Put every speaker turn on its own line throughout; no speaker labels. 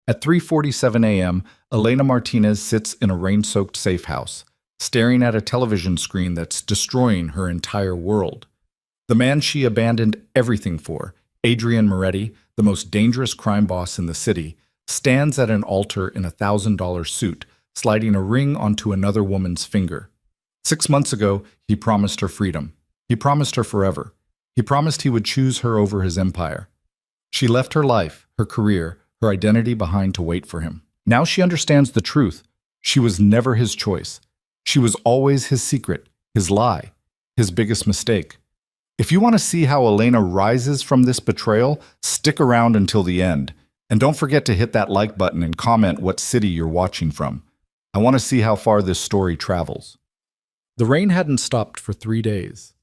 At 3:47 a.m., Elena Martinez sits in a rain-soaked safe house, staring at a television screen that's destroying her entire world. The man she abandoned everything for, Adrian Moretti, the most dangerous crime boss in the city, stands at an altar in a $1,000 suit, sliding a ring onto another woman's finger. 6 months ago, he promised her freedom. He promised her forever. He promised he would choose her over his empire. She left her life, her career, her identity behind to wait for him. Now she understands the truth. She was never his choice. She was always his secret, his lie, his biggest mistake. If you want to see how Elena rises from this betrayal, stick around until the end. And don't forget to hit that like button and comment what city you're watching from. I want to see how far this story travels. The rain hadn't stopped for 3 days.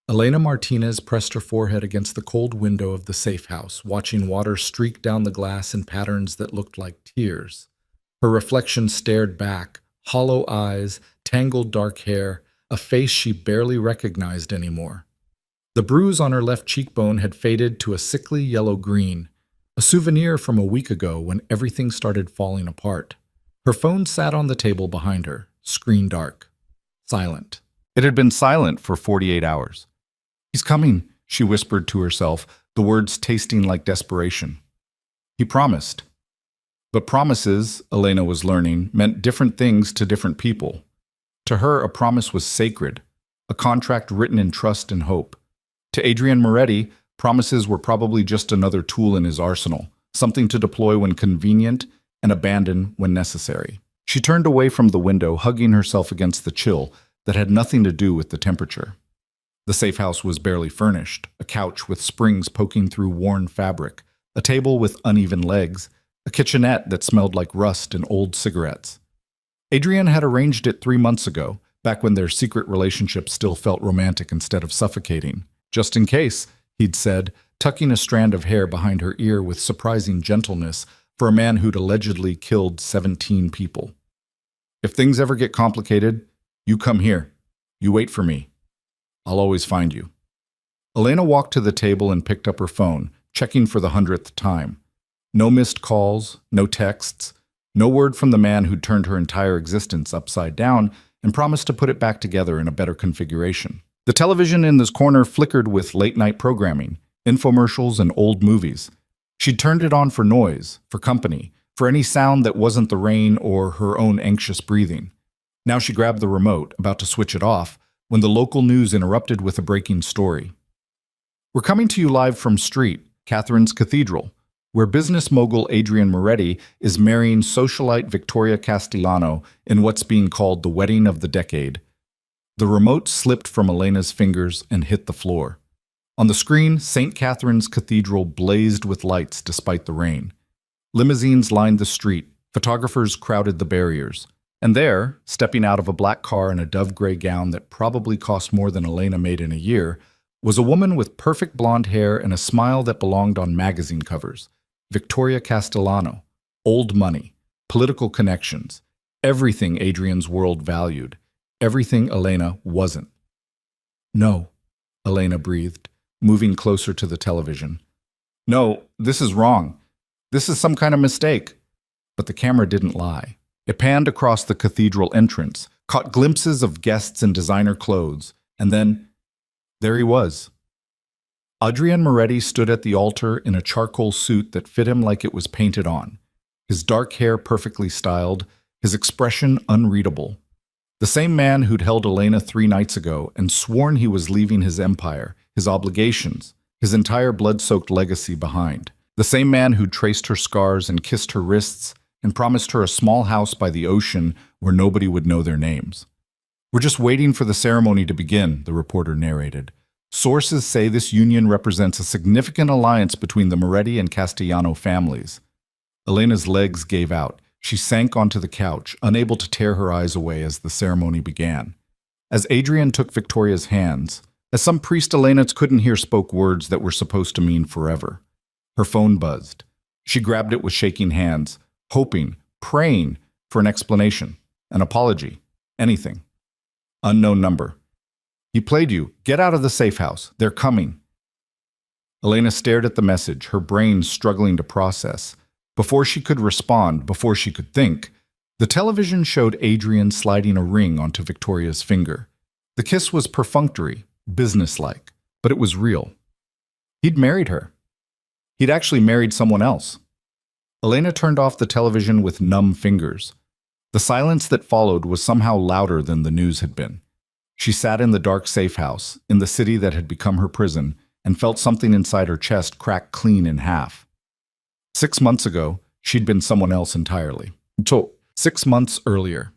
Elena Martinez pressed her forehead against the cold window of the safe house, watching water streak down the glass in patterns that looked like tears. Her reflection stared back, hollow eyes, tangled dark hair, a face she barely recognized anymore. The bruise on her left cheekbone had faded to a sickly yellow-green, a souvenir from a week ago when everything started falling apart. Her phone sat on the table behind her, screen dark, silent. It had been silent for 48 hours. "He's coming," she whispered to herself, the words tasting like desperation. He promised. But promises, Elena was learning, meant different things to different people. To her, a promise was sacred, a contract written in trust and hope. To Adrian Moretti, promises were probably just another tool in his arsenal, something to deploy when convenient and abandon when necessary. She turned away from the window, hugging herself against the chill that had nothing to do with the temperature. The safe house was barely furnished, a couch with springs poking through worn fabric, a table with uneven legs, a kitchenette that smelled like rust and old cigarettes. Adrian had arranged it 3 months ago, back when their secret relationship still felt romantic instead of suffocating. "Just in case," he'd said, tucking a strand of hair behind her ear with surprising gentleness for a man who'd allegedly killed 17 people. "If things ever get complicated, you come here. You wait for me. I'll always find you." Elena walked to the table and picked up her phone, checking for the 100th time. No missed calls, no texts, no word from the man who'd turned her entire existence upside down and promised to put it back together in a better configuration. The television in this corner flickered with late-night programming, infomercials, and old movies. She'd turned it on for noise, for company, for any sound that wasn't the rain or her own anxious breathing. Now she grabbed the remote, about to switch it off, when the local news interrupted with a breaking story. "We're coming to you live from Street, Catherine's Cathedral, where business mogul Adrian Moretti is marrying socialite Victoria Castellano in what's being called the wedding of the decade." The remote slipped from Elena's fingers and hit the floor. On the screen, St. Catherine's Cathedral blazed with lights despite the rain. Limousines lined the street, photographers crowded the barriers. And there, stepping out of a black car in a dove-gray gown that probably cost more than Elena made in a year, was a woman with perfect blonde hair and a smile that belonged on magazine covers. Victoria Castellano. Old money, political connections, everything Adrian's world valued. Everything Elena wasn't. "No," Elena breathed, moving closer to the television. "No, this is wrong. This is some kind of mistake." But the camera didn't lie. It panned across the cathedral entrance, caught glimpses of guests in designer clothes, and then there he was. Adrian Moretti stood at the altar in a charcoal suit that fit him like it was painted on, his dark hair perfectly styled, his expression unreadable. The same man who'd held Elena 3 nights ago and sworn he was leaving his empire, his obligations, his entire blood-soaked legacy behind. The same man who'd traced her scars and kissed her wrists and promised her a small house by the ocean where nobody would know their names. "We're just waiting for the ceremony to begin," the reporter narrated. "Sources say this union represents a significant alliance between the Moretti and Castellano families." Elena's legs gave out. She sank onto the couch, unable to tear her eyes away as the ceremony began. As Adrian took Victoria's hands, as some priest Elena couldn't hear spoke words that were supposed to mean forever. Her phone buzzed. She grabbed it with shaking hands, hoping, praying for an explanation, an apology, anything. Unknown number. "He played you. Get out of the safe house. They're coming." Elena stared at the message, her brain struggling to process. Before she could respond, before she could think, the television showed Adrian sliding a ring onto Victoria's finger. The kiss was perfunctory, businesslike, but it was real. He'd married her. He'd actually married someone else. Elena turned off the television with numb fingers. The silence that followed was somehow louder than the news had been. She sat in the dark safe house, in the city that had become her prison, and felt something inside her chest crack clean in half. 6 months ago, she'd been someone else entirely. So, 6 months earlier.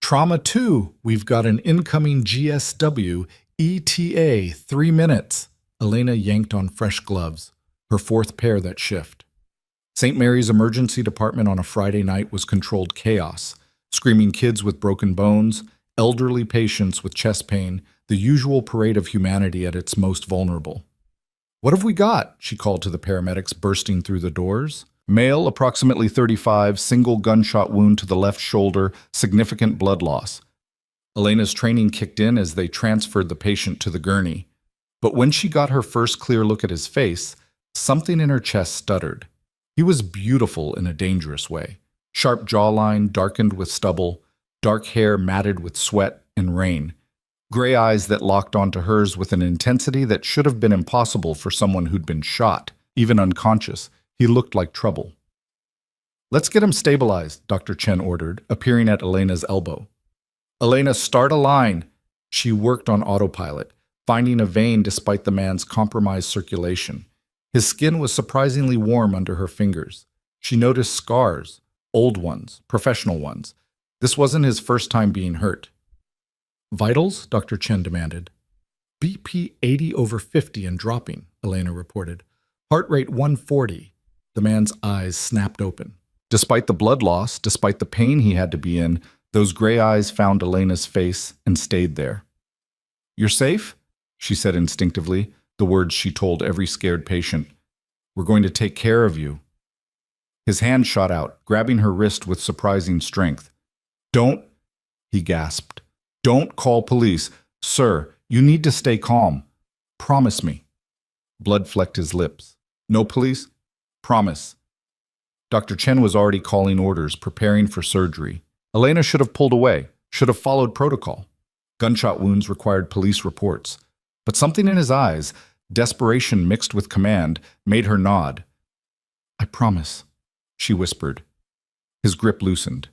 Trauma 2, we've got an incoming GSW, ETA, 3 minutes. Elena yanked on fresh gloves, her fourth pair that shift. St. Mary's emergency department on a Friday night was controlled chaos, screaming kids with broken bones, elderly patients with chest pain, the usual parade of humanity at its most vulnerable. "What have we got?" she called to the paramedics bursting through the doors. Male, approximately 35, single gunshot wound to the left shoulder, significant blood loss. Elena's training kicked in as they transferred the patient to the gurney. But when she got her first clear look at his face, something in her chest stuttered. He was beautiful in a dangerous way. Sharp jawline, darkened with stubble, dark hair matted with sweat and rain. Gray eyes that locked onto hers with an intensity that should have been impossible for someone who'd been shot, even unconscious. He looked like trouble. "Let's get him stabilized," Dr. Chen ordered, appearing at Elena's elbow. "Elena, start a line." She worked on autopilot, finding a vein despite the man's compromised circulation. His skin was surprisingly warm under her fingers. She noticed scars, old ones, professional ones. This wasn't his first time being hurt. "Vitals?" Dr. Chen demanded. "BP 80/50 and dropping," Elena reported. "Heart rate 140. The man's eyes snapped open. Despite the blood loss, despite the pain he had to be in, those gray eyes found Elena's face and stayed there. "You're safe?" she said instinctively, the words she told every scared patient. "We're going to take care of you." His hand shot out, grabbing her wrist with surprising strength. "Don't," he gasped. "Don't call police. Sir, you need to stay calm. Promise me." Blood flecked his lips. "No police? Promise." Dr. Chen was already calling orders, preparing for surgery. Elena should have pulled away, should have followed protocol. Gunshot wounds required police reports. But something in his eyes, desperation mixed with command, made her nod. "I promise," she whispered. His grip loosened.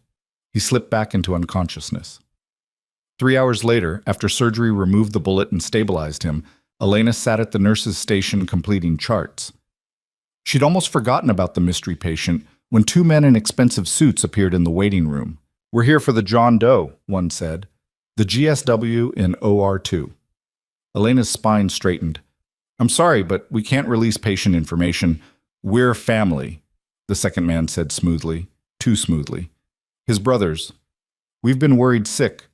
He slipped back into unconsciousness. 3 hours later, after surgery removed the bullet and stabilized him, Elena sat at the nurse's station completing charts. She'd almost forgotten about the mystery patient when 2 men in expensive suits appeared in the waiting room. "We're here for the John Doe," one said. "The GSW in OR2. Elena's spine straightened. "I'm sorry, but we can't release patient information. We're family," the second man said smoothly, too smoothly. "His brothers. We've been worried sick."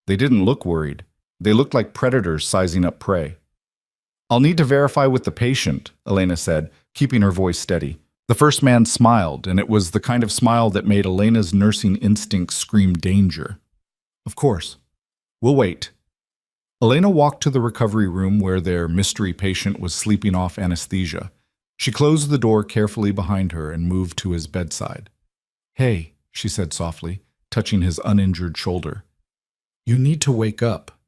They didn't look worried. They looked like predators sizing up prey. "I'll need to verify with the patient," Elena said, keeping her voice steady. The first man smiled, and it was the kind of smile that made Elena's nursing instincts scream danger. "Of course. We'll wait." Elena walked to the recovery room where their mystery patient was sleeping off anesthesia. She closed the door carefully behind her and moved to his bedside. "Hey," she said softly, touching his uninjured shoulder. "You need to wake up."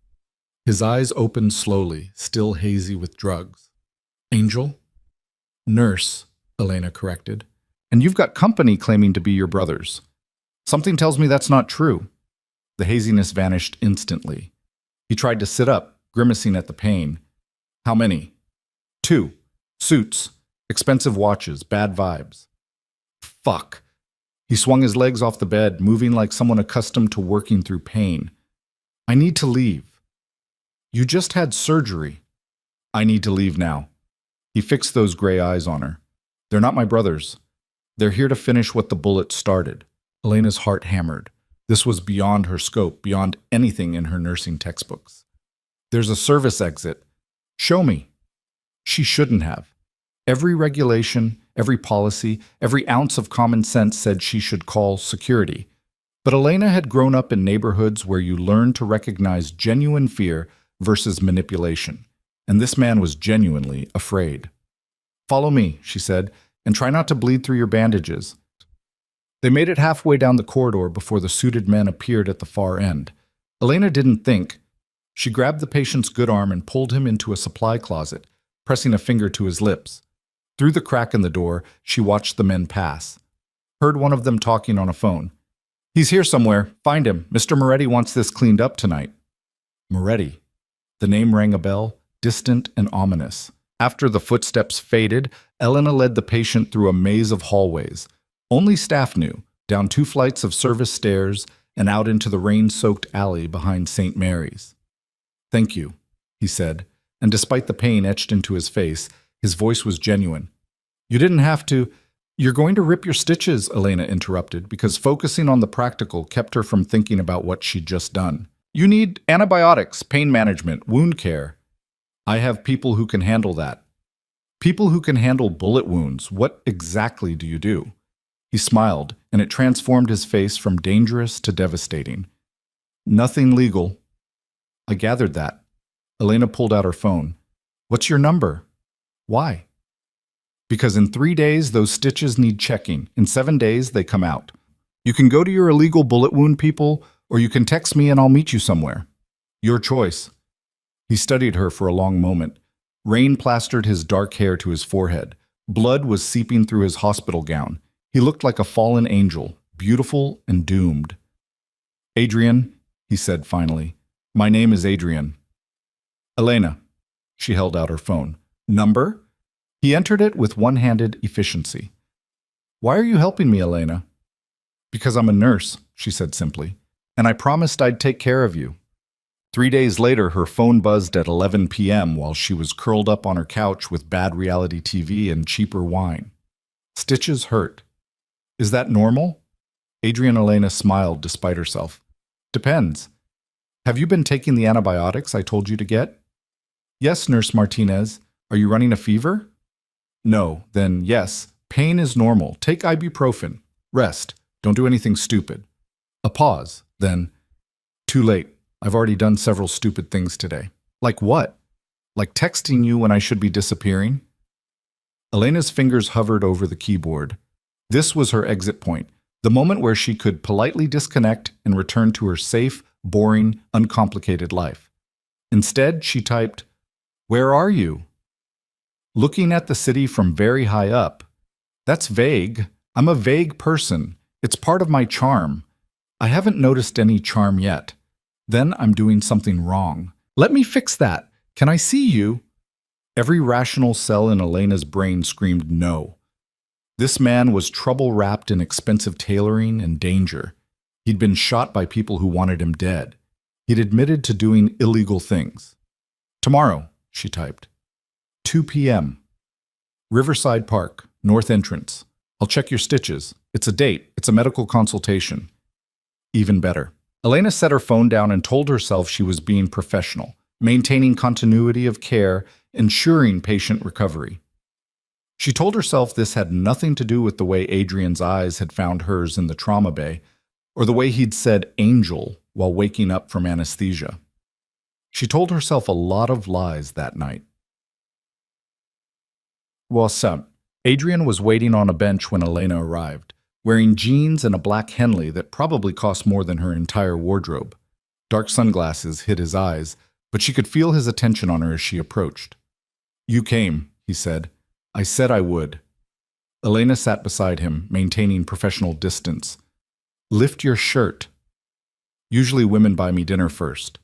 His eyes opened slowly, still hazy with drugs. "Angel?" "Nurse," Elena corrected. "And you've got company claiming to be your brothers." "Something tells me that's not true." The haziness vanished instantly. He tried to sit up, grimacing at the pain. "How many?" "2. Suits. Expensive watches. Bad vibes." "Fuck." He swung his legs off the bed, moving like someone accustomed to working through pain. "I need to leave." "You just had surgery." "I need to leave now." He fixed those gray eyes on her. "They're not my brothers. They're here to finish what the bullet started." Elena's heart hammered. This was beyond her scope, beyond anything in her nursing textbooks. "There's a service exit." "Show me." She shouldn't have. Every regulation, every policy, every ounce of common sense said she should call security. But Elena had grown up in neighborhoods where you learned to recognize genuine fear versus manipulation. And this man was genuinely afraid. "Follow me," she said, and try not to bleed through your bandages." They made it halfway down the corridor before the suited men appeared at the far end. Elena didn't think. She grabbed the patient's good arm and pulled him into a supply closet, pressing a finger to his lips. Through the crack in the door, she watched the men pass. Heard one of them talking on a phone. "He's here somewhere. Find him. Mr. Moretti wants this cleaned up tonight." Moretti. The name rang a bell, distant and ominous. After the footsteps faded, Elena led the patient through a maze of hallways. Only staff knew, down 2 flights of service stairs and out into the rain-soaked alley behind St. Mary's. "Thank you," he said, and despite the pain etched into his face, his voice was genuine. "You didn't have to—" "You're going to rip your stitches," Elena interrupted, because focusing on the practical kept her from thinking about what she'd just done. "You need antibiotics, pain management, wound care. I have people who can handle that." "People who can handle bullet wounds. What exactly do you do?" He smiled, and it transformed his face from dangerous to devastating. "Nothing legal." "I gathered that." Elena pulled out her phone. "What's your number?" "Why?" "Because in 3 days, those stitches need checking. In 7 days, they come out. You can go to your illegal bullet wound people, or you can text me and I'll meet you somewhere. Your choice." He studied her for a long moment. Rain plastered his dark hair to his forehead. Blood was seeping through his hospital gown. He looked like a fallen angel, beautiful and doomed. "Adrian," he said finally. "My name is Adrian." "Elena." She held out her phone. "Number?" He entered it with one-handed efficiency. "Why are you helping me, Elena?" "Because I'm a nurse," she said simply, "and I promised I'd take care of you." 3 days later, her phone buzzed at 11 p.m. while she was curled up on her couch with bad reality TV and cheaper wine. Stitches hurt. "Is that normal?" Adrian Elena smiled despite herself. "Depends. Have you been taking the antibiotics I told you to get?" "Yes, Nurse Martinez. Are you running a fever?" "No. Then yes. Pain is normal. Take ibuprofen. Rest. Don't do anything stupid." A pause. Then, "Too late. I've already done several stupid things today." "Like what?" "Like texting you when I should be disappearing." Elena's fingers hovered over the keyboard. This was her exit point, the moment where she could politely disconnect and return to her safe, boring, uncomplicated life. Instead, she typed, "Where are you?" "Looking at the city from very high up." "That's vague. I'm a vague person. It's part of my charm. I haven't noticed any charm yet. Then I'm doing something wrong. Let me fix that. Can I see you?" Every rational cell in Elena's brain screamed no. This man was trouble-wrapped in expensive tailoring and danger. He'd been shot by people who wanted him dead. He'd admitted to doing illegal things. "Tomorrow," she typed. 2 p.m. Riverside Park, North Entrance. I'll check your stitches. It's a date. It's a medical consultation. Even better. Elena set her phone down and told herself she was being professional, maintaining continuity of care, ensuring patient recovery. She told herself this had nothing to do with the way Adrian's eyes had found hers in the trauma bay, or the way he'd said "angel" while waking up from anesthesia. She told herself a lot of lies that night. What's up? Adrian was waiting on a bench when Elena arrived, wearing jeans and a black Henley that probably cost more than her entire wardrobe. Dark sunglasses hid his eyes, but she could feel his attention on her as she approached. "You came," he said. "I said I would." Elena sat beside him, maintaining professional distance. "Lift your shirt." "Usually women buy me dinner first."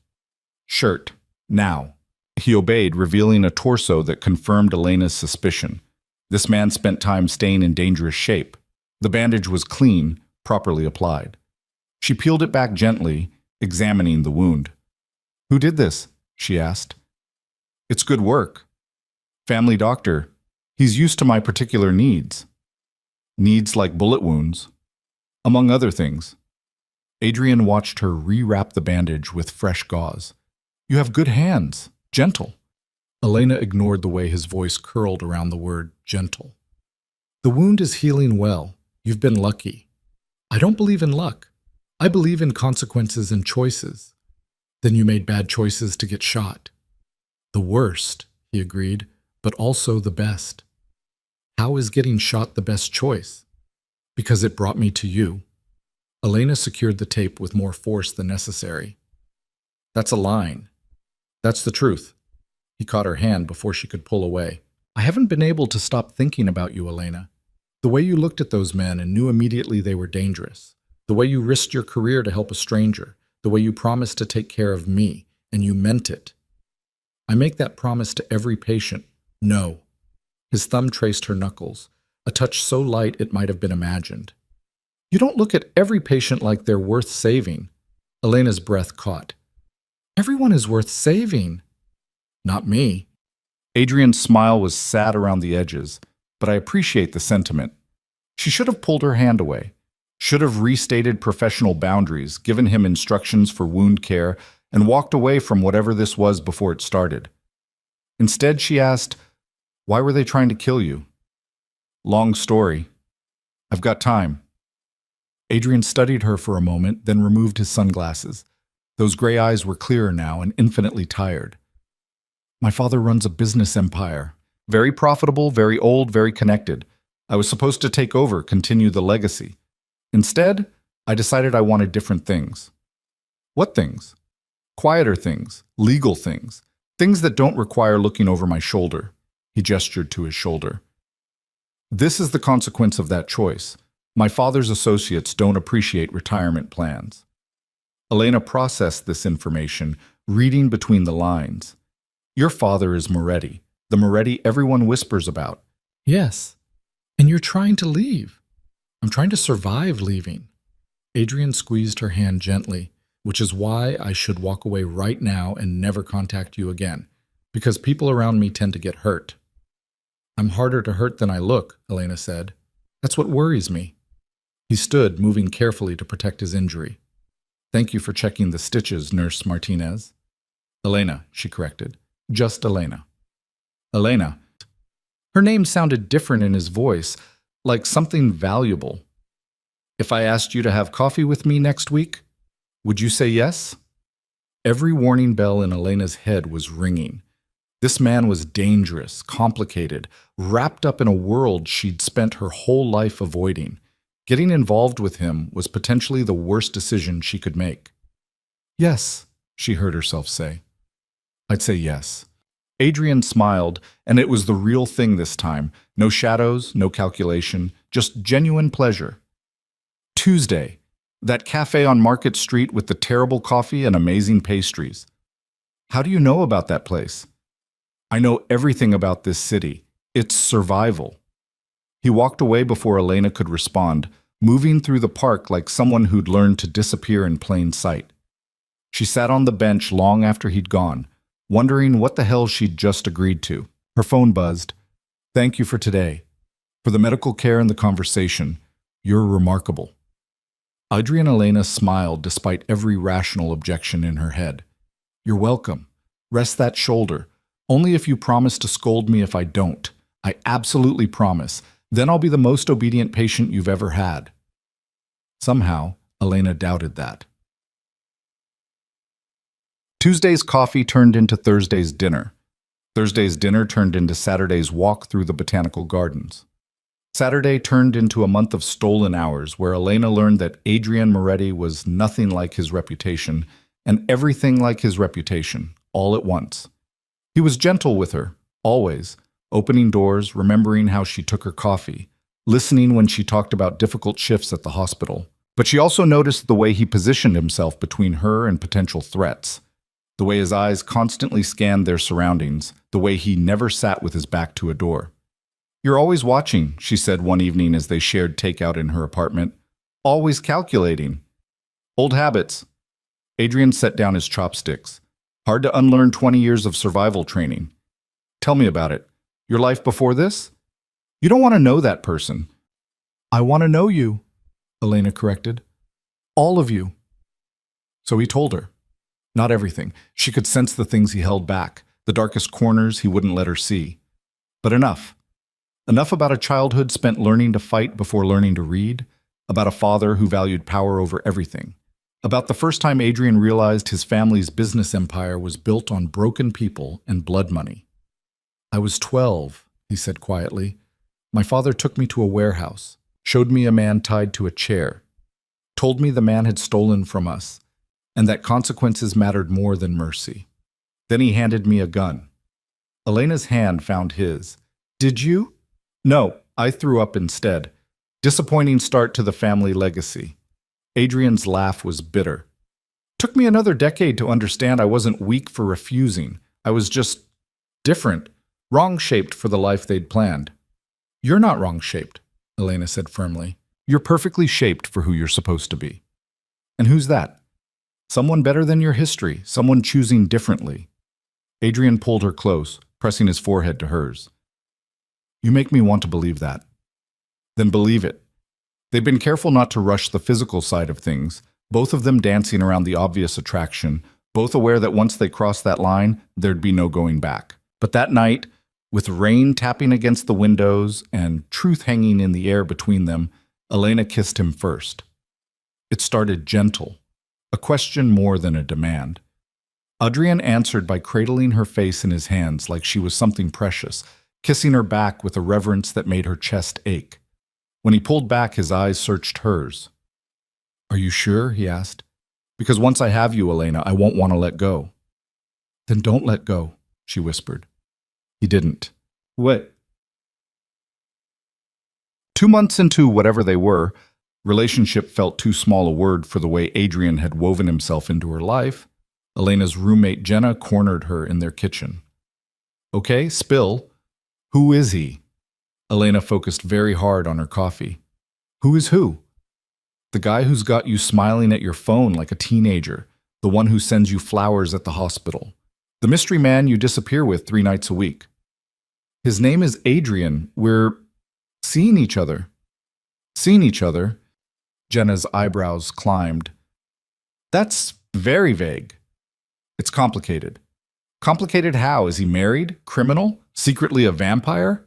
"Shirt. Now." He obeyed, revealing a torso that confirmed Elena's suspicion. This man spent time staying in dangerous shape. The bandage was clean, properly applied. She peeled it back gently, examining the wound. "Who did this?" she asked. "It's good work. Family doctor. He's used to my particular needs." "Needs like bullet wounds?" "Among other things." Adrian watched her rewrap the bandage with fresh gauze. "You have good hands. Gentle." Elena ignored the way his voice curled around the word gentle. "The wound is healing well. You've been lucky." "I don't believe in luck. I believe in consequences and choices." "Then you made bad choices to get shot." "The worst," he agreed, "but also the best." How is getting shot the best choice? Because it brought me to you. Elena secured the tape with more force than necessary. That's a line. That's the truth. He caught her hand before she could pull away. I haven't been able to stop thinking about you, Elena. The way you looked at those men and knew immediately they were dangerous. The way you risked your career to help a stranger. The way you promised to take care of me, and you meant it. I make that promise to every patient. No. His thumb traced her knuckles, a touch so light it might have been imagined. You don't look at every patient like they're worth saving. Elena's breath caught. Everyone is worth saving. Not me. Adrian's smile was sad around the edges, but I appreciate the sentiment. She should have pulled her hand away, should have restated professional boundaries, given him instructions for wound care, and walked away from whatever this was before it started. Instead, she asked, "Why were they trying to kill you?" "Long story. I've got time." Adrian studied her for a moment, then removed his sunglasses. Those gray eyes were clearer now and infinitely tired. "My father runs a business empire. Very profitable, very old, very connected. I was supposed to take over, continue the legacy. Instead, I decided I wanted different things." "What things?" "Quieter things, legal things, things that don't require looking over my shoulder." He gestured to his shoulder. "This is the consequence of that choice. My father's associates don't appreciate retirement plans." Elena processed this information, reading between the lines. "Your father is Moretti, the Moretti everyone whispers about." "Yes, and you're trying to leave." "I'm trying to survive leaving." Adrian squeezed her hand gently, "which is why I should walk away right now and never contact you again, because people around me tend to get hurt." "I'm harder to hurt than I look," Elena said. "That's what worries me." He stood, moving carefully to protect his injury. "Thank you for checking the stitches, Nurse Martinez." "Elena," she corrected. "Just Elena." "Elena." Her name sounded different in his voice, like something valuable. "If I asked you to have coffee with me next week, would you say yes?" Every warning bell in Elena's head was ringing. This man was dangerous, complicated, wrapped up in a world she'd spent her whole life avoiding. Getting involved with him was potentially the worst decision she could make. "Yes," she heard herself say. "I'd say yes." Adrian smiled, and it was the real thing this time. No shadows, no calculation, just genuine pleasure. Tuesday, that cafe on Market Street with the terrible coffee and amazing pastries. "How do you know about that place?" "I know everything about this city. It's survival." He walked away before Elena could respond, moving through the park like someone who'd learned to disappear in plain sight. She sat on the bench long after he'd gone, wondering what the hell she'd just agreed to. Her phone buzzed. "Thank you for today. For the medical care and the conversation. You're remarkable." Adrian Elena smiled despite every rational objection in her head. "You're welcome. Rest that shoulder. Only if you promise to scold me if I don't. I absolutely promise. Then I'll be the most obedient patient you've ever had." Somehow, Elena doubted that. Tuesday's coffee turned into Thursday's dinner. Thursday's dinner turned into Saturday's walk through the botanical gardens. Saturday turned into a month of stolen hours where Elena learned that Adrian Moretti was nothing like his reputation and everything like his reputation, all at once. He was gentle with her, always, opening doors, remembering how she took her coffee, listening when she talked about difficult shifts at the hospital. But she also noticed the way he positioned himself between her and potential threats, the way his eyes constantly scanned their surroundings, the way he never sat with his back to a door. "You're always watching," she said one evening as they shared takeout in her apartment. "Always calculating." "Old habits." Adrian set down his chopsticks. "Hard to unlearn 20 years of survival training." "Tell me about it. Your life before this?" "You don't want to know that person." "I want to know you," Elena corrected. "All of you." So he told her. Not everything. She could sense the things he held back, the darkest corners he wouldn't let her see. But enough. Enough about a childhood spent learning to fight before learning to read, about a father who valued power over everything, about the first time Adrian realized his family's business empire was built on broken people and blood money. "I was 12, he said quietly. My father took me to a warehouse, showed me a man tied to a chair, told me the man had stolen from us, and that consequences mattered more than mercy. Then he handed me a gun. Elena's hand found his. Did you? No, I threw up instead. Disappointing start to the family legacy. Adrian's laugh was bitter. Took me another decade to understand I wasn't weak for refusing. I was just different, wrong-shaped for the life they'd planned. You're not wrong-shaped, Elena said firmly. You're perfectly shaped for who you're supposed to be. And who's that? Someone better than your history, someone choosing differently. Adrian pulled her close, pressing his forehead to hers. You make me want to believe that. Then believe it. They've been careful not to rush the physical side of things, both of them dancing around the obvious attraction, both aware that once they crossed that line, there'd be no going back. But that night, with rain tapping against the windows and truth hanging in the air between them, Elena kissed him first. It started gentle, a question more than a demand. Adrian answered by cradling her face in his hands like she was something precious, kissing her back with a reverence that made her chest ache. When he pulled back, his eyes searched hers. Are you sure? He asked. Because once I have you, Elena, I won't want to let go. Then don't let go, she whispered. He didn't. What? 2 months into whatever they were, relationship felt too small a word for the way Adrian had woven himself into her life. Elena's roommate Jenna cornered her in their kitchen. Okay, spill. Who is he? Elena focused very hard on her coffee. Who is who? The guy who's got you smiling at your phone like a teenager, the one who sends you flowers at the hospital, the mystery man you disappear with 3 nights a week. His name is Adrian. We're seeing each other. Seeing each other? Jenna's eyebrows climbed. That's very vague. It's complicated. Complicated how? Is he married? Criminal? Secretly a vampire?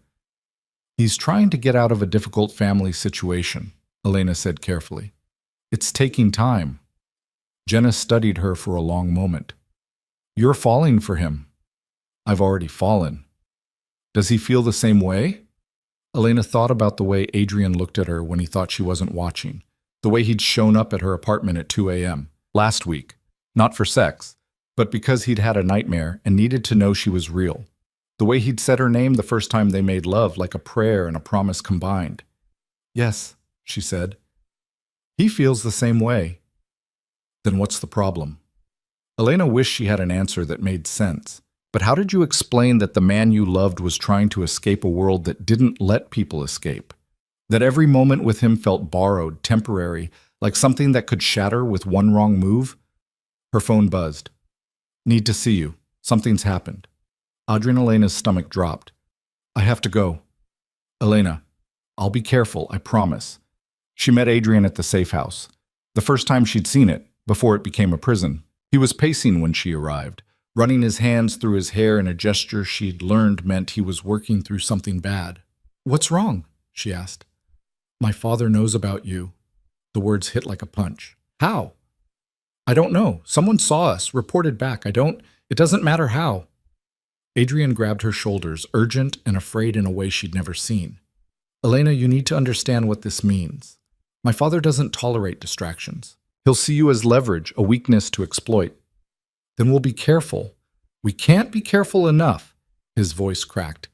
He's trying to get out of a difficult family situation, Elena said carefully. It's taking time. Jenna studied her for a long moment. You're falling for him. I've already fallen. Does he feel the same way? Elena thought about the way Adrian looked at her when he thought she wasn't watching, the way he'd shown up at her apartment at 2 a.m. last week, not for sex, but because he'd had a nightmare and needed to know she was real. The way he'd said her name the first time they made love, like a prayer and a promise combined. Yes, she said. He feels the same way. Then what's the problem? Elena wished she had an answer that made sense. But how did you explain that the man you loved was trying to escape a world that didn't let people escape? That every moment with him felt borrowed, temporary, like something that could shatter with one wrong move? Her phone buzzed. Need to see you. Something's happened. Adrian Elena's stomach dropped. I have to go. Elena, I'll be careful, I promise. She met Adrian at the safe house. The first time she'd seen it, before it became a prison. He was pacing when she arrived, running his hands through his hair in a gesture she'd learned meant he was working through something bad. What's wrong? She asked. My father knows about you. The words hit like a punch. How? I don't know. Someone saw us, reported back. It doesn't matter how. Adrian grabbed her shoulders, urgent and afraid in a way she'd never seen. Elena, you need to understand what this means. My father doesn't tolerate distractions. He'll see you as leverage, a weakness to exploit. Then we'll be careful. We can't be careful enough. His voice cracked.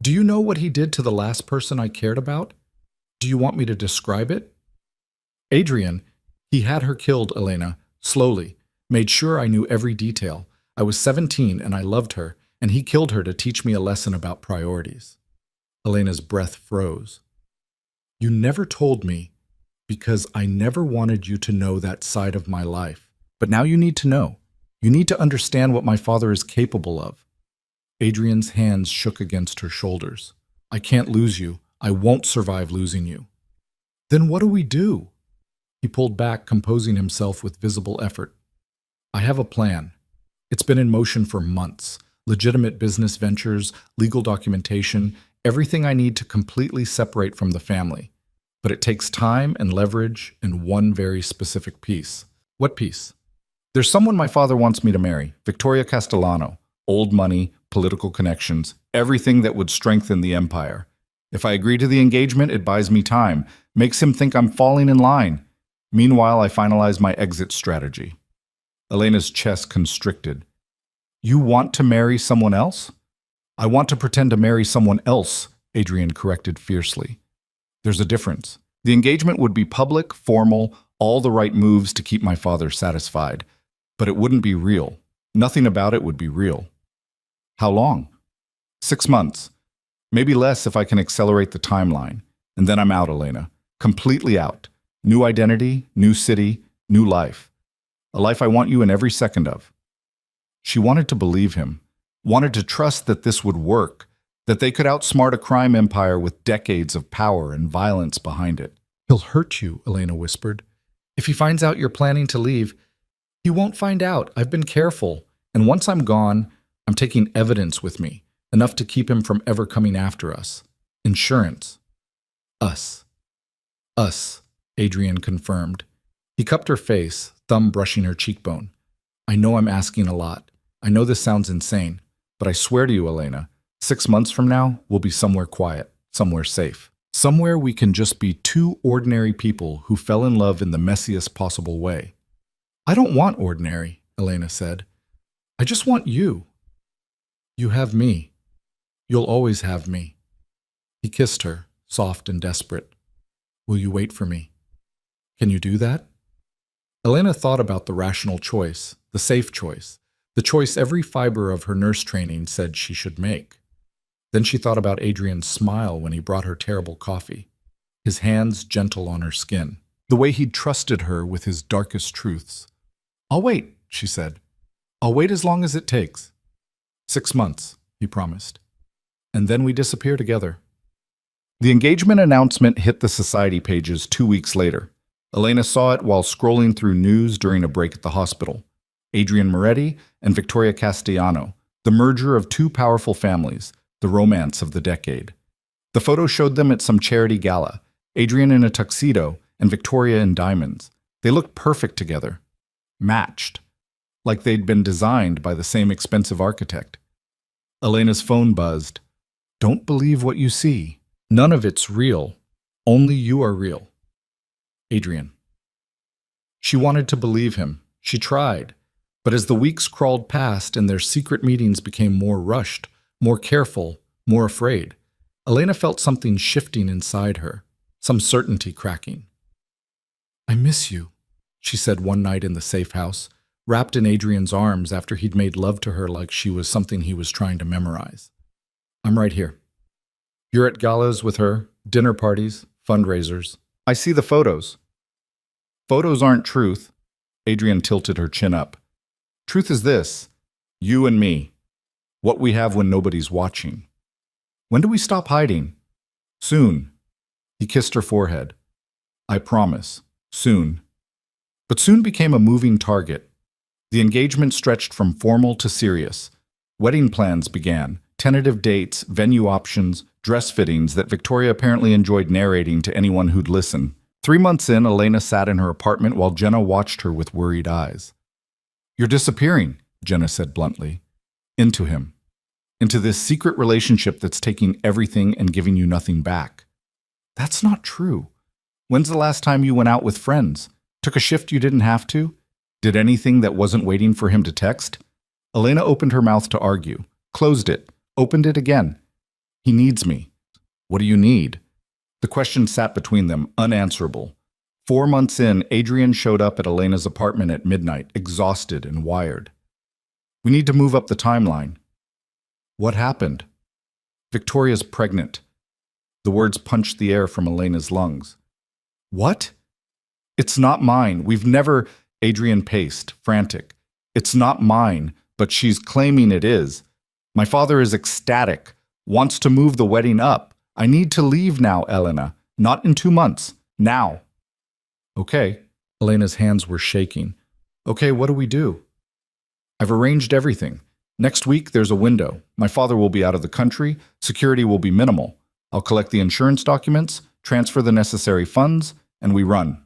Do you know what he did to the last person I cared about? Do you want me to describe it? Adrian, he had her killed, Elena, slowly, made sure I knew every detail. I was 17 and I loved her, and he killed her to teach me a lesson about priorities. Elena's breath froze. You never told me because I never wanted you to know that side of my life. But now you need to know. You need to understand what my father is capable of. Adrian's hands shook against her shoulders. I can't lose you. I won't survive losing you. Then what do we do? He pulled back, composing himself with visible effort. I have a plan. It's been in motion for months. Legitimate business ventures, legal documentation, everything I need to completely separate from the family. But it takes time and leverage and one very specific piece. What piece? There's someone my father wants me to marry, Victoria Castellano. Old money, political connections, everything that would strengthen the empire. If I agree to the engagement, it buys me time, makes him think I'm falling in line. Meanwhile, I finalize my exit strategy. Elena's chest constricted. You want to marry someone else? I want to pretend to marry someone else, Adrian corrected fiercely. There's a difference. The engagement would be public, formal, all the right moves to keep my father satisfied. But it wouldn't be real. Nothing about it would be real. How long? 6 months. Maybe less if I can accelerate the timeline. And then I'm out, Elena. Completely out. New identity, new city, new life. A life I want you in every second of. She wanted to believe him, wanted to trust that this would work, that they could outsmart a crime empire with decades of power and violence behind it. He'll hurt you, Elena whispered. If he finds out you're planning to leave, he won't find out. I've been careful. And once I'm gone, I'm taking evidence with me, enough to keep him from ever coming after us. Insurance. Us. Us, Adrian confirmed. He cupped her face, thumb brushing her cheekbone. I know I'm asking a lot. I know this sounds insane, but I swear to you, Elena, 6 months from now, we'll be somewhere quiet, somewhere safe. Somewhere we can just be two ordinary people who fell in love in the messiest possible way. I don't want ordinary, Elena said. I just want you. You have me. You'll always have me. He kissed her, soft and desperate. Will you wait for me? Can you do that? Elena thought about the rational choice, the safe choice, the choice every fiber of her nurse training said she should make. Then she thought about Adrian's smile when he brought her terrible coffee, his hands gentle on her skin, the way he'd trusted her with his darkest truths. I'll wait, she said. I'll wait as long as it takes. 6 months, he promised. And then we disappear together. The engagement announcement hit the society pages 2 weeks later. Elena saw it while scrolling through news during a break at the hospital. Adrian Moretti and Victoria Castellano, the merger of two powerful families, the romance of the decade. The photo showed them at some charity gala, Adrian in a tuxedo and Victoria in diamonds. They looked perfect together, matched, like they'd been designed by the same expensive architect. Elena's phone buzzed. Don't believe what you see. None of it's real. Only you are real. Adrian. She wanted to believe him. She tried. But as the weeks crawled past and their secret meetings became more rushed, more careful, more afraid, Elena felt something shifting inside her, some certainty cracking. I miss you, she said one night in the safe house, wrapped in Adrian's arms after he'd made love to her like she was something he was trying to memorize. I'm right here. You're at galas with her, dinner parties, fundraisers. I see the photos. Photos aren't truth. Adrian tilted her chin up. Truth is this, you and me. What we have when nobody's watching. When do we stop hiding? Soon. He kissed her forehead. I promise. Soon. But soon became a moving target. The engagement stretched from formal to serious. Wedding plans began, tentative dates, venue options, dress fittings that Victoria apparently enjoyed narrating to anyone who'd listen. 3 months in, Elena sat in her apartment while Jenna watched her with worried eyes. You're disappearing, Jenna said bluntly. Into him. Into this secret relationship that's taking everything and giving you nothing back. That's not true. When's the last time you went out with friends? Took a shift you didn't have to? Did anything that wasn't waiting for him to text? Elena opened her mouth to argue, closed it, opened it again. He needs me. What do you need? The question sat between them, unanswerable. 4 months in, Adrian showed up at Elena's apartment at midnight, exhausted and wired. We need to move up the timeline. What happened? Victoria's pregnant. The words punched the air from Elena's lungs. What? It's not mine. We've never... Adrian paced, frantic. It's not mine, but she's claiming it is. My father is ecstatic, wants to move the wedding up. I need to leave now, Elena. Not in 2 months. Now. Okay. Elena's hands were shaking. Okay, what do we do? I've arranged everything. Next week, there's a window. My father will be out of the country. Security will be minimal. I'll collect the insurance documents, transfer the necessary funds, and we run.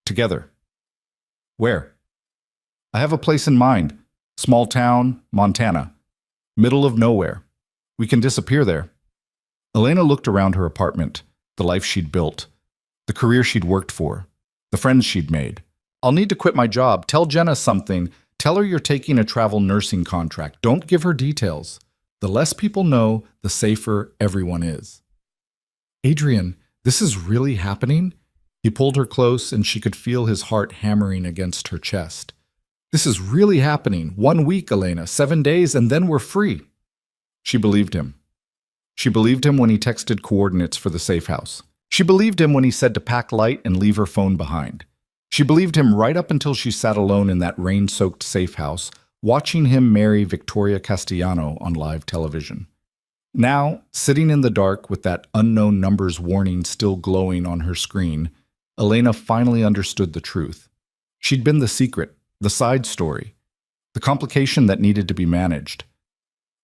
Together. Where? I have a place in mind. Small town, Montana. Middle of nowhere. We can disappear there. Elena looked around her apartment, the life she'd built, the career she'd worked for, the friends she'd made. I'll need to quit my job. Tell Jenna something. Tell her you're taking a travel nursing contract. Don't give her details. The less people know, the safer everyone is. Adrian, this is really happening? He pulled her close and she could feel his heart hammering against her chest. This is really happening. 1 week, Elena, 7 days, and then we're free. She believed him. She believed him when he texted coordinates for the safe house. She believed him when he said to pack light and leave her phone behind. She believed him right up until she sat alone in that rain-soaked safe house, watching him marry Victoria Castellano on live television. Now, sitting in the dark with that unknown numbers warning still glowing on her screen, Elena finally understood the truth. She'd been the secret, the side story, the complication that needed to be managed.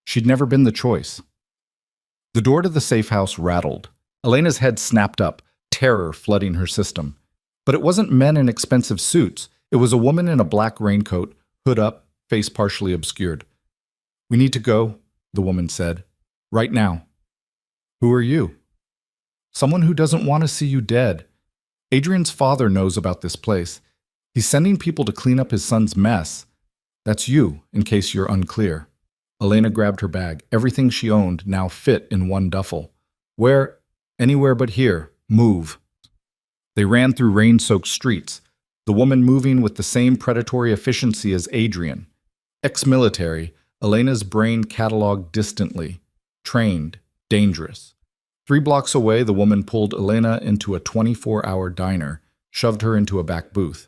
She'd never been the choice. The door to the safe house rattled. Elena's head snapped up, terror flooding her system. But it wasn't men in expensive suits. It was a woman in a black raincoat, hood up, face partially obscured. "We need to go," the woman said. "Right now." "Who are you?" "Someone who doesn't want to see you dead. Adrian's father knows about this place. He's sending people to clean up his son's mess. That's you, in case you're unclear." Elena grabbed her bag. Everything she owned now fit in one duffel. "Where? Anywhere but here. Move." They ran through rain-soaked streets, the woman moving with the same predatory efficiency as Adrian. Ex-military, Elena's brain cataloged distantly. Trained, dangerous. 3 blocks away, the woman pulled Elena into a 24-hour diner, shoved her into a back booth.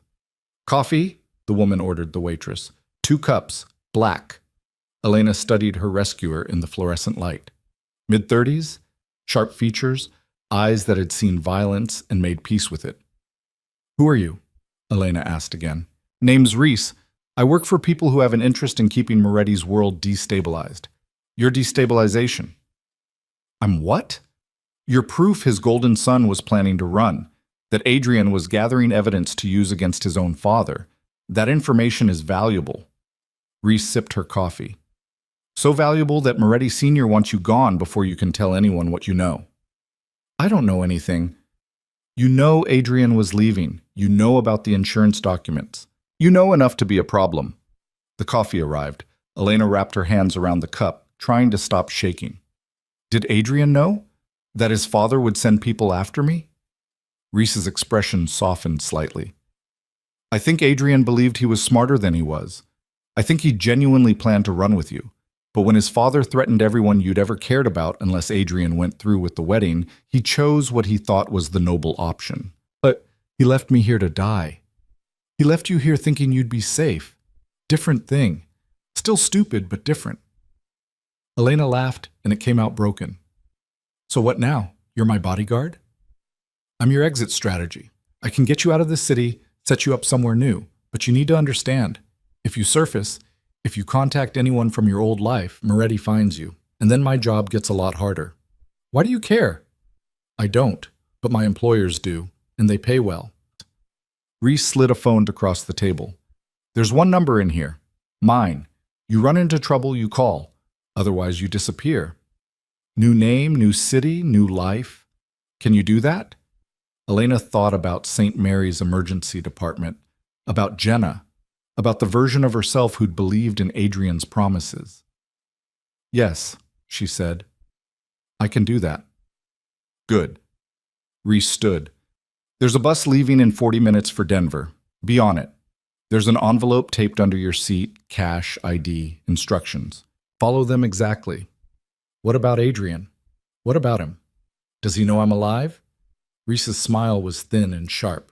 "Coffee?" the woman ordered the waitress. 2 cups, black. Elena studied her rescuer in the fluorescent light. Mid-30s, sharp features, eyes that had seen violence and made peace with it. "Who are you?" Elena asked again. "Name's Reese. I work for people who have an interest in keeping Moretti's world destabilized. Your destabilization." "I'm what?" "You're proof his golden son was planning to run, that Adrian was gathering evidence to use against his own father. That information is valuable." Reese sipped her coffee. "So valuable that Moretti Sr. wants you gone before you can tell anyone what you know." "I don't know anything." "You know Adrian was leaving. You know about the insurance documents. You know enough to be a problem." The coffee arrived. Elena wrapped her hands around the cup, trying to stop shaking. "Did Adrian know? That his father would send people after me?" Reese's expression softened slightly. "I think Adrian believed he was smarter than he was. I think he genuinely planned to run with you. But when his father threatened everyone you'd ever cared about unless Adrian went through with the wedding, he chose what he thought was the noble option. But he left me here to die. He left you here thinking you'd be safe. Different thing. Still stupid, but different." Elena laughed, and it came out broken. "So what now? You're my bodyguard?" "I'm your exit strategy. I can get you out of this city, set you up somewhere new. But you need to understand, if you surface, if you contact anyone from your old life, Moretti finds you, and then my job gets a lot harder." "Why do you care?" "I don't, but my employers do, and they pay well." Reese slid a phone across the table. "There's one number in here. Mine. You run into trouble, you call. Otherwise, you disappear. New name, new city, new life. Can you do that?" Elena thought about St. Mary's emergency department, about Jenna, about the version of herself who'd believed in Adrian's promises. "Yes," she said. "I can do that." "Good." Reese stood. "There's a bus leaving in 40 minutes for Denver. Be on it. There's an envelope taped under your seat, cash, ID, instructions. Follow them exactly." "What about Adrian? What about him? Does he know I'm alive?" Reese's smile was thin and sharp.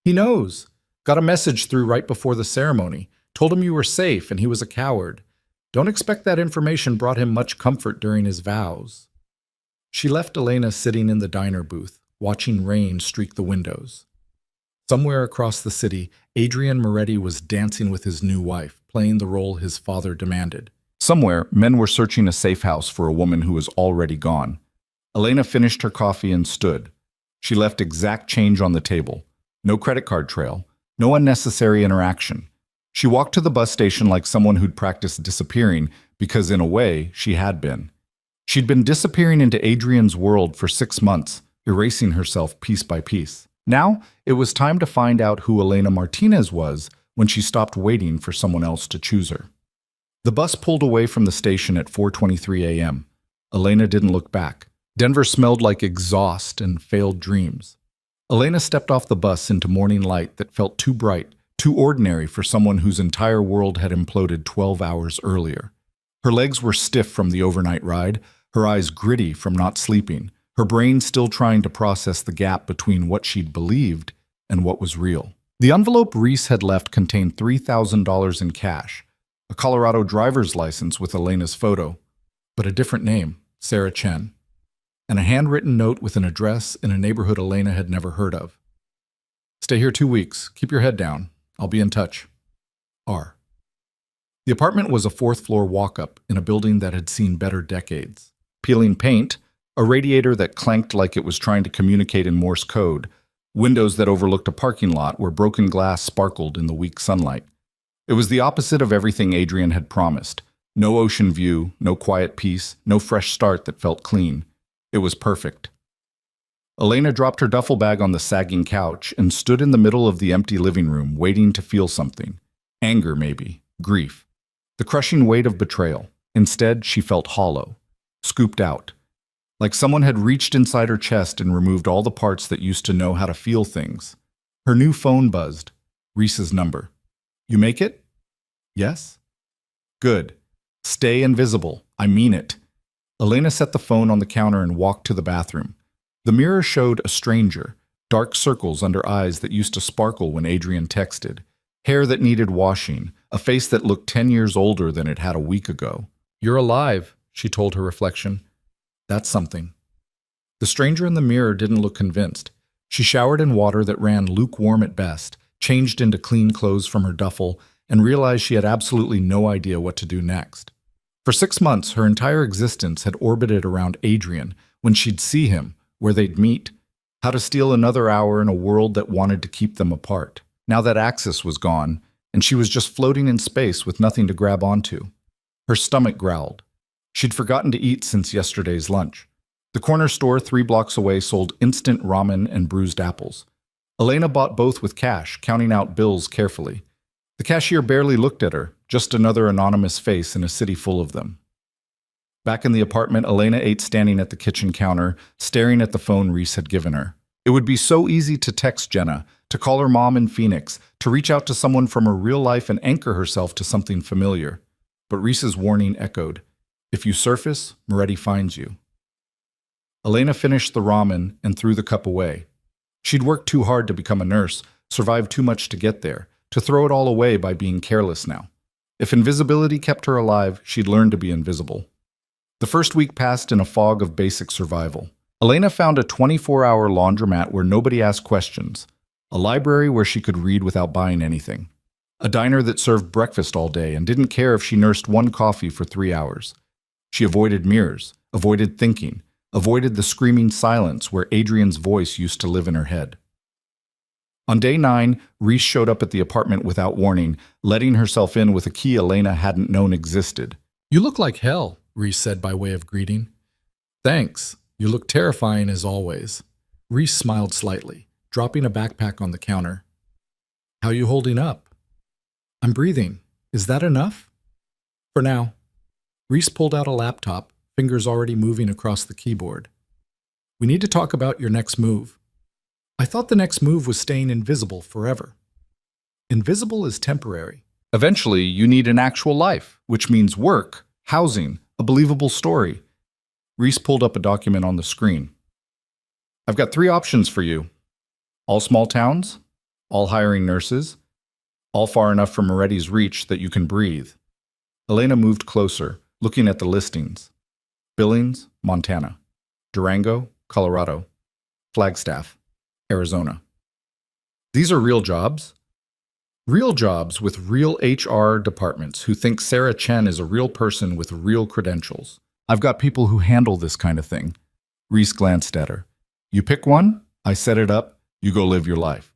"He knows. Got a message through right before the ceremony. Told him you were safe and he was a coward. Don't expect that information brought him much comfort during his vows." She left Elena sitting in the diner booth, watching rain streak the windows. Somewhere across the city, Adrian Moretti was dancing with his new wife, playing the role his father demanded. Somewhere, men were searching a safe house for a woman who was already gone. Elena finished her coffee and stood. She left exact change on the table. No credit card trail. No unnecessary interaction. She walked to the bus station like someone who'd practiced disappearing because, in a way, she had been. She'd been disappearing into Adrian's world for 6 months, erasing herself piece by piece. Now, it was time to find out who Elena Martinez was when she stopped waiting for someone else to choose her. The bus pulled away from the station at 4:23 a.m. Elena didn't look back. Denver smelled like exhaust and failed dreams. Elena stepped off the bus into morning light that felt too bright, too ordinary for someone whose entire world had imploded 12 hours earlier. Her legs were stiff from the overnight ride, her eyes gritty from not sleeping, her brain still trying to process the gap between what she'd believed and what was real. The envelope Reese had left contained $3,000 in cash, a Colorado driver's license with Elena's photo, but a different name, Sarah Chen, and a handwritten note with an address in a neighborhood Elena had never heard of. Stay here 2 weeks. Keep your head down. I'll be in touch. R. The apartment was a fourth-floor walk-up in a building that had seen better decades. Peeling paint, a radiator that clanked like it was trying to communicate in Morse code, windows that overlooked a parking lot where broken glass sparkled in the weak sunlight. It was the opposite of everything Adrian had promised. No ocean view, no quiet peace, no fresh start that felt clean. It was perfect. Elena dropped her duffel bag on the sagging couch and stood in the middle of the empty living room, waiting to feel something. Anger, maybe. Grief. The crushing weight of betrayal. Instead, she felt hollow, scooped out, like someone had reached inside her chest and removed all the parts that used to know how to feel things. Her new phone buzzed. Reese's number. You make it? Yes? Good. Stay invisible. I mean it. Elena set the phone on the counter and walked to the bathroom. The mirror showed a stranger, dark circles under eyes that used to sparkle when Adrian texted, hair that needed washing, a face that looked 10 years older than it had a week ago. You're alive, she told her reflection. That's something. The stranger in the mirror didn't look convinced. She showered in water that ran lukewarm at best, changed into clean clothes from her duffel, and realized she had absolutely no idea what to do next. For 6 months, her entire existence had orbited around Adrian, when she'd see him, where they'd meet, how to steal another hour in a world that wanted to keep them apart. Now that access was gone, and she was just floating in space with nothing to grab onto. Her stomach growled. She'd forgotten to eat since yesterday's lunch. The corner store 3 blocks away sold instant ramen and bruised apples. Elena bought both with cash, counting out bills carefully. The cashier barely looked at her, just another anonymous face in a city full of them. Back in the apartment, Elena ate standing at the kitchen counter, staring at the phone Reese had given her. It would be so easy to text Jenna, to call her mom in Phoenix, to reach out to someone from her real life and anchor herself to something familiar. But Reese's warning echoed. If you surface, Moretti finds you. Elena finished the ramen and threw the cup away. She'd worked too hard to become a nurse, survived too much to get there, to throw it all away by being careless now. If invisibility kept her alive, she'd learn to be invisible. The first week passed in a fog of basic survival. Elena found a 24-hour laundromat where nobody asked questions, a library where she could read without buying anything, a diner that served breakfast all day and didn't care if she nursed one coffee for 3 hours. She avoided mirrors, avoided thinking, avoided the screaming silence where Adrian's voice used to live in her head. On day 9, Reese showed up at the apartment without warning, letting herself in with a key Elena hadn't known existed. You look like hell, Reese said by way of greeting. Thanks. You look terrifying as always. Reese smiled slightly, dropping a backpack on the counter. How you holding up? I'm breathing. Is that enough? For now. Reese pulled out a laptop, fingers already moving across the keyboard. We need to talk about your next move. I thought the next move was staying invisible forever. Invisible is temporary. Eventually, you need an actual life, which means work, housing, a believable story. Reese pulled up a document on the screen. I've got 3 options for you. All small towns, all hiring nurses, all far enough from Moretti's reach that you can breathe. Elena moved closer, looking at the listings. Billings, Montana. Durango, Colorado. Flagstaff, Arizona. These are real jobs. Real jobs with real HR departments who think Sarah Chen is a real person with real credentials. I've got people who handle this kind of thing. Reese glanced at her. You pick one, I set it up, you go live your life.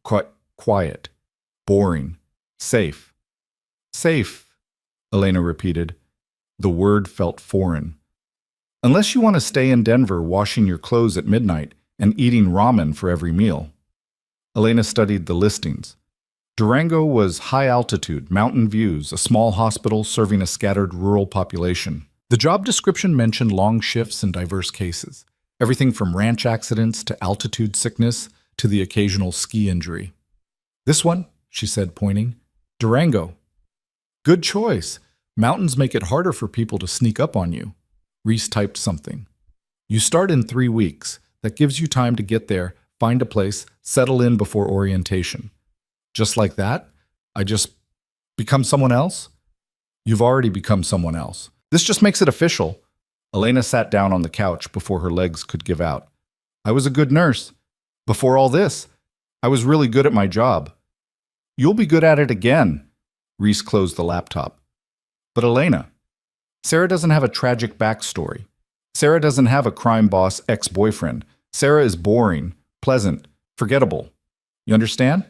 Quiet. Boring. Safe. Safe, Elena repeated. The word felt foreign. Unless you want to stay in Denver washing your clothes at midnight and eating ramen for every meal. Elena studied the listings. Durango was high altitude, mountain views, a small hospital serving a scattered rural population. The job description mentioned long shifts and diverse cases, everything from ranch accidents to altitude sickness to the occasional ski injury. This one, she said, pointing. Durango. Good choice. Mountains make it harder for people to sneak up on you. Reese typed something. You start in 3 weeks. That gives you time to get there, find a place, settle in before orientation. Just like that? I just become someone else? You've already become someone else. This just makes it official. Elena sat down on the couch before her legs could give out. I was a good nurse. Before all this, I was really good at my job. You'll be good at it again. Reese closed the laptop. But Elena, Sarah doesn't have a tragic backstory. Sarah doesn't have a crime boss ex-boyfriend. Sarah is boring, pleasant, forgettable. You understand?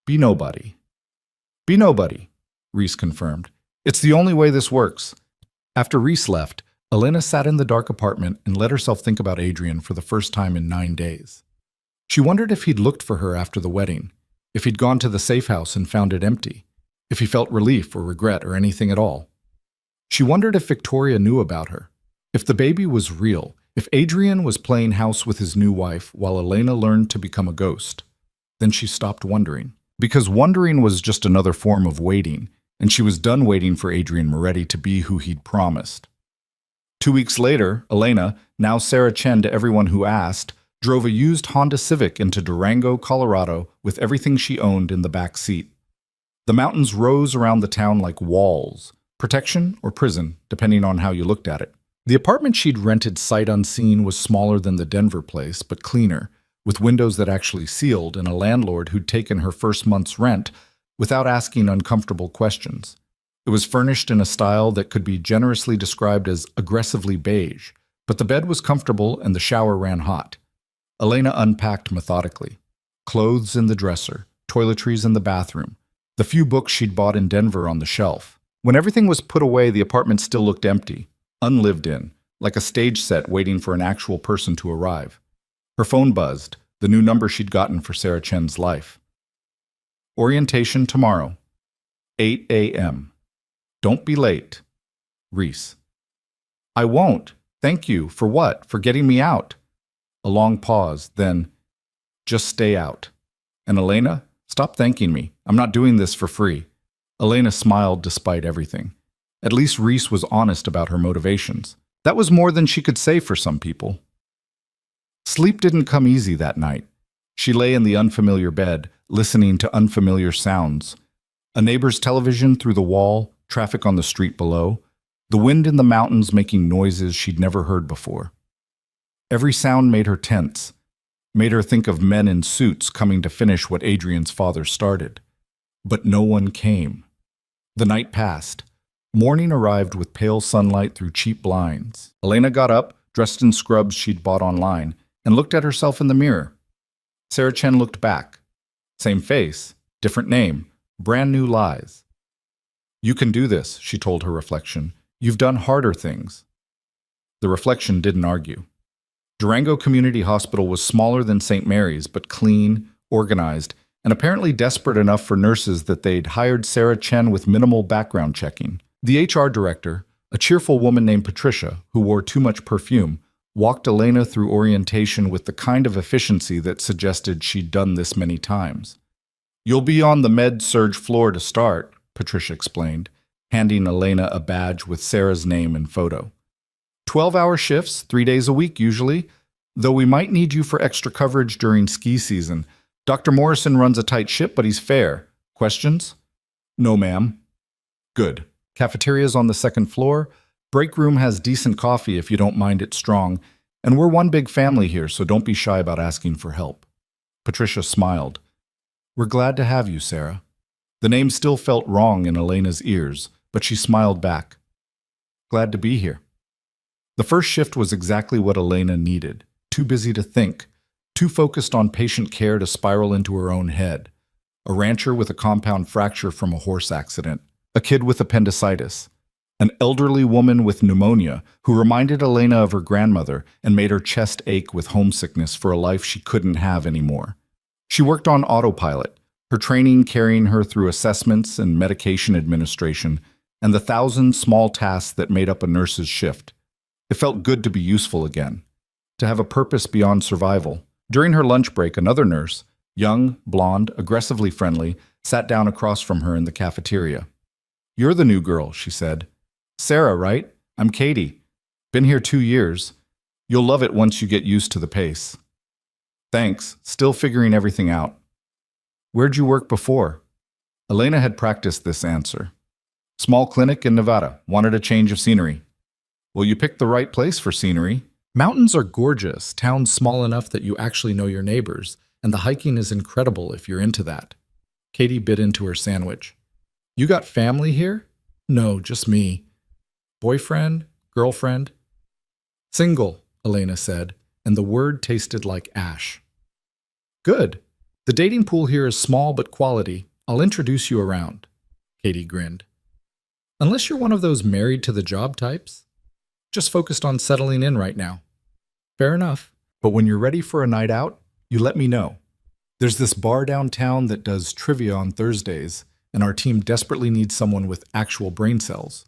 Be nobody. Be nobody, Reese confirmed. It's the only way this works. After Reese left, Elena sat in the dark apartment and let herself think about Adrian for the first time in 9 days. She wondered if he'd looked for her after the wedding, if he'd gone to the safe house and found it empty, if he felt relief or regret or anything at all. She wondered if Victoria knew about her, if the baby was real, if Adrian was playing house with his new wife while Elena learned to become a ghost. Then she stopped wondering, because wondering was just another form of waiting, and she was done waiting for Adrian Moretti to be who he'd promised. 2 weeks later, Elena, now Sarah Chen to everyone who asked, drove a used Honda Civic into Durango, Colorado, with everything she owned in the back seat. The mountains rose around the town like walls, protection or prison, depending on how you looked at it. The apartment she'd rented sight unseen was smaller than the Denver place, but cleaner, with windows that actually sealed and a landlord who'd taken her first month's rent without asking uncomfortable questions. It was furnished in a style that could be generously described as aggressively beige, but the bed was comfortable and the shower ran hot. Elena unpacked methodically. Clothes in the dresser, toiletries in the bathroom, the few books she'd bought in Denver on the shelf. When everything was put away, the apartment still looked empty, unlived in, like a stage set waiting for an actual person to arrive. Her phone buzzed, the new number she'd gotten for Sarah Chen's life. Orientation tomorrow, 8 a.m. Don't be late. Reese. I won't. Thank you. For what? For getting me out. A long pause, then, just stay out. And Elena, stop thanking me. I'm not doing this for free. Elena smiled despite everything. At least Reese was honest about her motivations. That was more than she could say for some people. Sleep didn't come easy that night. She lay in the unfamiliar bed, listening to unfamiliar sounds. A neighbor's television through the wall, traffic on the street below, the wind in the mountains making noises she'd never heard before. Every sound made her tense, made her think of men in suits coming to finish what Adrian's father started. But no one came. The night passed. Morning arrived with pale sunlight through cheap blinds. Elena got up, dressed in scrubs she'd bought online, and looked at herself in the mirror. Sarah Chen looked back. Same face, different name, brand new lies. You can do this, she told her reflection. You've done harder things. The reflection didn't argue. Durango Community Hospital was smaller than St. Mary's, but clean, organized, and apparently desperate enough for nurses that they'd hired Sarah Chen with minimal background checking. The HR director, a cheerful woman named Patricia, who wore too much perfume, walked Elena through orientation with the kind of efficiency that suggested she'd done this many times. You'll be on the med-surg floor to start, Patricia explained, handing Elena a badge with Sarah's name and photo. 12-hour shifts, 3 days a week usually, though we might need you for extra coverage during ski season. Dr. Morrison runs a tight ship, but he's fair. Questions? No, ma'am. Good. Cafeteria's on the second floor. Break room has decent coffee if you don't mind it strong. And we're one big family here, so don't be shy about asking for help. Patricia smiled. We're glad to have you, Sarah. The name still felt wrong in Elena's ears, but she smiled back. Glad to be here. The first shift was exactly what Elena needed. Too busy to think. Too focused on patient care to spiral into her own head. A rancher with a compound fracture from a horse accident. A kid with appendicitis. an elderly woman with pneumonia who reminded Elena of her grandmother and made her chest ache with homesickness for a life she couldn't have anymore. She worked on autopilot, her training carrying her through assessments and medication administration, and the thousand small tasks that made up a nurse's shift. It felt good to be useful again, to have a purpose beyond survival. During her lunch break, another nurse, young, blonde, aggressively friendly, sat down across from her in the cafeteria. "You're the new girl," she said. "Sarah, right? I'm Katie. Been here 2 years. You'll love it once you get used to the pace." "Thanks, still figuring everything out." "Where'd you work before?" Elena had practiced this answer. "Small clinic in Nevada. Wanted a change of scenery." "Well, you picked the right place for scenery. Mountains are gorgeous, towns small enough that you actually know your neighbors, and the hiking is incredible if you're into that." Katie bit into her sandwich. "You got family here?" "No, just me." "Boyfriend? Girlfriend?" "Single," Elena said, and the word tasted like ash. "Good. The dating pool here is small but quality. I'll introduce you around." Katie grinned. "Unless you're one of those married to the job types? Just focused on settling in right now." "Fair enough. But when you're ready for a night out, you let me know. There's this bar downtown that does trivia on Thursdays, and our team desperately needs someone with actual brain cells."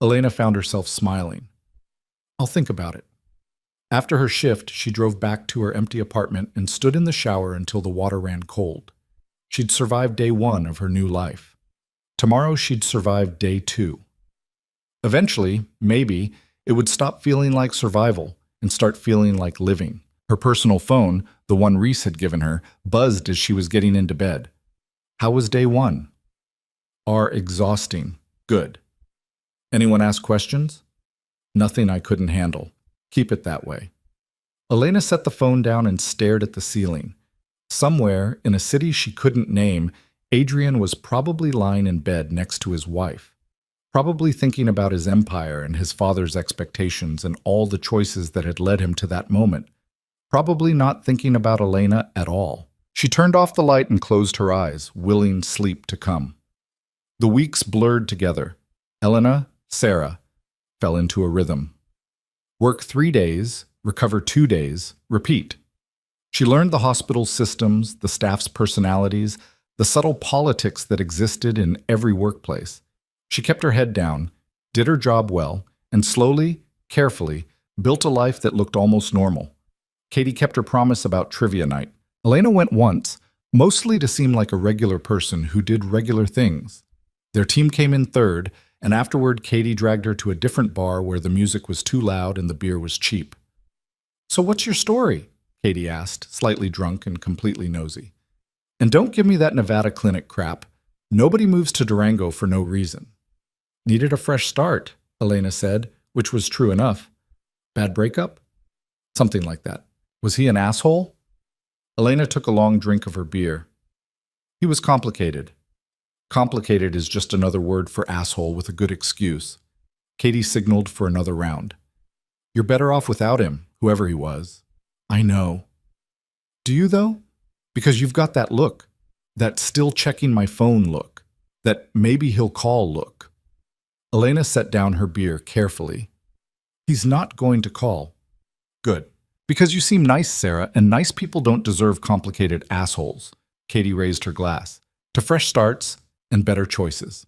Elena found herself smiling. "I'll think about it." After her shift, she drove back to her empty apartment and stood in the shower until the water ran cold. She'd survived day 1 of her new life. Tomorrow she'd survive day 2. Eventually, maybe, it would stop feeling like survival and start feeling like living. Her personal phone, the one Reese had given her, buzzed as she was getting into bed. How was day 1? Exhausting. Good. Anyone ask questions? Nothing I couldn't handle. Keep it that way. Elena set the phone down and stared at the ceiling. Somewhere, in a city she couldn't name, Adrian was probably lying in bed next to his wife. Probably thinking about his empire and his father's expectations and all the choices that had led him to that moment. Probably not thinking about Elena at all. She turned off the light and closed her eyes, willing sleep to come. The weeks blurred together. Elena, Sarah, fell into a rhythm. Work 3 days, recover 2 days, repeat. She learned the hospital's systems, the staff's personalities, the subtle politics that existed in every workplace. She kept her head down, did her job well, and slowly, carefully, built a life that looked almost normal. Katie kept her promise about trivia night. Elena went once, mostly to seem like a regular person who did regular things. Their team came in third, and afterward Katie dragged her to a different bar where the music was too loud and the beer was cheap. "So what's your story?" Katie asked, slightly drunk and completely nosy. "And don't give me that Nevada clinic crap. Nobody moves to Durango for no reason." "Needed a fresh start," Elena said, which was true enough. "Bad breakup?" "Something like that." "Was he an asshole?" Elena took a long drink of her beer. "He was complicated." Complicated is just another word for asshole with a good excuse. Katie signaled for another round. "You're better off without him, whoever he was." "I know." "Do you, though? Because you've got that look. That still checking my phone look. That maybe he'll call look." Elena set down her beer carefully. "He's not going to call." "Good. Because you seem nice, Sarah, and nice people don't deserve complicated assholes." Katie raised her glass. "To fresh starts and better choices."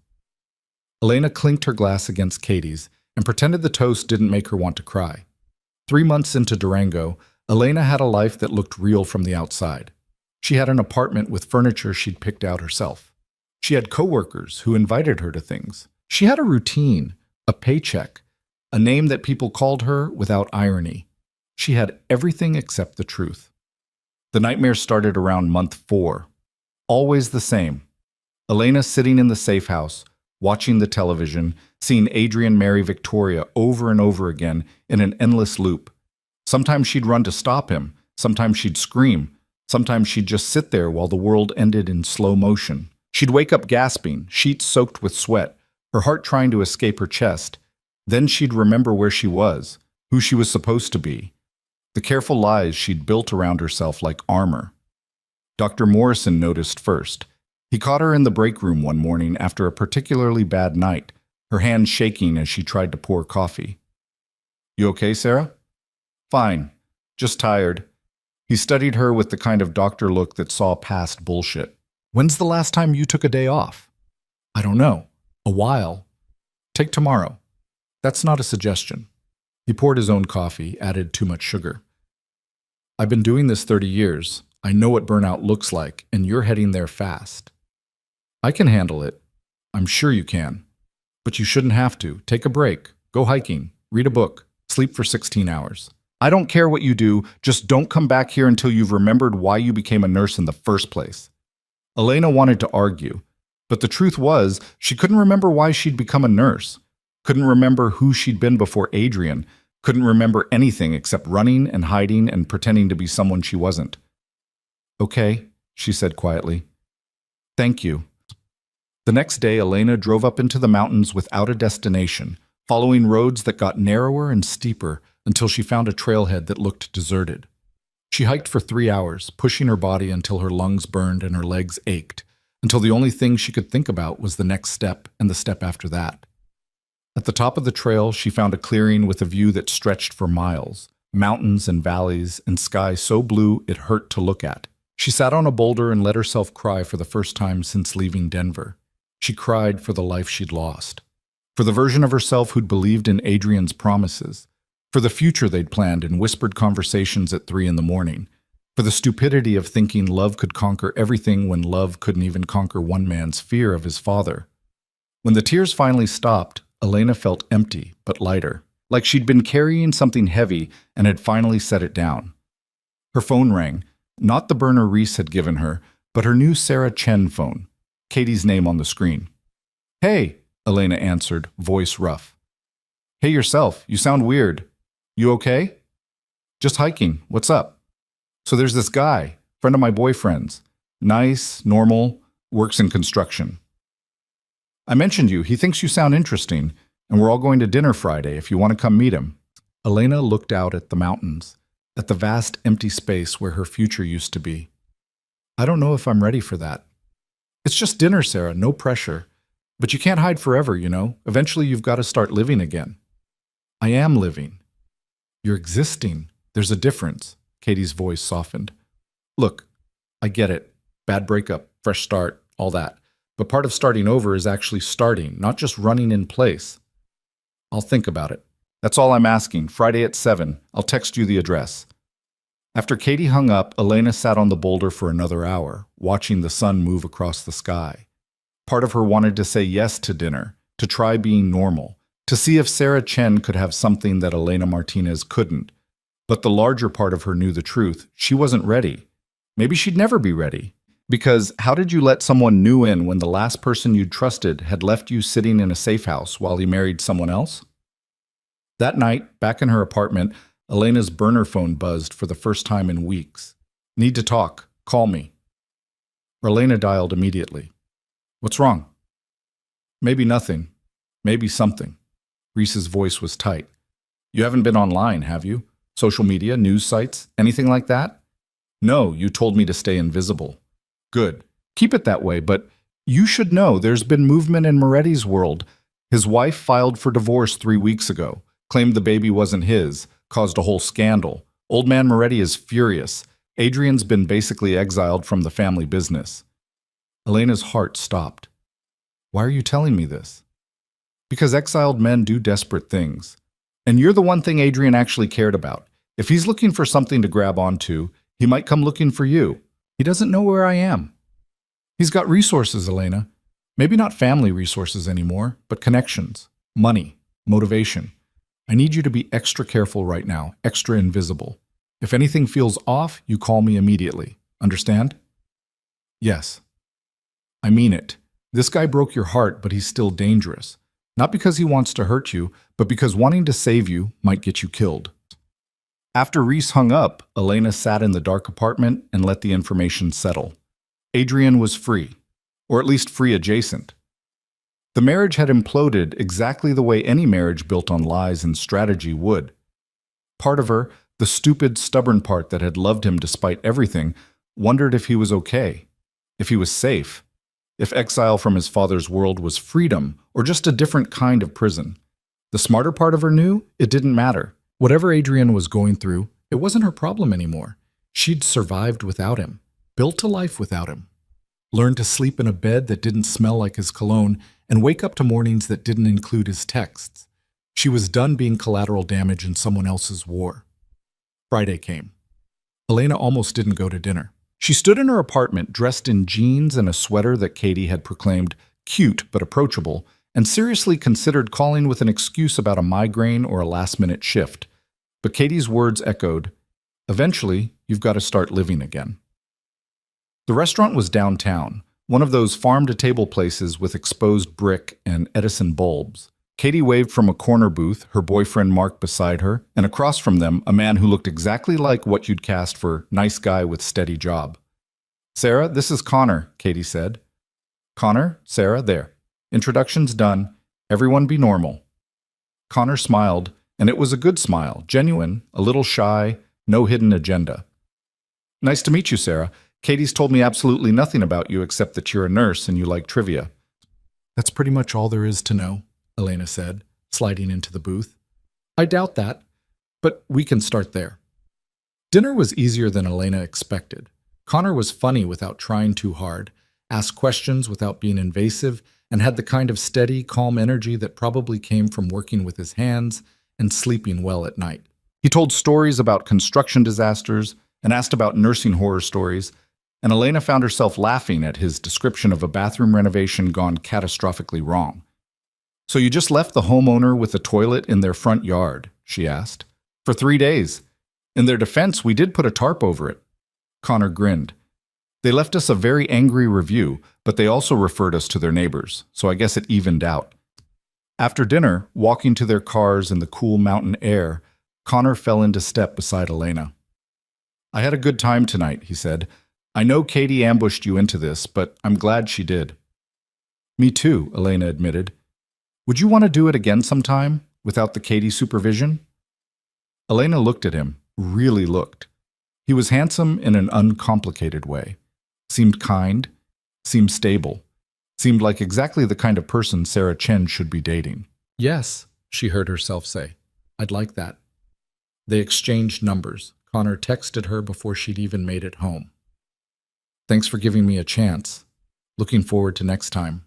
Elena clinked her glass against Katie's and pretended the toast didn't make her want to cry. 3 months into Durango, Elena had a life that looked real from the outside. She had an apartment with furniture she'd picked out herself. She had coworkers who invited her to things. She had a routine, a paycheck, a name that people called her without irony. She had everything except the truth. The nightmare started around month 4. Always the same. Elena sitting in the safe house, watching the television, seeing Adrian marry Victoria over and over again in an endless loop. Sometimes she'd run to stop him, sometimes she'd scream, sometimes she'd just sit there while the world ended in slow motion. She'd wake up gasping, sheets soaked with sweat, her heart trying to escape her chest. Then she'd remember where she was, who she was supposed to be, the careful lies she'd built around herself like armor. Dr. Morrison noticed first. He caught her in the break room one morning after a particularly bad night, her hand shaking as she tried to pour coffee. You okay, Sarah? Fine. Just tired. He studied her with the kind of doctor look that saw past bullshit. When's the last time you took a day off? I don't know. A while. Take tomorrow. That's not a suggestion. He poured his own coffee, added too much sugar. I've been doing this 30 years. I know what burnout looks like, and you're heading there fast. I can handle it. I'm sure you can. But you shouldn't have to. Take a break. Go hiking. Read a book. Sleep for 16 hours. I don't care what you do, just don't come back here until you've remembered why you became a nurse in the first place. Elena wanted to argue, but the truth was she couldn't remember why she'd become a nurse, couldn't remember who she'd been before Adrian, couldn't remember anything except running and hiding and pretending to be someone she wasn't. Okay, she said quietly. Thank you. The next day, Elena drove up into the mountains without a destination, following roads that got narrower and steeper until she found a trailhead that looked deserted. She hiked for 3 hours, pushing her body until her lungs burned and her legs ached, until the only thing she could think about was the next step and the step after that. At the top of the trail, she found a clearing with a view that stretched for miles, mountains and valleys and sky so blue it hurt to look at. She sat on a boulder and let herself cry for the first time since leaving Denver. She cried for the life she'd lost, for the version of herself who'd believed in Adrian's promises, for the future they'd planned in whispered conversations at 3 a.m, for the stupidity of thinking love could conquer everything when love couldn't even conquer one man's fear of his father. When the tears finally stopped, Elena felt empty but lighter, like she'd been carrying something heavy and had finally set it down. Her phone rang, not the burner Reese had given her, but her new Sarah Chen phone, Katie's name on the screen. Hey, Elena answered, voice rough. Hey yourself, you sound weird. You okay? Just hiking, what's up? So there's this guy, friend of my boyfriend's. Nice, normal, works in construction. I mentioned you, he thinks you sound interesting, and we're all going to dinner Friday if you want to come meet him. Elena looked out at the mountains, at the vast empty space where her future used to be. I don't know if I'm ready for that. It's just dinner, Sarah, no pressure. But you can't hide forever, you know. Eventually you've got to start living again. I am living. You're existing. There's a difference. Katie's voice softened. Look, I get it. Bad breakup, fresh start, all that. But part of starting over is actually starting, not just running in place. I'll think about it. That's all I'm asking. Friday at 7. I'll text you the address. After Katie hung up, Elena sat on the boulder for another hour, watching the sun move across the sky. Part of her wanted to say yes to dinner, to try being normal, to see if Sarah Chen could have something that Elena Martinez couldn't. But the larger part of her knew the truth. She wasn't ready. Maybe she'd never be ready. Because how did you let someone new in when the last person you'd trusted had left you sitting in a safe house while he married someone else? That night, back in her apartment, Elena's burner phone buzzed for the first time in weeks. Need to talk. Call me. Elena dialed immediately. What's wrong? Maybe nothing. Maybe something. Reese's voice was tight. You haven't been online, have you? Social media, news sites, anything like that? No, you told me to stay invisible. Good. Keep it that way, but you should know there's been movement in Moretti's world. His wife filed for divorce 3 weeks ago, claimed the baby wasn't his, caused a whole scandal. Old man Moretti is furious. Adrian's been basically exiled from the family business. Elena's heart stopped. Why are you telling me this? Because exiled men do desperate things. And you're the one thing Adrian actually cared about. If he's looking for something to grab onto, he might come looking for you. He doesn't know where I am. He's got resources, Elena. Maybe not family resources anymore, but connections, money, motivation. I need you to be extra careful right now, extra invisible. If anything feels off, you call me immediately. Understand? Yes. I mean it. This guy broke your heart, but he's still dangerous. Not because he wants to hurt you, but because wanting to save you might get you killed. After Reese hung up, Elena sat in the dark apartment and let the information settle. Adrian was free, or at least free adjacent. The marriage had imploded exactly the way any marriage built on lies and strategy would. Part of her, the stupid, stubborn part that had loved him despite everything, wondered if he was okay, if he was safe. if exile from his father's world was freedom or just a different kind of prison. The smarter part of her knew it didn't matter. Whatever Adrian was going through, it wasn't her problem anymore. She'd survived without him, built a life without him, learned to sleep in a bed that didn't smell like his cologne, and wake up to mornings that didn't include his texts. She was done being collateral damage in someone else's war. Friday came. Elena almost didn't go to dinner. She stood in her apartment dressed in jeans and a sweater that Katie had proclaimed cute but approachable, and seriously considered calling with an excuse about a migraine or a last-minute shift. But Katie's words echoed, "Eventually, you've got to start living again." The restaurant was downtown, one of those farm-to-table places with exposed brick and Edison bulbs. Katie waved from a corner booth, her boyfriend Mark beside her, and across from them, a man who looked exactly like what you'd cast for nice guy with steady job. "Sarah, this is Connor," Katie said. "Connor, Sarah, there. Introductions done. Everyone be normal." Connor smiled, and it was a good smile, genuine, a little shy, no hidden agenda. "Nice to meet you, Sarah. Katie's told me absolutely nothing about you except that you're a nurse and you like trivia." "That's pretty much all there is to know," Elena said, sliding into the booth. "I doubt that, but we can start there." Dinner was easier than Elena expected. Connor was funny without trying too hard, asked questions without being invasive, and had the kind of steady, calm energy that probably came from working with his hands and sleeping well at night. He told stories about construction disasters and asked about nursing horror stories, and Elena found herself laughing at his description of a bathroom renovation gone catastrophically wrong. "So you just left the homeowner with a toilet in their front yard?" she asked. "For 3 days. In their defense, we did put a tarp over it." Connor grinned. "They left us a very angry review, but they also referred us to their neighbors, so I guess it evened out." After dinner, walking to their cars in the cool mountain air, Connor fell into step beside Elena. "I had a good time tonight," he said. "I know Katie ambushed you into this, but I'm glad she did." "Me too," Elena admitted. "Would you want to do it again sometime, without the Katie supervision?" Elena looked at him, really looked. He was handsome in an uncomplicated way. Seemed kind, seemed stable, seemed like exactly the kind of person Sarah Chen should be dating. "Yes," she heard herself say. "I'd like that." They exchanged numbers. Connor texted her before she'd even made it home. "Thanks for giving me a chance. Looking forward to next time."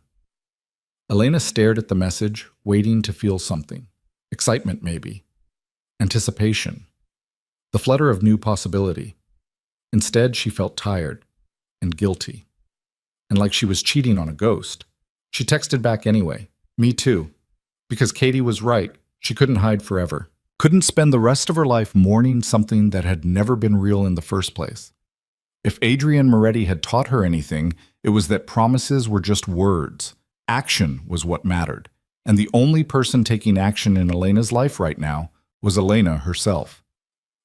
Elena stared at the message, waiting to feel something. Excitement, maybe. Anticipation. The flutter of new possibility. Instead, she felt tired and guilty, and like she was cheating on a ghost. She texted back anyway, "Me too," because Katie was right. She couldn't hide forever. Couldn't spend the rest of her life mourning something that had never been real in the first place. If Adrian Moretti had taught her anything, it was that promises were just words. Action was what mattered, and the only person taking action in Elena's life right now was Elena herself.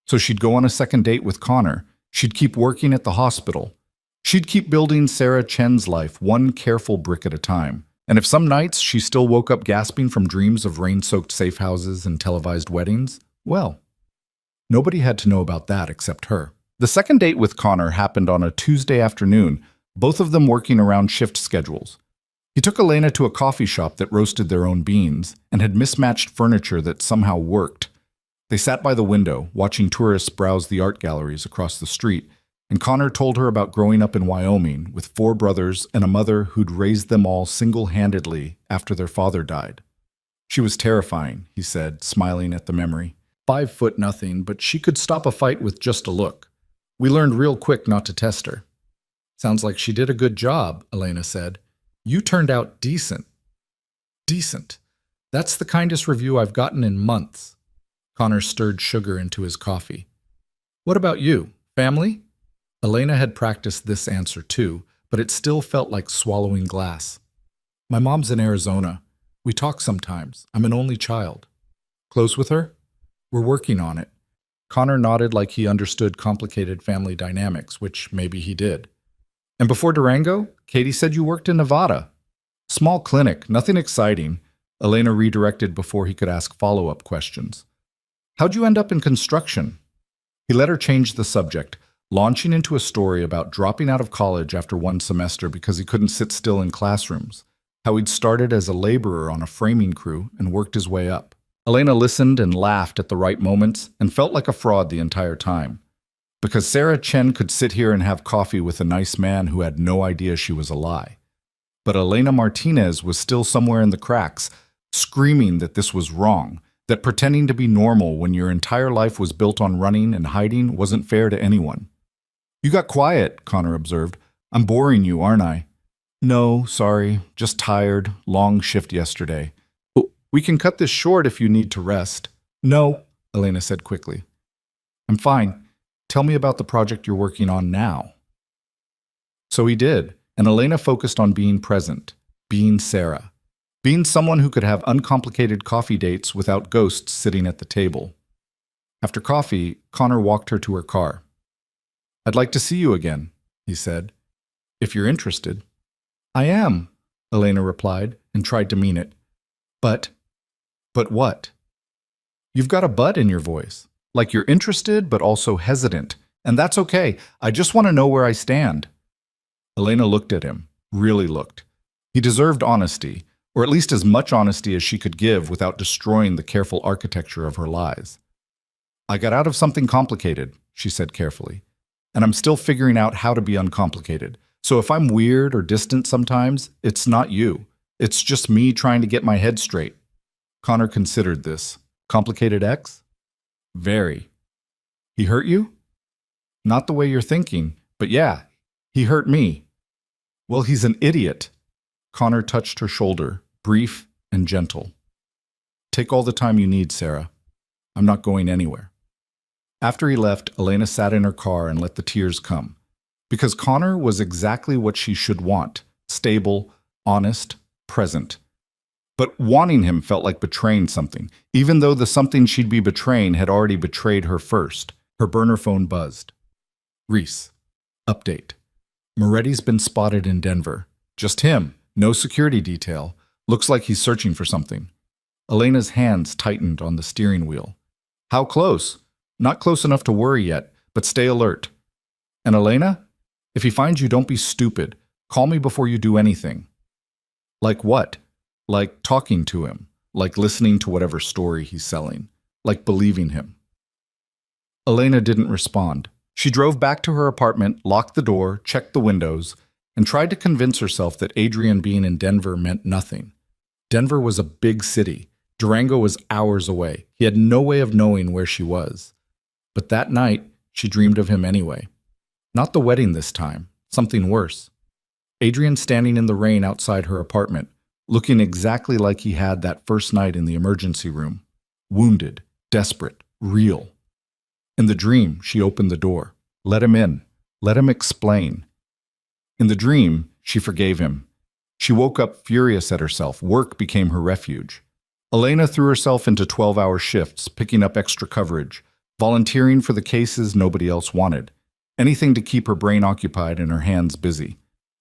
So she'd go on a second date with Connor. She'd keep working at the hospital. She'd keep building Sarah Chen's life one careful brick at a time. And if some nights she still woke up gasping from dreams of rain-soaked safe houses and televised weddings, well, nobody had to know about that except her. The second date with Connor happened on a Tuesday afternoon, both of them working around shift schedules. He took Elena to a coffee shop that roasted their own beans and had mismatched furniture that somehow worked. They sat by the window, watching tourists browse the art galleries across the street, and Connor told her about growing up in Wyoming with 4 brothers and a mother who'd raised them all single-handedly after their father died. She was terrifying, he said, smiling at the memory. 5'0", but she could stop a fight with just a look. We learned real quick not to test her. Sounds like she did a good job, Elena said. You turned out decent. Decent. That's the kindest review I've gotten in months. Connor stirred sugar into his coffee. What about you? Family? Elena had practiced this answer too, but it still felt like swallowing glass. My mom's in Arizona. We talk sometimes. I'm an only child. Close with her? We're working on it. Connor nodded like he understood complicated family dynamics, which maybe he did. And before Durango, Katie said you worked in Nevada. Small clinic, nothing exciting. Elena redirected before he could ask follow-up questions. How'd you end up in construction? He let her change the subject. launching into a story about dropping out of college after one semester because he couldn't sit still in classrooms, how he'd started as a laborer on a framing crew and worked his way up. Elena listened and laughed at the right moments and felt like a fraud the entire time. Because Sarah Chen could sit here and have coffee with a nice man who had no idea she was a lie. But Elena Martinez was still somewhere in the cracks, screaming that this was wrong, that pretending to be normal when your entire life was built on running and hiding wasn't fair to anyone. "You got quiet," Connor observed. "I'm boring you, aren't I?" "No, sorry, just tired, long shift yesterday. We can cut this short if you need to rest." "No," Elena said quickly. "I'm fine. Tell me about the project you're working on now." So he did, and Elena focused on being present, being Sarah, being someone who could have uncomplicated coffee dates without ghosts sitting at the table. After coffee, Connor walked her to her car. "I'd like to see you again," he said, "if you're interested." "I am," Elena replied and tried to mean it. But what? You've got a but in your voice, like you're interested but also hesitant, and that's okay. I just want to know where I stand. Elena looked at him, really looked. He deserved honesty, or at least as much honesty as she could give without destroying the careful architecture of her lies. "I got out of something complicated," she said carefully, "and I'm still figuring out how to be uncomplicated. So if I'm weird or distant sometimes, it's not you. It's just me trying to get my head straight." Connor considered this. Complicated X? Very. "He hurt you?" "Not the way you're thinking, but yeah, he hurt me." "Well, he's an idiot." Connor touched her shoulder, brief and gentle. "Take all the time you need, Sarah. I'm not going anywhere." After he left, Elena sat in her car and let the tears come. Because Connor was exactly what she should want: stable, honest, present. But wanting him felt like betraying something, even though the something she'd be betraying had already betrayed her first. Her burner phone buzzed. Reese. Update. Moretti's been spotted in Denver. Just him, no security detail. Looks like he's searching for something. Elena's hands tightened on the steering wheel. "How close?" "Not close enough to worry yet, but stay alert." "And Elena? If he finds you, don't be stupid. Call me before you do anything." "Like what?" "Like talking to him, like listening to whatever story he's selling, like believing him." Elena didn't respond. She drove back to her apartment, locked the door, checked the windows, and tried to convince herself that Adrian being in Denver meant nothing. Denver was a big city. Durango was hours away. He had no way of knowing where she was. But that night, she dreamed of him anyway. Not the wedding this time, something worse. Adrian standing in the rain outside her apartment, looking exactly like he had that first night in the emergency room. Wounded, desperate, real. In the dream, she opened the door. Let him in. Let him explain. In the dream, she forgave him. She woke up furious at herself. Work became her refuge. Elena threw herself into 12-hour shifts, picking up extra coverage, volunteering for the cases nobody else wanted. Anything to keep her brain occupied and her hands busy.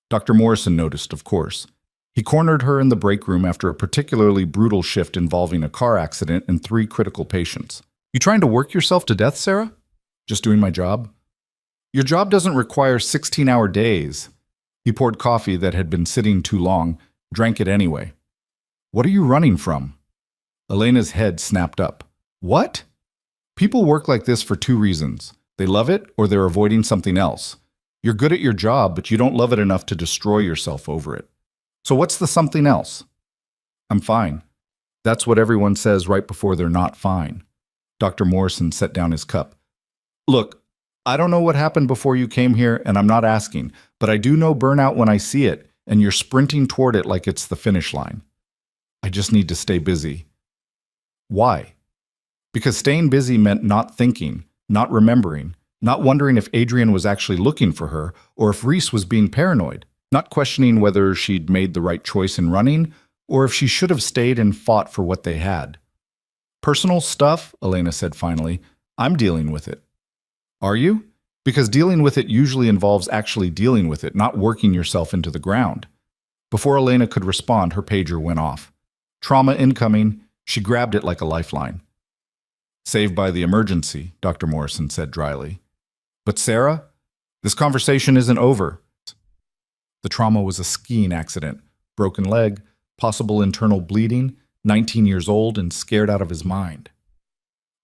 Dr. Morrison noticed, of course. He cornered her in the break room after a particularly brutal shift involving a car accident and 3 critical patients. "You trying to work yourself to death, Sarah?" "Just doing my job." "Your job doesn't require 16-hour days." He poured coffee that had been sitting too long, drank it anyway. "What are you running from?" Elena's head snapped up. "What?" "People work like this for 2 reasons. They love it or they're avoiding something else. You're good at your job, but you don't love it enough to destroy yourself over it. So what's the something else?" "I'm fine." That's what everyone says right before they're not fine. Dr. Morrison set down his cup. "Look, I don't know what happened before you came here, and I'm not asking, but I do know burnout when I see it, and you're sprinting toward it like it's the finish line. I just need to stay busy." "Why?" "Because staying busy meant not thinking, not remembering, not wondering if Adrian was actually looking for her, or if Reese was being paranoid. Not questioning whether she'd made the right choice in running, or if she should have stayed and fought for what they had." "Personal stuff," Elena said finally. "I'm dealing with it." "Are you?" "Because dealing with it usually involves actually dealing with it, not working yourself into the ground." Before Elena could respond, her pager went off. Trauma incoming. She grabbed it like a lifeline. "Saved by the emergency," Dr. Morrison said dryly. "But Sarah, This conversation isn't over. The trauma was a skiing accident, broken leg, possible internal bleeding, 19 years old and scared out of his mind.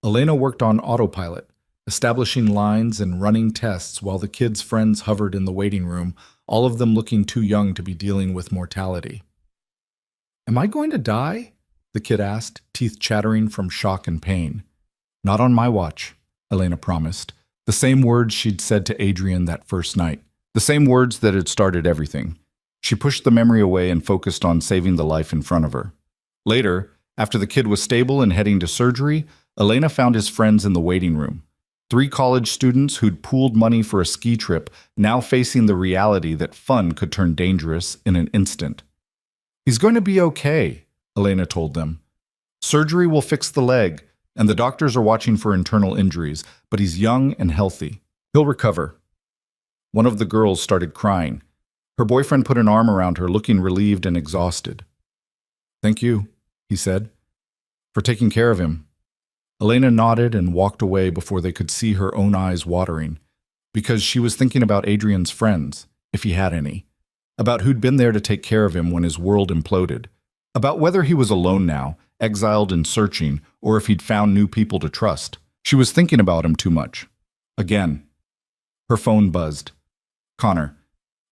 Elena worked on autopilot, establishing lines and running tests while the kids' friends hovered in the waiting room, all of them looking too young to be dealing with mortality. "Am I going to die?" the kid asked, teeth chattering from shock and pain. "Not on my watch," Elena promised. The same words she'd said to Adrian that first night. The same words that had started everything. She pushed the memory away and focused on saving the life in front of her. Later, after the kid was stable and heading to surgery, Elena found his friends in the waiting room. 3 college students who'd pooled money for a ski trip, now facing the reality that fun could turn dangerous in an instant. "He's going to be okay," Elena told them. "Surgery will fix the leg, and the doctors are watching for internal injuries, but he's young and healthy. He'll recover." One of the girls started crying. Her boyfriend put an arm around her, looking relieved and exhausted. "Thank you," he said, "for taking care of him." Elena nodded and walked away before they could see her own eyes watering, because she was thinking about Adrian's friends, if he had any, about who'd been there to take care of him when his world imploded, about whether he was alone now, exiled and searching, or if he'd found new people to trust. She was thinking about him too much. Again. Her phone buzzed. "Connor,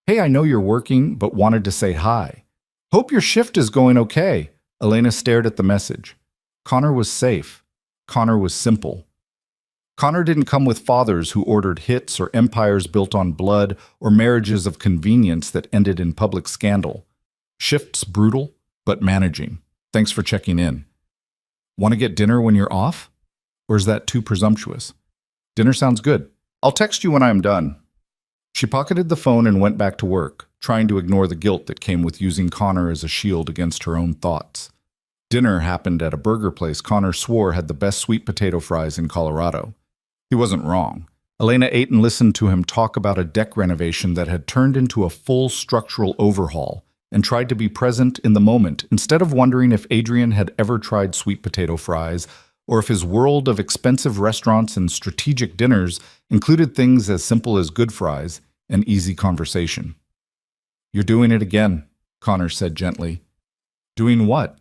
hey, I know you're working, but wanted to say hi. Hope your shift is going okay." Elena stared at the message. Connor was safe. Connor was simple. Connor didn't come with fathers who ordered hits or empires built on blood or marriages of convenience that ended in public scandal. Shifts brutal, but managing. "Thanks for checking in. Want to get dinner when you're off? Or is that too presumptuous?" "Dinner sounds good. I'll text you when I'm done." She pocketed the phone and went back to work, trying to ignore the guilt that came with using Connor as a shield against her own thoughts. Dinner happened at a burger place Connor swore had the best sweet potato fries in Colorado. He wasn't wrong. Elena ate and listened to him talk about a deck renovation that had turned into a full structural overhaul, and tried to be present in the moment instead of wondering if Adrian had ever tried sweet potato fries or if his world of expensive restaurants and strategic dinners included things as simple as good fries and easy conversation. "You're doing it again," Connor said gently. "Doing what?"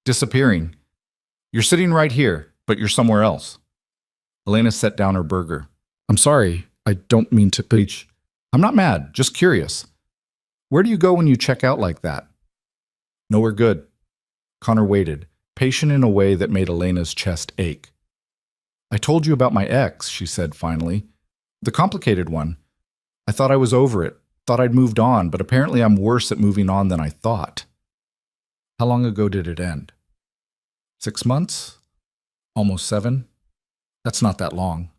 "Disappearing. You're sitting right here, but you're somewhere else." Elena set down her burger. "I'm sorry, I don't mean to preach. I'm not mad, just curious. Where do you go when you check out like that?" "Nowhere good." Connor waited, patient in a way that made Elena's chest ache. "I told you about my ex," she said finally. "The complicated one. I thought I was over it, thought I'd moved on, but apparently I'm worse at moving on than I thought." "How long ago did it end?" 6 months? Almost 7? That's not that long.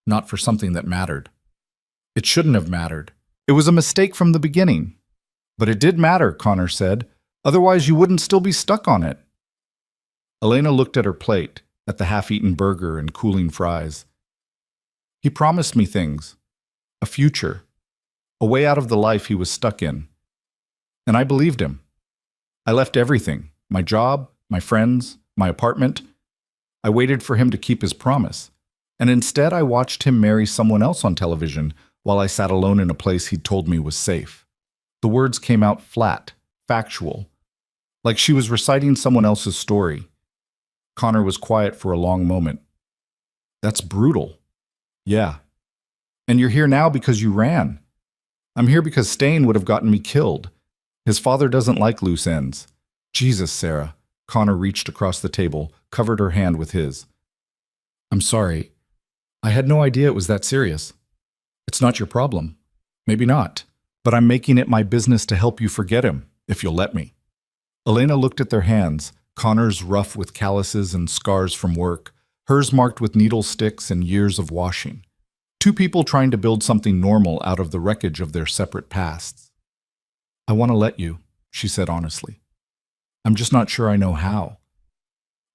Not for something that mattered. It shouldn't have mattered. It was a mistake from the beginning. But it did matter, Connor said. Otherwise you wouldn't still be stuck on it. Elena looked at her plate, at the half-eaten burger and cooling fries. "He promised me things. A future. A way out of the life he was stuck in. And I believed him. I left everything. My job, my friends, my apartment. I waited for him to keep his promise. And instead I watched him marry someone else on television while I sat alone in a place he'd told me was safe." The words came out flat, factual, like she was reciting someone else's story. Connor was quiet for a long moment. "That's brutal." "Yeah. And you're here now because you ran. I'm here because staying would have gotten me killed. His father doesn't like loose ends." "Jesus, Sarah." Connor reached across the table, covered her hand with his. "I'm sorry. I had no idea it was that serious. It's not your problem. Maybe not. But I'm making it my business to help you forget him, if you'll let me." Elena looked at their hands, Connor's rough with calluses and scars from work, hers marked with needle sticks and years of washing. Two people trying to build something normal out of the wreckage of their separate pasts. "I want to let you," she said honestly. "I'm just not sure I know how."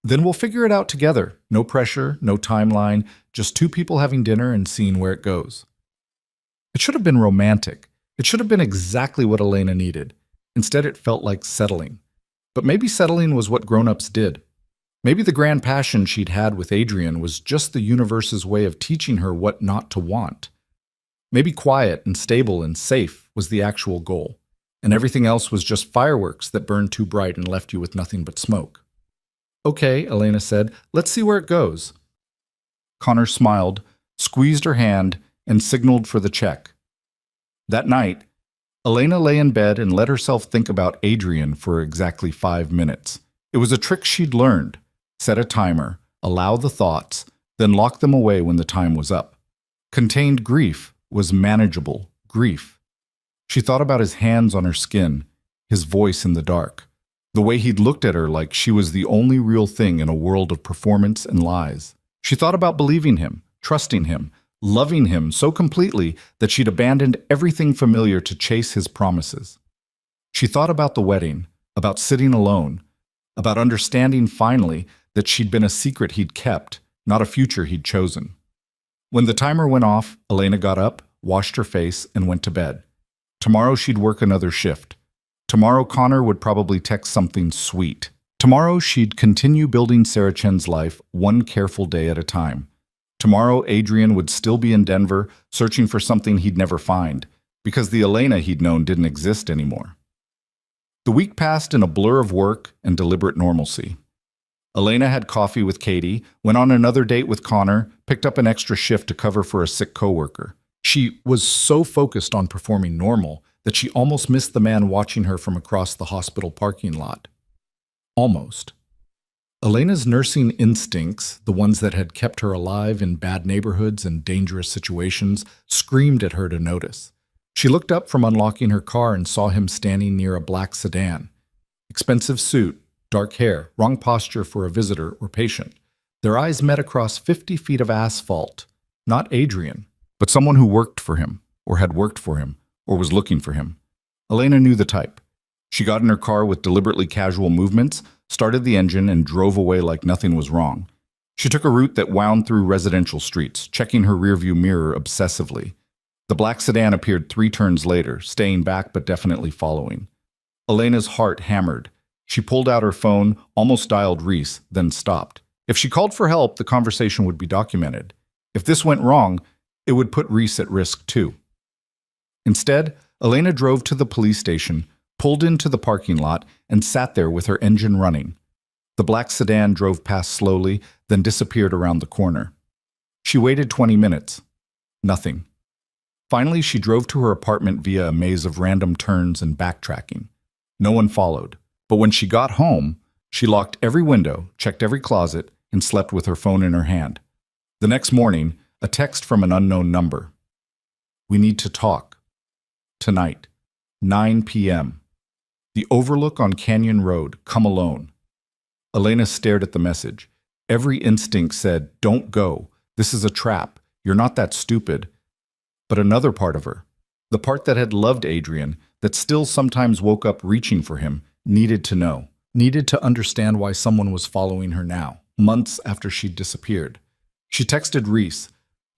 "Then we'll figure it out together. No pressure, no timeline, just two people having dinner and seeing where it goes." It should have been romantic. It should have been exactly what Elena needed. Instead, it felt like settling. But maybe settling was what grown-ups did. Maybe the grand passion she'd had with Adrian was just the universe's way of teaching her what not to want. Maybe quiet and stable and safe was the actual goal, and everything else was just fireworks that burned too bright and left you with nothing but smoke. Okay, Elena said, let's see where it goes. Connor smiled, squeezed her hand, and signaled for the check. That night, Elena lay in bed and let herself think about Adrian for exactly 5 minutes. It was a trick she'd learned. Set a timer, allow the thoughts, then lock them away when the time was up. Contained grief was manageable grief. She thought about his hands on her skin, his voice in the dark, the way he'd looked at her like she was the only real thing in a world of performance and lies. She thought about believing him, trusting him, loving him so completely that she'd abandoned everything familiar to chase his promises. She thought about the wedding, about sitting alone, about understanding finally that she'd been a secret he'd kept, not a future he'd chosen. When the timer went off, Elena got up, washed her face, and went to bed. Tomorrow she'd work another shift. Tomorrow Connor would probably text something sweet. Tomorrow she'd continue building Sarah Chen's life one careful day at a time. Tomorrow Adrian would still be in Denver, searching for something he'd never find, because the Elena he'd known didn't exist anymore. The week passed in a blur of work and deliberate normalcy. Elena had coffee with Katie, went on another date with Connor, picked up an extra shift to cover for a sick coworker. She was so focused on performing normal that she almost missed the man watching her from across the hospital parking lot. Almost. Elena's nursing instincts, the ones that had kept her alive in bad neighborhoods and dangerous situations, screamed at her to notice. She looked up from unlocking her car and saw him standing near a black sedan. Expensive suit, dark hair, wrong posture for a visitor or patient. Their eyes met across 50 feet of asphalt. Not Adrian, but someone who worked for him, or had worked for him, or was looking for him. Elena knew the type. She got in her car with deliberately casual movements, started the engine, and drove away like nothing was wrong. She took a route that wound through residential streets, checking her rearview mirror obsessively. The black sedan appeared 3 turns later, staying back but definitely following. Elena's heart hammered. She pulled out her phone, almost dialed Reese, then stopped. If she called for help, the conversation would be documented. If this went wrong, it would put Reese at risk too. Instead, Elena drove to the police station, pulled into the parking lot, and sat there with her engine running. The black sedan drove past slowly, then disappeared around the corner. She waited 20 minutes. Nothing. Finally, she drove to her apartment via a maze of random turns and backtracking. No one followed. But when she got home, she locked every window, checked every closet, and slept with her phone in her hand. The next morning, a text from an unknown number. We need to talk. Tonight, 9 p.m. The Overlook on Canyon Road, come alone. Elena stared at the message. Every instinct said, don't go. This is a trap. You're not that stupid. But another part of her, the part that had loved Adrian, that still sometimes woke up reaching for him, needed to know, needed to understand why someone was following her now, months after she'd disappeared. She texted Reese,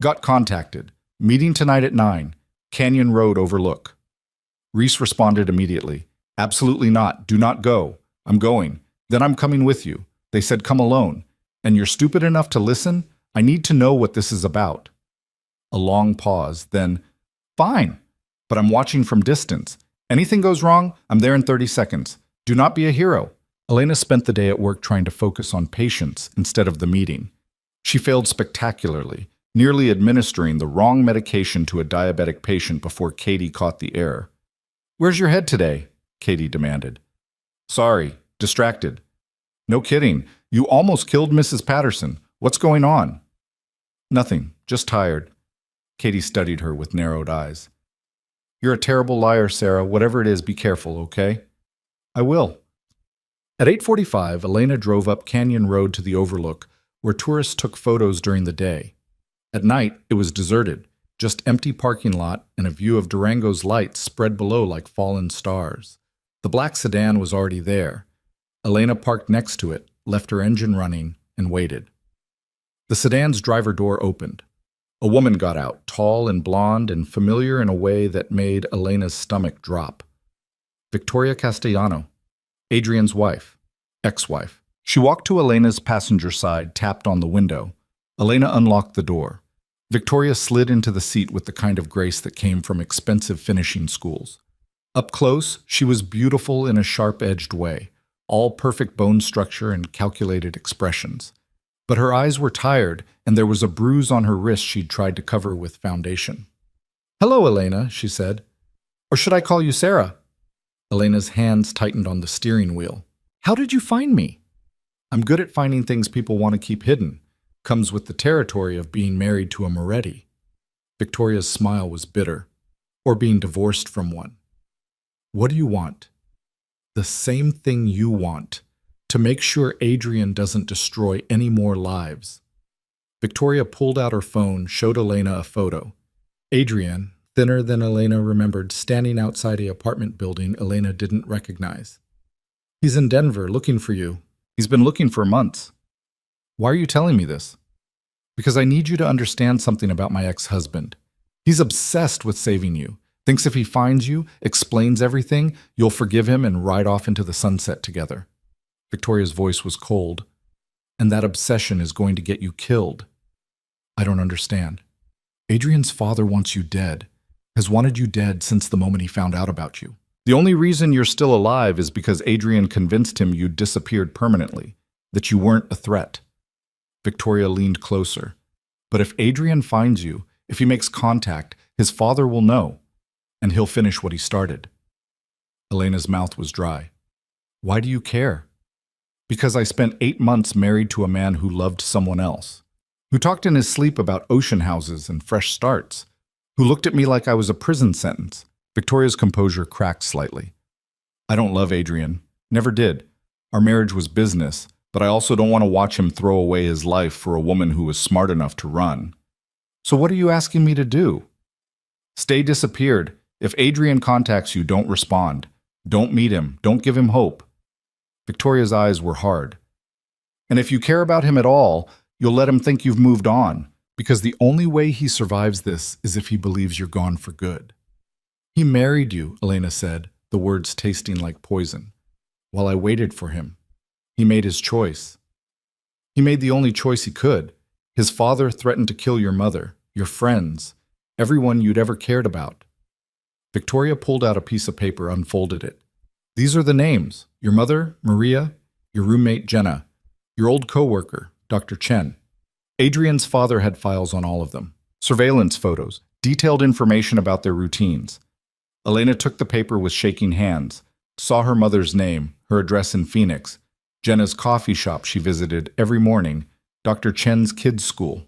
got contacted, meeting tonight at 9, Canyon Road Overlook. Reese responded immediately, absolutely not, do not go, I'm going, then I'm coming with you. They said come alone, and you're stupid enough to listen? I need to know what this is about. A long pause, then, fine, but I'm watching from distance. Anything goes wrong, I'm there in 30 seconds. Do not be a hero. Elena spent the day at work trying to focus on patients instead of the meeting. She failed spectacularly, nearly administering the wrong medication to a diabetic patient before Katie caught the error. Where's your head today? Katie demanded. Sorry, distracted. No kidding, you almost killed Mrs. Patterson. What's going on? Nothing, just tired. Katie studied her with narrowed eyes. You're a terrible liar, Sarah. Whatever it is, be careful, okay? I will. At 8:45, Elena drove up Canyon Road to the Overlook, where tourists took photos during the day. At night, it was deserted, just empty parking lot and a view of Durango's lights spread below like fallen stars. The black sedan was already there. Elena parked next to it, left her engine running, and waited. The sedan's driver door opened. A woman got out, tall and blonde and familiar in a way that made Elena's stomach drop. Victoria Castellano, Adrian's wife, ex-wife. She walked to Elena's passenger side, tapped on the window. Elena unlocked the door. Victoria slid into the seat with the kind of grace that came from expensive finishing schools. Up close, she was beautiful in a sharp-edged way, all perfect bone structure and calculated expressions. But her eyes were tired, and there was a bruise on her wrist she'd tried to cover with foundation. "Hello, Elena," she said. "Or should I call you Sarah?" Elena's hands tightened on the steering wheel. "How did you find me?" "I'm good at finding things people want to keep hidden. Comes with the territory of being married to a Moretti." Victoria's smile was bitter. Or being divorced from one. "What do you want?" "The same thing you want. To make sure Adrian doesn't destroy any more lives." Victoria pulled out her phone, showed Elena a photo. Adrian, thinner than Elena remembered, standing outside an apartment building Elena didn't recognize. "He's in Denver, looking for you. He's been looking for months." "Why are you telling me this?" "Because I need you to understand something about my ex-husband. He's obsessed with saving you. Thinks if he finds you, explains everything, you'll forgive him and ride off into the sunset together." Victoria's voice was cold. "And that obsession is going to get you killed." "I don't understand." "Adrian's father wants you dead. Has wanted you dead since the moment he found out about you. The only reason you're still alive is because Adrian convinced him you'd disappeared permanently, that you weren't a threat." Victoria leaned closer. "But if Adrian finds you, if he makes contact, his father will know, and he'll finish what he started." Elena's mouth was dry. "Why do you care?" "Because I spent 8 months married to a man who loved someone else, who talked in his sleep about ocean houses and fresh starts, who looked at me like I was a prison sentence." Victoria's composure cracked slightly. "I don't love Adrian. Never did. Our marriage was business, but I also don't want to watch him throw away his life for a woman who was smart enough to run." "So what are you asking me to do?" "Stay disappeared. If Adrian contacts you, don't respond. Don't meet him. Don't give him hope." Victoria's eyes were hard. "And if you care about him at all, you'll let him think you've moved on, because the only way he survives this is if he believes you're gone for good." "He married you," Elena said, the words tasting like poison, "while I waited for him. He made his choice. He made the only choice he could. His father threatened to kill your mother, your friends, everyone you'd ever cared about." Victoria pulled out a piece of paper, unfolded it. "These are the names. Your mother, Maria, your roommate, Jenna, your old co-worker, Dr. Chen. Adrian's father had files on all of them. Surveillance photos, detailed information about their routines." Elena took the paper with shaking hands, saw her mother's name, her address in Phoenix, Jenna's coffee shop she visited every morning, Dr. Chen's kids' school.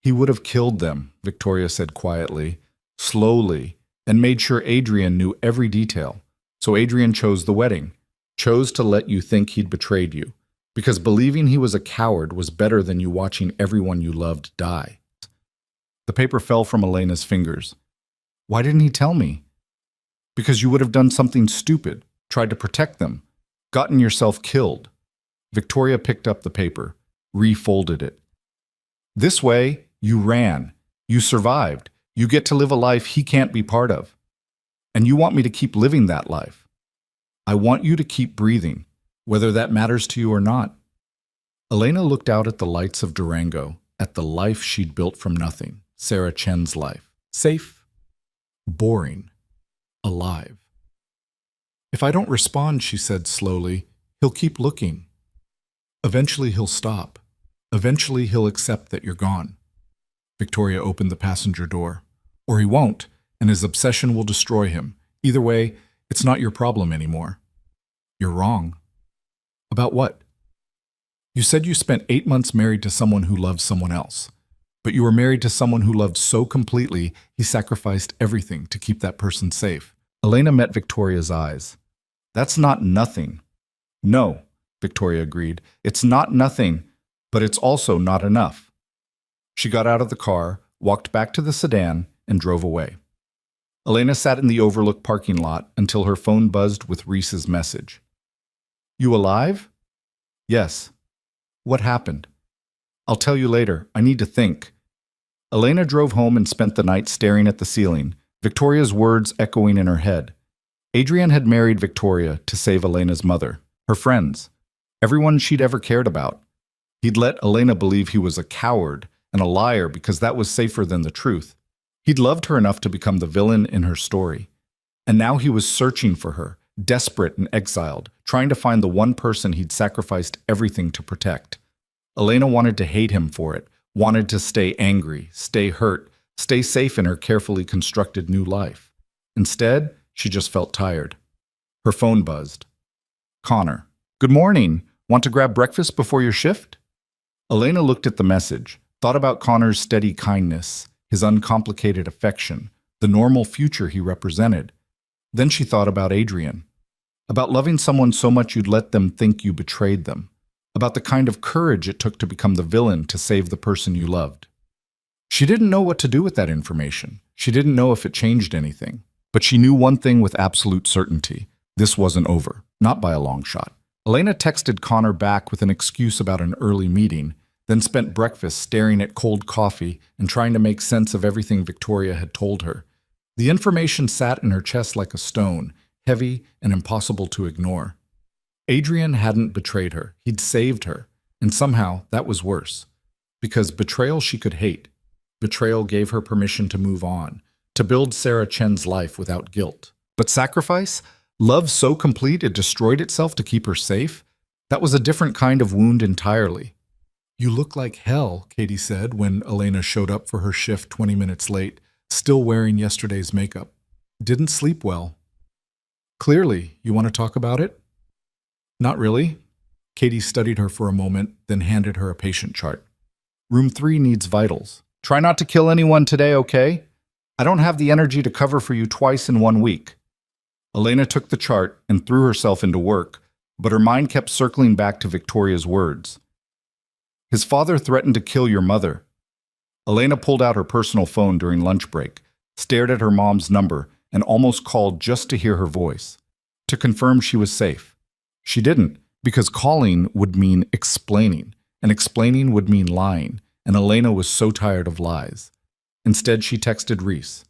"He would have killed them," Victoria said quietly, slowly, and made sure Adrian knew every detail. So Adrian chose the wedding, chose to let you think he'd betrayed you, because believing he was a coward was better than you watching everyone you loved die. The paper fell from Elena's fingers. "Why didn't he tell me?" "Because you would have done something stupid, tried to protect them, gotten yourself killed." Victoria picked up the paper, refolded it. "This way, you ran. You survived. You get to live a life he can't be part of. And you want me to keep living that life. I want you to keep breathing, whether that matters to you or not." Elena looked out at the lights of Durango, at the life she'd built from nothing, Sarah Chen's life. Safe, boring, alive. "If I don't respond," she said slowly, "he'll keep looking. Eventually he'll stop. Eventually he'll accept that you're gone." Victoria opened the passenger door. "Or he won't, and his obsession will destroy him. Either way, it's not your problem anymore." "You're wrong." "About what?" "You said you spent 8 months married to someone who loved someone else. But you were married to someone who loved so completely, he sacrificed everything to keep that person safe." Elena met Victoria's eyes. "That's not nothing." "No," Victoria agreed. "It's not nothing, but it's also not enough." She got out of the car, walked back to the sedan, and drove away. Elena sat in the overlook parking lot until her phone buzzed with Reese's message. "You alive?" "Yes." "What happened?" "I'll tell you later. I need to think." Elena drove home and spent the night staring at the ceiling, Victoria's words echoing in her head. Adrian had married Victoria to save Elena's mother, her friends, everyone she'd ever cared about. He'd let Elena believe he was a coward and a liar because that was safer than the truth. He'd loved her enough to become the villain in her story. And now he was searching for her, desperate and exiled, trying to find the one person he'd sacrificed everything to protect. Elena wanted to hate him for it, wanted to stay angry, stay hurt, stay safe in her carefully constructed new life. Instead, she just felt tired. Her phone buzzed. Connor. Good morning. Want to grab breakfast before your shift? Elena looked at the message, thought about Connor's steady kindness, his uncomplicated affection, the normal future he represented. Then she thought about Adrian, about loving someone so much you'd let them think you betrayed them, about the kind of courage it took to become the villain to save the person you loved. She didn't know what to do with that information. She didn't know if it changed anything. But she knew one thing with absolute certainty. This wasn't over, not by a long shot. Elena texted Connor back with an excuse about an early meeting, then spent breakfast staring at cold coffee and trying to make sense of everything Victoria had told her. The information sat in her chest like a stone, heavy and impossible to ignore. Adrian hadn't betrayed her. He'd saved her. And somehow that was worse. Because betrayal she could hate. Betrayal gave her permission to move on, to build Sarah Chen's life without guilt. But sacrifice? Love so complete it destroyed itself to keep her safe? That was a different kind of wound entirely. You look like hell, Katie said when Elena showed up for her shift 20 minutes late, still wearing yesterday's makeup. Didn't sleep well. Clearly, you want to talk about it? Not really. Katie studied her for a moment, then handed her a patient chart. Room 3 needs vitals. Try not to kill anyone today, okay? I don't have the energy to cover for you twice in 1 week. Elena took the chart and threw herself into work, but her mind kept circling back to Victoria's words. His father threatened to kill your mother. Elena pulled out her personal phone during lunch break, stared at her mom's number, and almost called just to hear her voice, to confirm she was safe. She didn't, because calling would mean explaining, and explaining would mean lying, and Elena was so tired of lies. Instead, she texted Reese.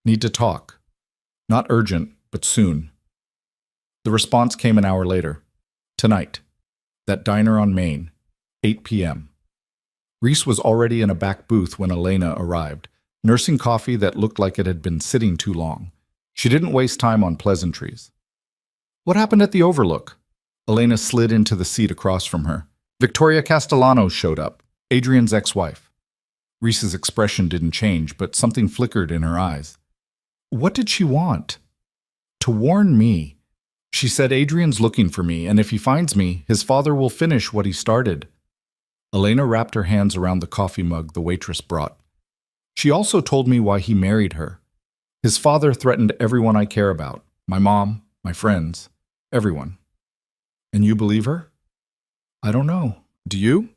Need to talk. Not urgent, but soon. The response came an hour later. Tonight. That diner on Main. 8 p.m. Reese was already in a back booth when Elena arrived, nursing coffee that looked like it had been sitting too long. She didn't waste time on pleasantries. What happened at the Overlook? Elena slid into the seat across from her. Victoria Castellanos showed up, Adrian's ex-wife. Reese's expression didn't change, but something flickered in her eyes. What did she want? To warn me. She said Adrian's looking for me, and if he finds me, his father will finish what he started. Elena wrapped her hands around the coffee mug the waitress brought. She also told me why he married her. His father threatened everyone I care about, my mom, my friends, everyone. And you believe her? I don't know. Do you?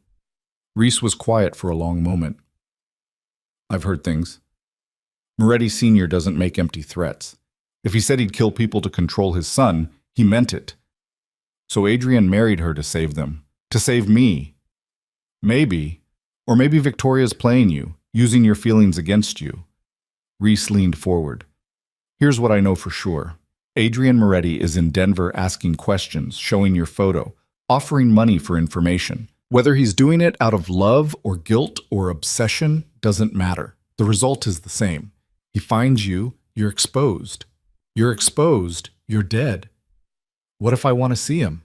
Reese was quiet for a long moment. I've heard things. Moretti Sr. doesn't make empty threats. If he said he'd kill people to control his son, he meant it. So Adrian married her to save them. To save me. Maybe. Or maybe Victoria's playing you, using your feelings against you. Reese leaned forward. Here's what I know for sure. Adrian Moretti is in Denver asking questions, showing your photo, offering money for information. Whether he's doing it out of love or guilt or obsession doesn't matter. The result is the same. He finds you, you're exposed. You're exposed, you're dead. What if I want to see him?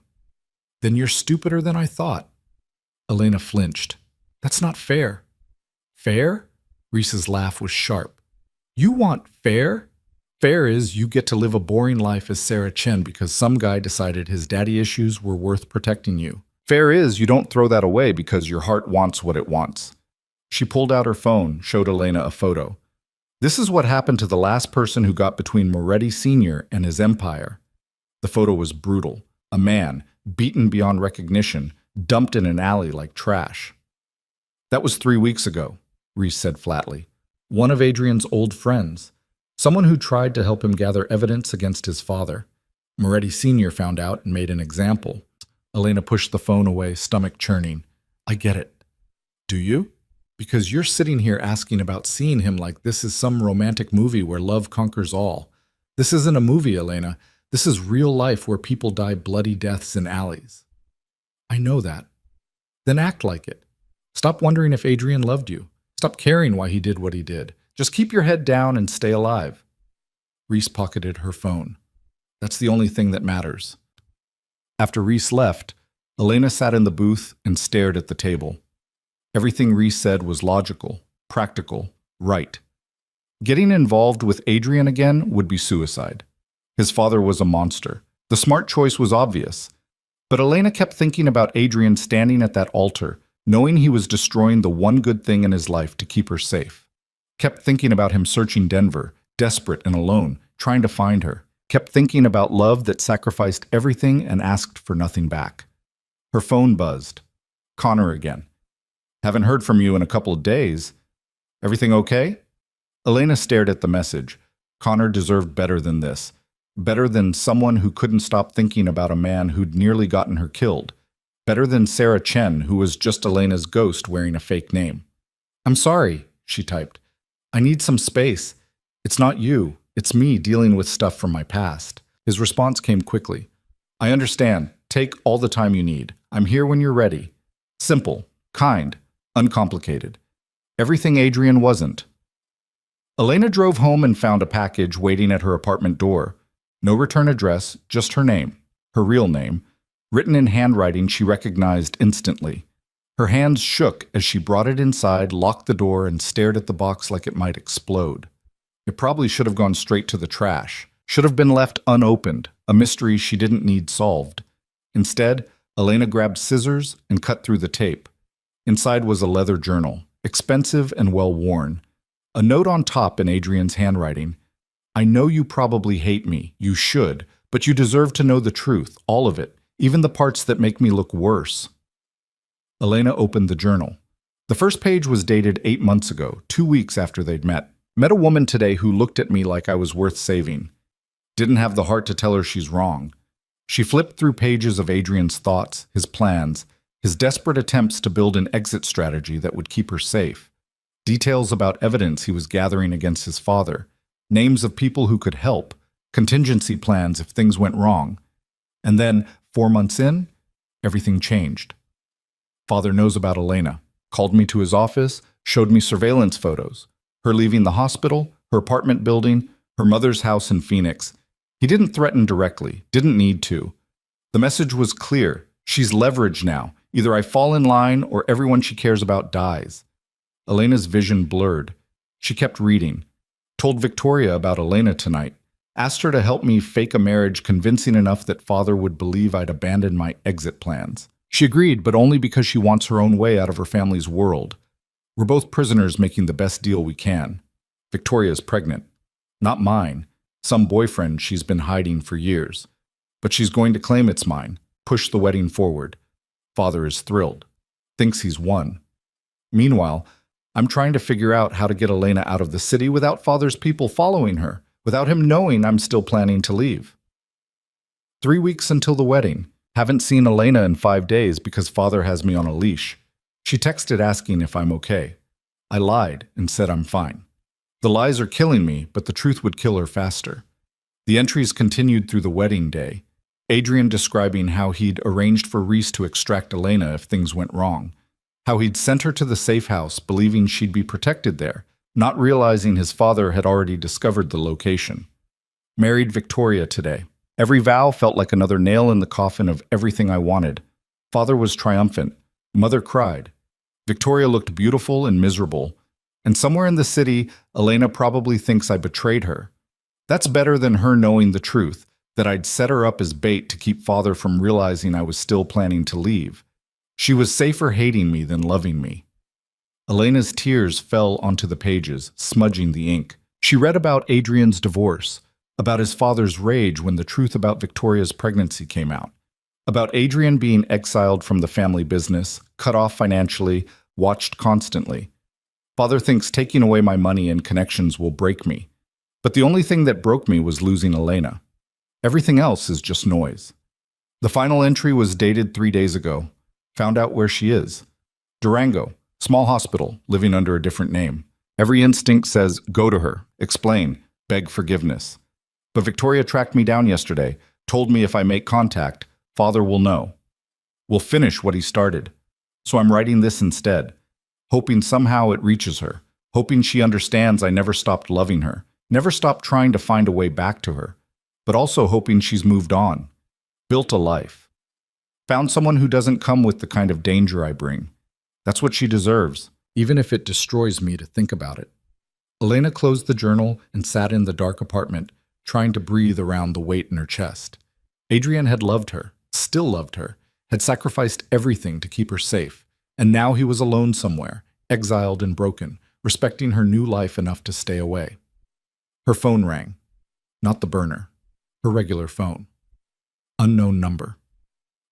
Then you're stupider than I thought. Elena flinched. That's not fair. Fair? Reese's laugh was sharp. You want fair? Fair is you get to live a boring life as Sarah Chen because some guy decided his daddy issues were worth protecting you. Fair is you don't throw that away because your heart wants what it wants. She pulled out her phone, showed Elena a photo. This is what happened to the last person who got between Moretti Sr. and his empire. The photo was brutal. A man, beaten beyond recognition, dumped in an alley like trash. That was 3 weeks ago, Reese said flatly. One of Adrian's old friends. Someone who tried to help him gather evidence against his father. Moretti Sr. found out and made an example. Elena pushed the phone away, stomach churning. I get it. Do you? Because you're sitting here asking about seeing him like this is some romantic movie where love conquers all. This isn't a movie, Elena. This is real life where people die bloody deaths in alleys. I know that. Then act like it. Stop wondering if Adrian loved you. Stop caring why he did what he did. Just keep your head down and stay alive. Reese pocketed her phone. That's the only thing that matters. After Reese left, Elena sat in the booth and stared at the table. Everything Reese said was logical, practical, right. Getting involved with Adrian again would be suicide. His father was a monster. The smart choice was obvious. But Elena kept thinking about Adrian standing at that altar, knowing he was destroying the one good thing in his life to keep her safe. Kept thinking about him searching Denver, desperate and alone, trying to find her. Kept thinking about love that sacrificed everything and asked for nothing back. Her phone buzzed. Connor again. Haven't heard from you in a couple of days. Everything okay? Elena stared at the message. Connor deserved better than this. Better than someone who couldn't stop thinking about a man who'd nearly gotten her killed. Better than Sarah Chen, who was just Elena's ghost wearing a fake name. I'm sorry, she typed. I need some space. It's not you. It's me dealing with stuff from my past. His response came quickly. I understand. Take all the time you need. I'm here when you're ready. Simple, kind, uncomplicated. Everything Adrian wasn't. Elena drove home and found a package waiting at her apartment door. No return address, just her name, her real name, written in handwriting she recognized instantly. Her hands shook as she brought it inside, locked the door, and stared at the box like it might explode. It probably should have gone straight to the trash, should have been left unopened, a mystery she didn't need solved. Instead, Elena grabbed scissors and cut through the tape. Inside was a leather journal, expensive and well-worn. A note on top in Adrian's handwriting. I know you probably hate me, you should, but you deserve to know the truth, all of it, even the parts that make me look worse. Elena opened the journal. The first page was dated 8 months ago, 2 weeks after they'd met. Met a woman today who looked at me like I was worth saving. Didn't have the heart to tell her she's wrong. She flipped through pages of Adrian's thoughts, his plans, his desperate attempts to build an exit strategy that would keep her safe. Details about evidence he was gathering against his father. Names of people who could help. Contingency plans if things went wrong. And then, 4 months in, everything changed. Father knows about Elena. Called me to his office, showed me surveillance photos. Her leaving the hospital, her apartment building, her mother's house in Phoenix. He didn't threaten directly, didn't need to. The message was clear. She's leveraged now. Either I fall in line or everyone she cares about dies. Elena's vision blurred. She kept reading. Told Victoria about Elena tonight. Asked her to help me fake a marriage convincing enough that father would believe I'd abandoned my exit plans. She agreed, but only because she wants her own way out of her family's world. We're both prisoners making the best deal we can. Victoria's pregnant. Not mine. Some boyfriend she's been hiding for years. But she's going to claim it's mine. Push the wedding forward. Father is thrilled. Thinks he's won. Meanwhile, I'm trying to figure out how to get Elena out of the city without father's people following her, without him knowing I'm still planning to leave. 3 weeks until the wedding. Haven't seen Elena in 5 days because father has me on a leash. She texted asking if I'm okay. I lied and said I'm fine. The lies are killing me, but the truth would kill her faster. The entries continued through the wedding day. Adrian describing how he'd arranged for Reese to extract Elena if things went wrong. How he'd sent her to the safe house believing she'd be protected there, not realizing his father had already discovered the location. Married Victoria today. Every vow felt like another nail in the coffin of everything I wanted. Father was triumphant. Mother cried. Victoria looked beautiful and miserable. And somewhere in the city, Elena probably thinks I betrayed her. That's better than her knowing the truth, that I'd set her up as bait to keep father from realizing I was still planning to leave. She was safer hating me than loving me. Elena's tears fell onto the pages, smudging the ink. She read about Adrian's divorce, about his father's rage when the truth about Victoria's pregnancy came out, about Adrian being exiled from the family business, cut off financially, watched constantly. Father thinks taking away my money and connections will break me. But the only thing that broke me was losing Elena. Everything else is just noise. The final entry was dated 3 days ago. Found out where she is. Durango, small hospital, living under a different name. Every instinct says, go to her, explain, beg forgiveness. But Victoria tracked me down yesterday, told me if I make contact, father will know. Will finish what he started. So I'm writing this instead. hoping somehow it reaches her, hoping she understands I never stopped loving her, never stopped trying to find a way back to her, but also hoping she's moved on, built a life, found someone who doesn't come with the kind of danger I bring. That's what she deserves, even if it destroys me to think about it. Elena closed the journal and sat in the dark apartment, trying to breathe around the weight in her chest. Adrian had loved her, still loved her, had sacrificed everything to keep her safe, and now he was alone somewhere, exiled and broken, respecting her new life enough to stay away. Her phone rang. Not the burner. Her regular phone. Unknown number.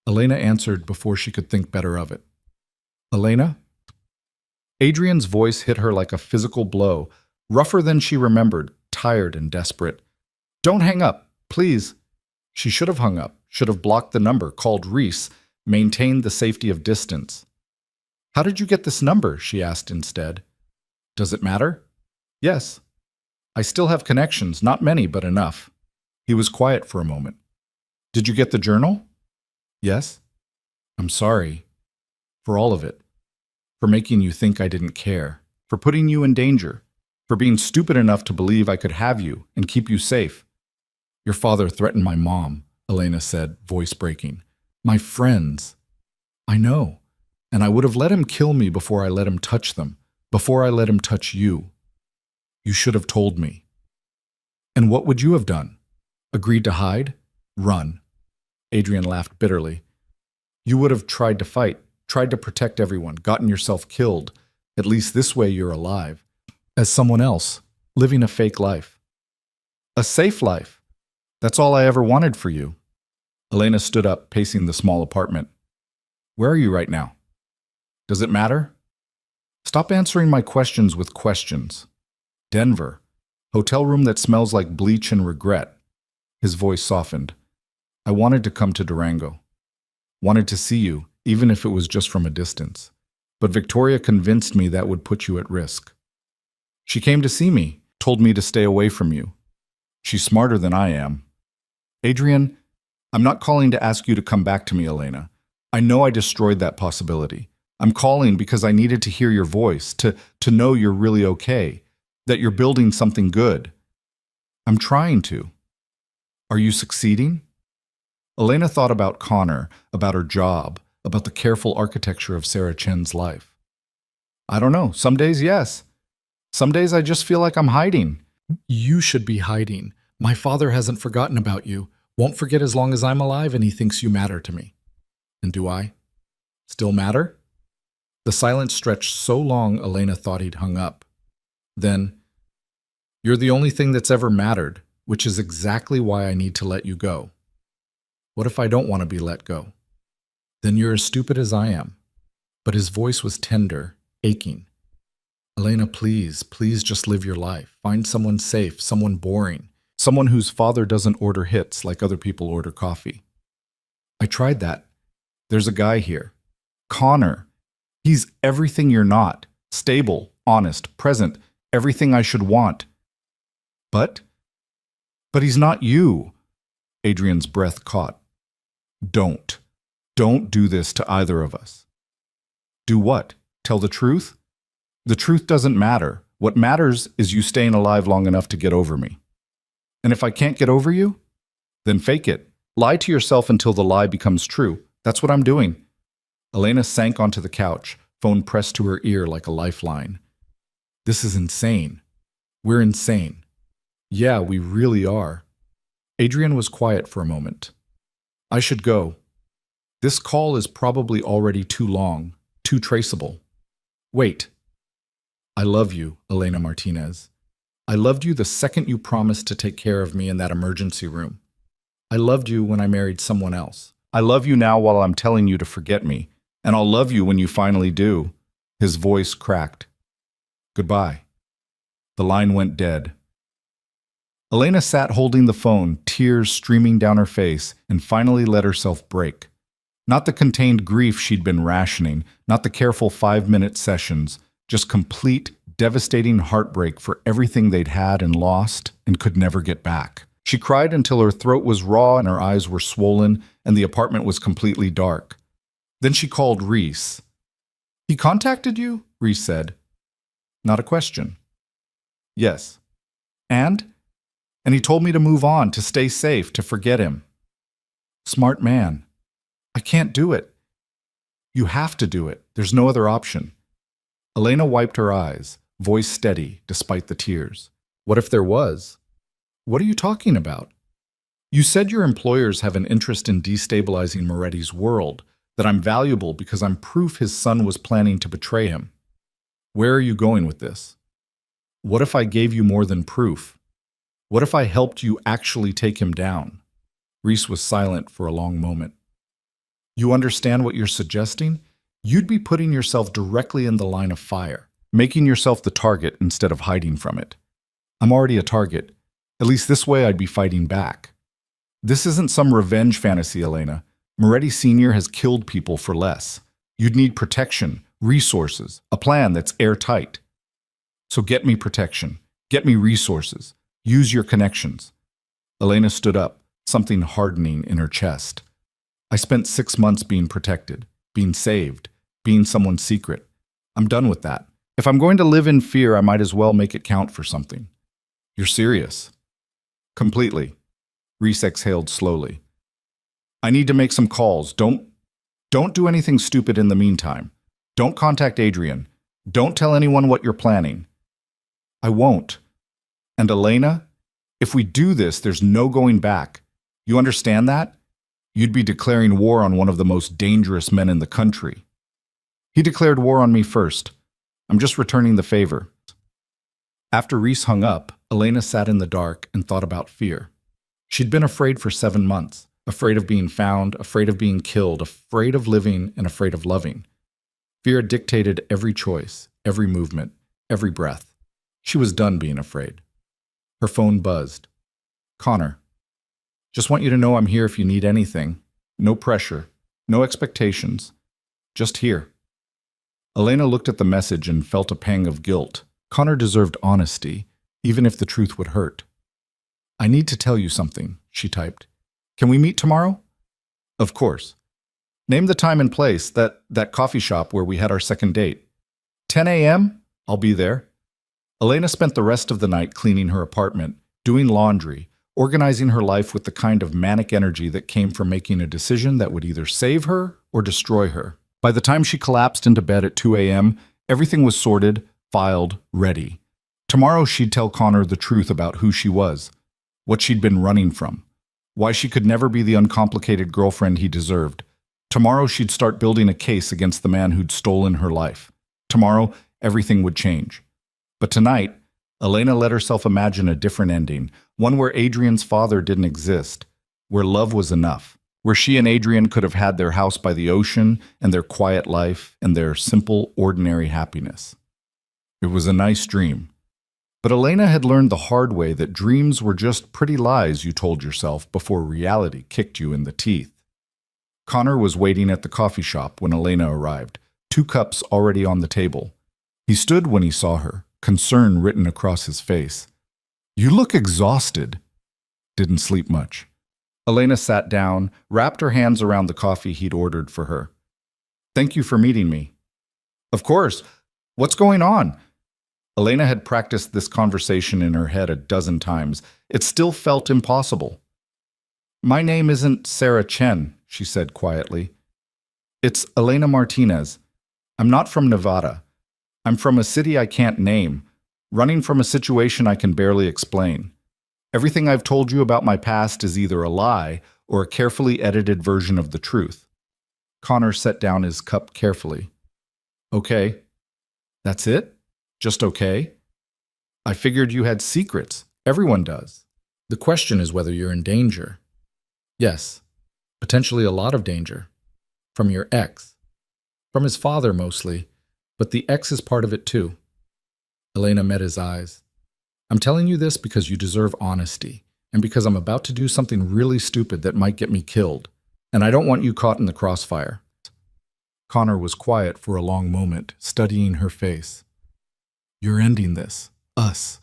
Elena answered before she could think better of it. Elena? Adrian's voice hit her like a physical blow, rougher than she remembered, tired and desperate. Don't hang up, please. She should have hung up, should have blocked the number, called Reese, maintained the safety of distance. How did you get this number? She asked instead. Does it matter? Yes. I still have connections, not many, but enough. He was quiet for a moment. Did you get the journal? Yes. I'm sorry. For all of it. For making you think I didn't care. For putting you in danger. For being stupid enough to believe I could have you and keep you safe. Your father threatened my mom, Elena said, voice breaking. My friends. I know. And I would have let him kill me before I let him touch them, before I let him touch you. You should have told me. And what would you have done? Agreed to hide? Run. Adrian laughed bitterly. You would have tried to fight, tried to protect everyone, gotten yourself killed. At least this way you're alive. As someone else, living a fake life. A safe life. That's all I ever wanted for you. Elena stood up, pacing the small apartment. Where are you right now? Does it matter? Stop answering my questions with questions. Denver. Hotel room that smells like bleach and regret. His voice softened. I wanted to come to Durango. Wanted to see you, even if it was just from a distance. But Victoria convinced me that would put you at risk. She came to see me, told me to stay away from you. She's smarter than I am. Adrian, I'm not calling to ask you to come back to me, Elena. I know I destroyed that possibility. I'm calling because I needed to hear your voice, to know you're really okay, that you're building something good. I'm trying to. Are you succeeding? Elena thought about Connor, about her job, about the careful architecture of Sarah Chen's life. I don't know. Some days, yes. Some days I just feel like I'm hiding. You should be hiding. My father hasn't forgotten about you, won't forget as long as I'm alive, and he thinks you matter to me. And do I? Still matter? The silence stretched so long Elena thought he'd hung up. Then, you're the only thing that's ever mattered, which is exactly why I need to let you go. What if I don't want to be let go? Then you're as stupid as I am. But his voice was tender, aching. Elena, please, please just live your life. Find someone safe, someone boring, someone whose father doesn't order hits like other people order coffee. I tried that. There's a guy here. Connor. He's everything you're not. Stable, honest, present, everything I should want. But he's not you. Adrian's breath caught. Don't do this to either of us. Do what? Tell the truth? The truth doesn't matter. What matters is you staying alive long enough to get over me. And if I can't get over you, then fake it. Lie to yourself until the lie becomes true. That's what I'm doing. Elena sank onto the couch, phone pressed to her ear like a lifeline. This is insane. We're insane. Yeah, we really are. Adrian was quiet for a moment. I should go. This call is probably already too long, too traceable. Wait. I love you, Elena Martinez. I loved you the second you promised to take care of me in that emergency room. I loved you when I married someone else. I love you now while I'm telling you to forget me, and I'll love you when you finally do. His voice cracked. Goodbye. The line went dead. Elena sat holding the phone, tears streaming down her face, and finally let herself break. Not the contained grief she'd been rationing, not the careful 5-minute sessions, just complete, devastating heartbreak for everything they'd had and lost and could never get back. She cried until her throat was raw and her eyes were swollen and the apartment was completely dark. Then she called Reese. He contacted you? Reese said. Not a question. Yes. And? And he told me to move on, to stay safe, to forget him. Smart man. I can't do it. You have to do it. There's no other option. Elena wiped her eyes, voice steady despite the tears. What if there was? What are you talking about? You said your employers have an interest in destabilizing Moretti's world, that I'm valuable because I'm proof his son was planning to betray him. Where are you going with this? What if I gave you more than proof? What if I helped you actually take him down? Reese was silent for a long moment. You understand what you're suggesting? You'd be putting yourself directly in the line of fire, making yourself the target instead of hiding from it. I'm already a target. At least this way I'd be fighting back. This isn't some revenge fantasy, Elena. Moretti Sr. has killed people for less. You'd need protection, resources, a plan that's airtight. So get me protection. Get me resources. Use your connections. Elena stood up, something hardening in her chest. I spent 6 months being protected, being saved, being someone's secret. I'm done with that. If I'm going to live in fear, I might as well make it count for something. You're serious? Completely. Reese exhaled slowly. I need to make some calls. Don't do anything stupid in the meantime. Don't contact Adrian. Don't tell anyone what you're planning. I won't. And Elena, if we do this, there's no going back. You understand that? You'd be declaring war on one of the most dangerous men in the country. He declared war on me first. I'm just returning the favor. After Reese hung up, Elena sat in the dark and thought about fear. She'd been afraid for 7 months, afraid of being found, afraid of being killed, afraid of living, and afraid of loving. Fear dictated every choice, every movement, every breath. She was done being afraid. Her phone buzzed. Connor. Just want you to know I'm here if you need anything. No pressure, no expectations. Just here. Elena looked at the message and felt a pang of guilt. Connor deserved honesty, even if the truth would hurt. I need to tell you something, she typed. Can we meet tomorrow? Of course. Name the time and place, that coffee shop where we had our second date. 10 a.m.? I'll be there. Elena spent the rest of the night cleaning her apartment, doing laundry, organizing her life with the kind of manic energy that came from making a decision that would either save her or destroy her. By the time she collapsed into bed at 2 a.m., everything was sorted, filed, ready. Tomorrow she'd tell Connor the truth about who she was, what she'd been running from, why she could never be the uncomplicated girlfriend he deserved. Tomorrow she'd start building a case against the man who'd stolen her life. Tomorrow, everything would change. But tonight, Elena let herself imagine a different ending, one where Adrian's father didn't exist, where love was enough, where she and Adrian could have had their house by the ocean and their quiet life and their simple, ordinary happiness. It was a nice dream. But Elena had learned the hard way that dreams were just pretty lies you told yourself before reality kicked you in the teeth. Connor was waiting at the coffee shop when Elena arrived, 2 cups already on the table. He stood when he saw her, concern written across his face. You look exhausted. Didn't sleep much. Elena sat down, wrapped her hands around the coffee he'd ordered for her. Thank you for meeting me. Of course. What's going on? Elena had practiced this conversation in her head a dozen times. It still felt impossible. My name isn't Sarah Chen, she said quietly. It's Elena Martinez. I'm not from Nevada. I'm from a city I can't name, running from a situation I can barely explain. Everything I've told you about my past is either a lie or a carefully edited version of the truth. Connor set down his cup carefully. Okay. That's it? Just okay? I figured you had secrets. Everyone does. The question is whether you're in danger. Yes, potentially a lot of danger. From your ex. From his father mostly, but the ex is part of it too. Elena met his eyes. I'm telling you this because you deserve honesty, and because I'm about to do something really stupid that might get me killed, and I don't want you caught in the crossfire. Connor was quiet for a long moment, studying her face. You're ending this. Us.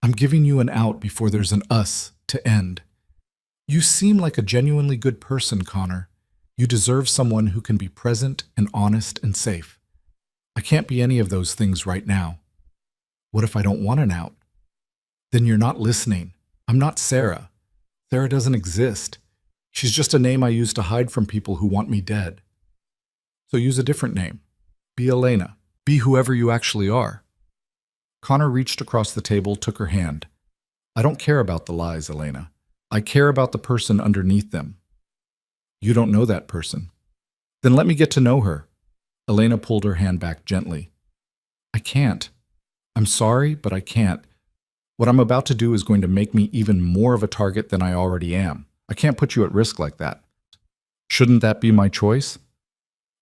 I'm giving you an out before there's an us to end. You seem like a genuinely good person, Connor. You deserve someone who can be present and honest and safe. I can't be any of those things right now. What if I don't want an out? Then you're not listening. I'm not Sarah. Sarah doesn't exist. She's just a name I use to hide from people who want me dead. So use a different name. Be Elena. Be whoever you actually are. Connor reached across the table, took her hand. I don't care about the lies, Elena. I care about the person underneath them. You don't know that person. Then let me get to know her. Elena pulled her hand back gently. I can't. I'm sorry, but I can't. What I'm about to do is going to make me even more of a target than I already am. I can't put you at risk like that. Shouldn't that be my choice?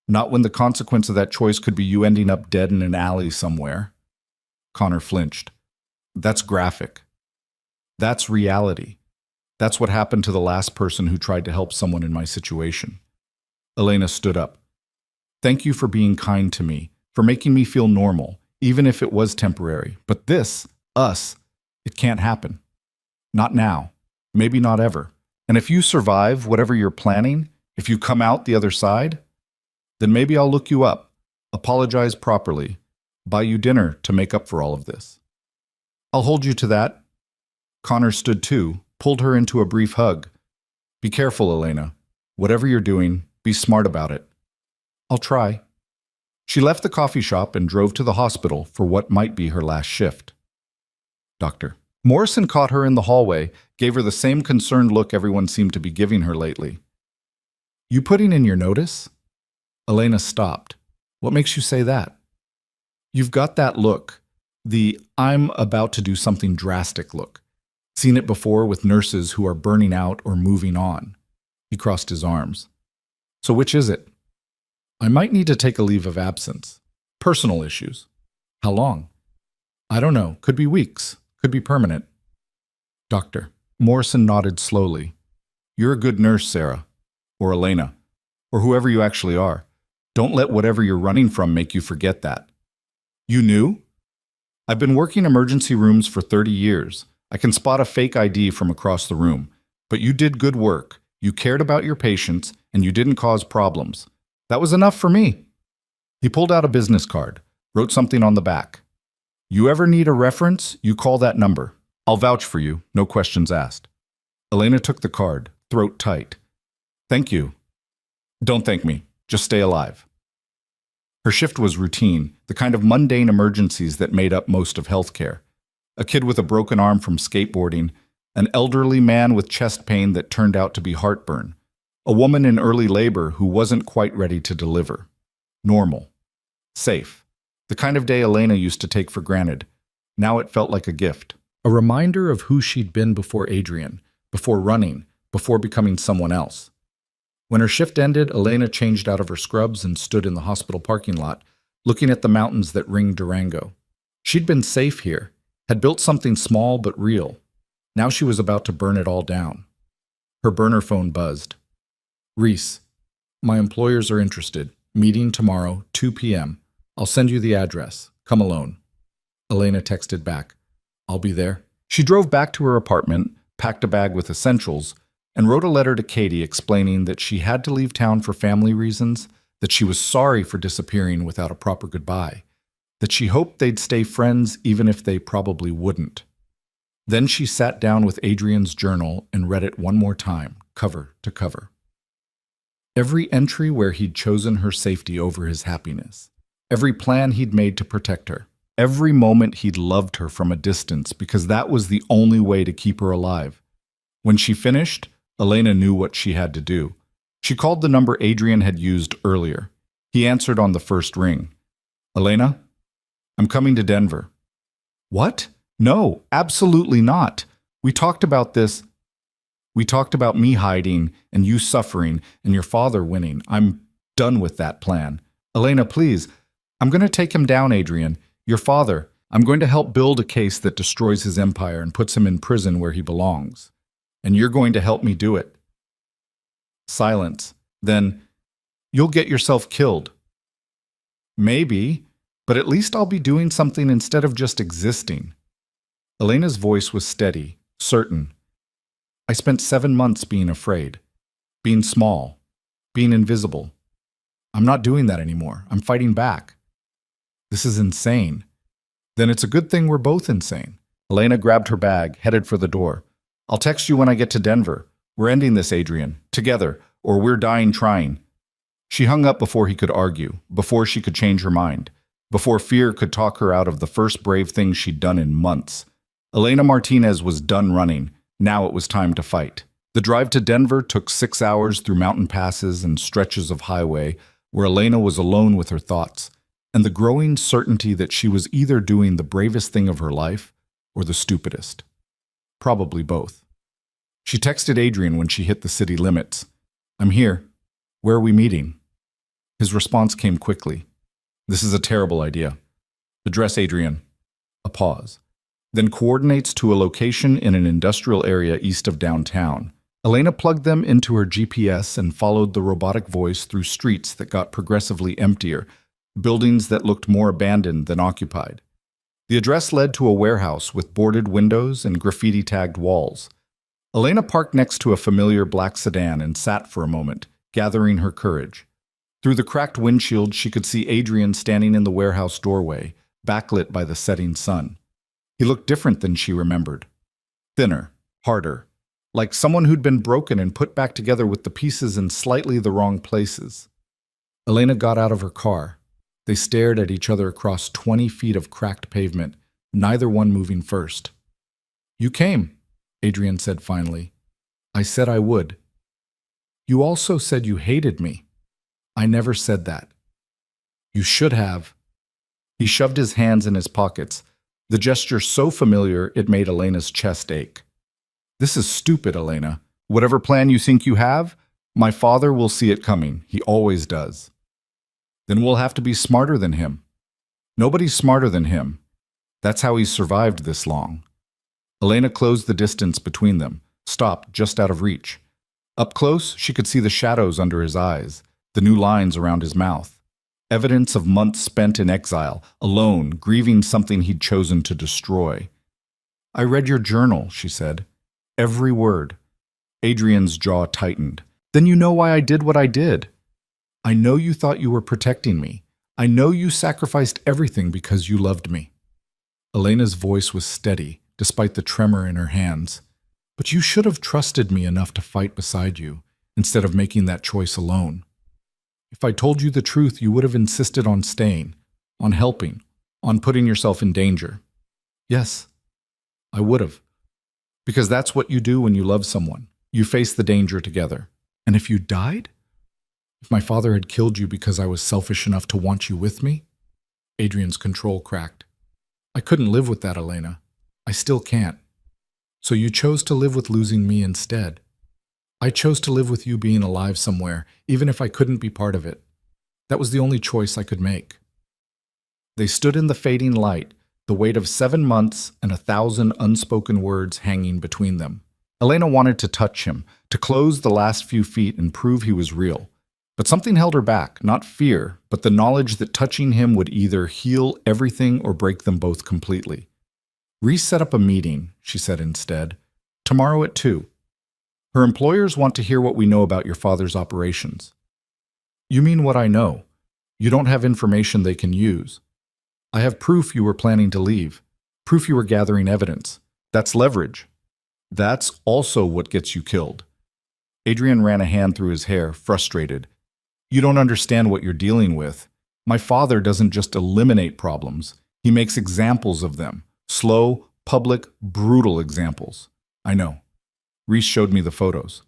Not when the consequence of that choice could be you ending up dead in an alley somewhere. Connor flinched. That's graphic. That's reality. That's what happened to the last person who tried to help someone in my situation. Elena stood up. Thank you for being kind to me, for making me feel normal, even if it was temporary. But this, us, it can't happen. Not now. Maybe not ever. And if you survive whatever you're planning, if you come out the other side, then maybe I'll look you up, apologize properly, buy you dinner to make up for all of this. I'll hold you to that. Connor stood too, pulled her into a brief hug. Be careful, Elena. Whatever you're doing, be smart about it. I'll try. She left the coffee shop and drove to the hospital for what might be her last shift. Doctor. Morrison caught her in the hallway, gave her the same concerned look everyone seemed to be giving her lately. You putting in your notice? Elena stopped. What makes you say that? You've got that look. The I'm about to do something drastic look. Seen it before with nurses who are burning out or moving on. He crossed his arms. So which is it? I might need to take a leave of absence. Personal issues. How long? I don't know. Could be weeks. Could be permanent. Doctor. Morrison nodded slowly. You're a good nurse, Sarah. Or Elena. Or whoever you actually are. Don't let whatever you're running from make you forget that. You knew? I've been working emergency rooms for 30 years. I can spot a fake ID from across the room. But you did good work. You cared about your patients, and you didn't cause problems. That was enough for me. He pulled out a business card, wrote something on the back. You ever need a reference, you call that number. I'll vouch for you, no questions asked. Elena took the card, throat tight. Thank you. Don't thank me. Just stay alive. Her shift was routine, the kind of mundane emergencies that made up most of healthcare. A kid with a broken arm from skateboarding, an elderly man with chest pain that turned out to be heartburn, a woman in early labor who wasn't quite ready to deliver. Normal. Safe. The kind of day Elena used to take for granted. Now it felt like a gift. A reminder of who she'd been before Adrian, before running, before becoming someone else. When her shift ended, Elena changed out of her scrubs and stood in the hospital parking lot, looking at the mountains that ring Durango. She'd been safe here, had built something small but real. Now she was about to burn it all down. Her burner phone buzzed. Reese, my employers are interested. Meeting tomorrow, 2 p.m. I'll send you the address. Come alone. Elena texted back. I'll be there. She drove back to her apartment, packed a bag with essentials, and wrote a letter to Katie explaining that she had to leave town for family reasons, that she was sorry for disappearing without a proper goodbye, that she hoped they'd stay friends even if they probably wouldn't. Then she sat down with Adrian's journal and read it one more time, cover to cover. Every entry where he'd chosen her safety over his happiness, every plan he'd made to protect her, every moment he'd loved her from a distance because that was the only way to keep her alive. When she finished, Elena knew what she had to do. She called the number Adrian had used earlier. He answered on the first ring. Elena, I'm coming to Denver. What? No, absolutely not. We talked about this. We talked about me hiding and you suffering and your father winning. I'm done with that plan. Elena, please. I'm going to take him down, Adrian. Your father. I'm going to help build a case that destroys his empire and puts him in prison where he belongs. And you're going to help me do it. Silence. Then, you'll get yourself killed. Maybe, but at least I'll be doing something instead of just existing. Elena's voice was steady, certain. I spent 7 months being afraid, being small, being invisible. I'm not doing that anymore. I'm fighting back. This is insane. Then it's a good thing we're both insane. Elena grabbed her bag, headed for the door. I'll text you when I get to Denver. We're ending this, Adrian. Together, or we're dying trying. She hung up before he could argue, before she could change her mind, before fear could talk her out of the first brave thing she'd done in months. Elena Martinez was done running. Now it was time to fight. The drive to Denver took 6 hours through mountain passes and stretches of highway where Elena was alone with her thoughts, and the growing certainty that she was either doing the bravest thing of her life or the stupidest. Probably both. She texted Adrian when she hit the city limits. I'm here. Where are we meeting? His response came quickly. This is a terrible idea. Address Adrian. A pause. Then coordinates to a location in an industrial area east of downtown. Elena plugged them into her GPS and followed the robotic voice through streets that got progressively emptier, buildings that looked more abandoned than occupied. The address led to a warehouse with boarded windows and graffiti-tagged walls. Elena parked next to a familiar black sedan and sat for a moment, gathering her courage. Through the cracked windshield, she could see Adrian standing in the warehouse doorway, backlit by the setting sun. He looked different than she remembered. Thinner, harder, like someone who'd been broken and put back together with the pieces in slightly the wrong places. Elena got out of her car. They stared at each other across 20 feet of cracked pavement, neither one moving first. You came, Adrian said finally. I said I would. You also said you hated me. I never said that. You should have. He shoved his hands in his pockets, the gesture so familiar it made Elena's chest ache. This is stupid, Elena. Whatever plan you think you have, my father will see it coming. He always does. Then we'll have to be smarter than him. Nobody's smarter than him. That's how he's survived this long. Elena closed the distance between them, stopped just out of reach. Up close, she could see the shadows under his eyes, the new lines around his mouth. Evidence of months spent in exile, alone, grieving something he'd chosen to destroy. I read your journal, she said. Every word. Adrian's jaw tightened. Then you know why I did what I did. I know you thought you were protecting me. I know you sacrificed everything because you loved me. Elena's voice was steady, despite the tremor in her hands. But you should have trusted me enough to fight beside you, instead of making that choice alone. If I told you the truth, you would have insisted on staying, on helping, on putting yourself in danger. Yes, I would have. Because that's what you do when you love someone. You face the danger together. And if you died? If my father had killed you because I was selfish enough to want you with me? Adrian's control cracked. I couldn't live with that, Elena. I still can't. So you chose to live with losing me instead. I chose to live with you being alive somewhere, even if I couldn't be part of it. That was the only choice I could make. They stood in the fading light, the weight of 7 months and 1,000 unspoken words hanging between them. Elena wanted to touch him, to close the last few feet and prove he was real. But something held her back, not fear, but the knowledge that touching him would either heal everything or break them both completely. Reset up a meeting, she said instead. Tomorrow at 2. Her employers want to hear what we know about your father's operations. You mean what I know? You don't have information they can use. I have proof you were planning to leave. Proof you were gathering evidence. That's leverage. That's also what gets you killed. Adrian ran a hand through his hair, frustrated. You don't understand what you're dealing with. My father doesn't just eliminate problems. He makes examples of them. Slow, public, brutal examples. I know. Reese showed me the photos.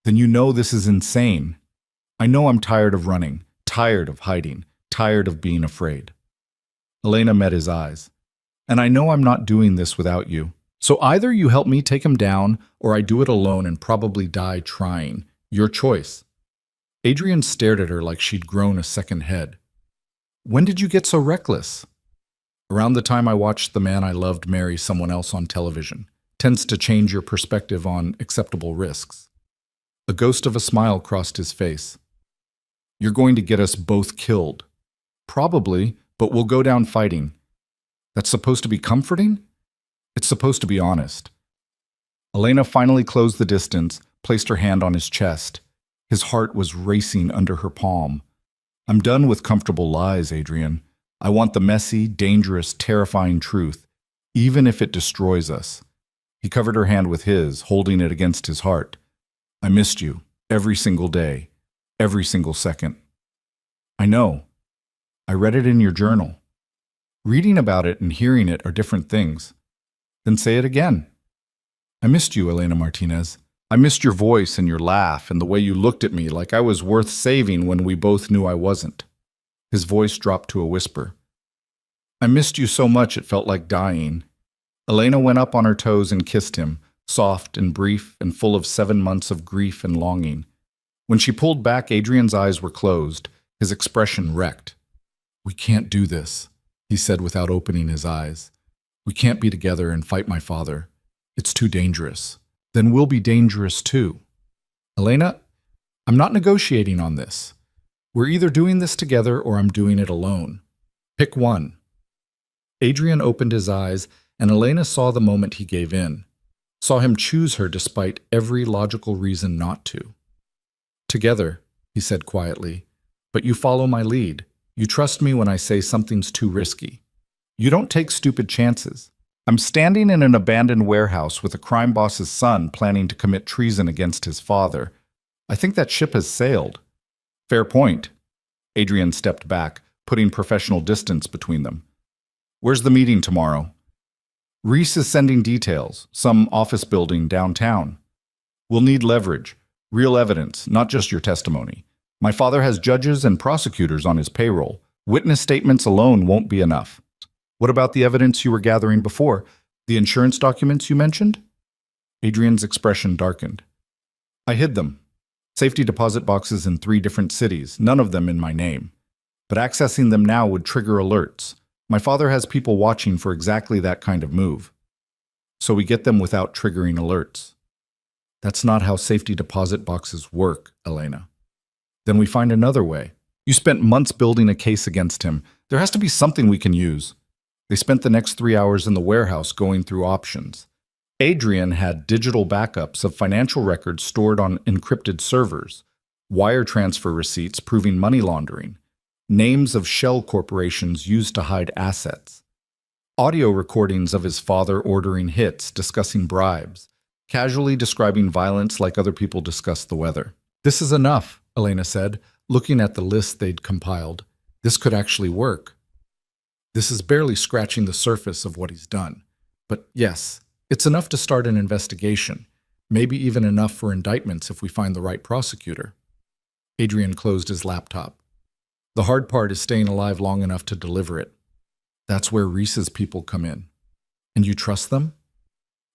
Then you know this is insane. I know I'm tired of running, tired of hiding, tired of being afraid. Elena met his eyes. And I know I'm not doing this without you. So either you help me take him down, or I do it alone and probably die trying. Your choice. Adrian stared at her like she'd grown a second head. When did you get so reckless? Around the time I watched the man I loved marry someone else on television. Tends to change your perspective on acceptable risks. A ghost of a smile crossed his face. You're going to get us both killed. Probably, but we'll go down fighting. That's supposed to be comforting? It's supposed to be honest. Elena finally closed the distance, placed her hand on his chest. His heart was racing under her palm. I'm done with comfortable lies, Adrian. I want the messy, dangerous, terrifying truth, even if it destroys us. He covered her hand with his, holding it against his heart. I missed you, every single day, every single second. I know. I read it in your journal. Reading about it and hearing it are different things. Then say it again. I missed you, Elena Martinez. I missed your voice and your laugh and the way you looked at me like I was worth saving when we both knew I wasn't. His voice dropped to a whisper. I missed you so much it felt like dying. Elena went up on her toes and kissed him, soft and brief and full of 7 months of grief and longing. When she pulled back, Adrian's eyes were closed, his expression wrecked. We can't do this, he said without opening his eyes. We can't be together and fight my father. It's too dangerous. Then we'll be dangerous too. Elena, I'm not negotiating on this. We're either doing this together or I'm doing it alone. Pick one. Adrian opened his eyes, and Elena saw the moment he gave in, saw him choose her despite every logical reason not to. Together, he said quietly, but you follow my lead. You trust me when I say something's too risky. You don't take stupid chances. I'm standing in an abandoned warehouse with a crime boss's son planning to commit treason against his father. I think that ship has sailed. Fair point. Adrian stepped back, putting professional distance between them. Where's the meeting tomorrow? Reese is sending details, some office building downtown. We'll need leverage, real evidence, not just your testimony. My father has judges and prosecutors on his payroll. Witness statements alone won't be enough. What about the evidence you were gathering before? The insurance documents you mentioned? Adrian's expression darkened. I hid them. Safety deposit boxes in 3 different cities, none of them in my name. But accessing them now would trigger alerts. My father has people watching for exactly that kind of move. So we get them without triggering alerts. That's not how safety deposit boxes work, Elena. Then we find another way. You spent months building a case against him. There has to be something we can use. They spent the next 3 hours in the warehouse going through options. Adrian had digital backups of financial records stored on encrypted servers, wire transfer receipts proving money laundering, names of shell corporations used to hide assets, audio recordings of his father ordering hits, discussing bribes, casually describing violence like other people discuss the weather. This is enough, Elena said, looking at the list they'd compiled. This could actually work. This is barely scratching the surface of what he's done. But yes, it's enough to start an investigation, maybe even enough for indictments if we find the right prosecutor. Adrian closed his laptop. The hard part is staying alive long enough to deliver it. That's where Reese's people come in. And you trust them?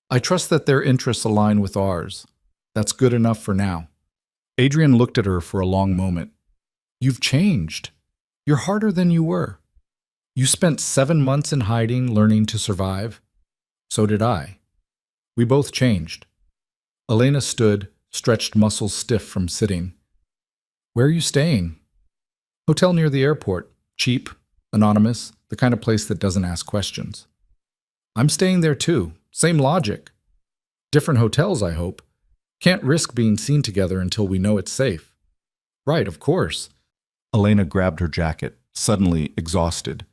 I trust that their interests align with ours. That's good enough for now. Adrian looked at her for a long moment. You've changed. You're harder than you were. You spent 7 months in hiding, learning to survive. So did I. We both changed. Elena stood, stretched muscles stiff from sitting. Where are you staying? Hotel near the airport. Cheap, anonymous, the kind of place that doesn't ask questions. I'm staying there too. Same logic. Different hotels, I hope. Can't risk being seen together until we know it's safe. Right, of course. Elena grabbed her jacket, suddenly exhausted.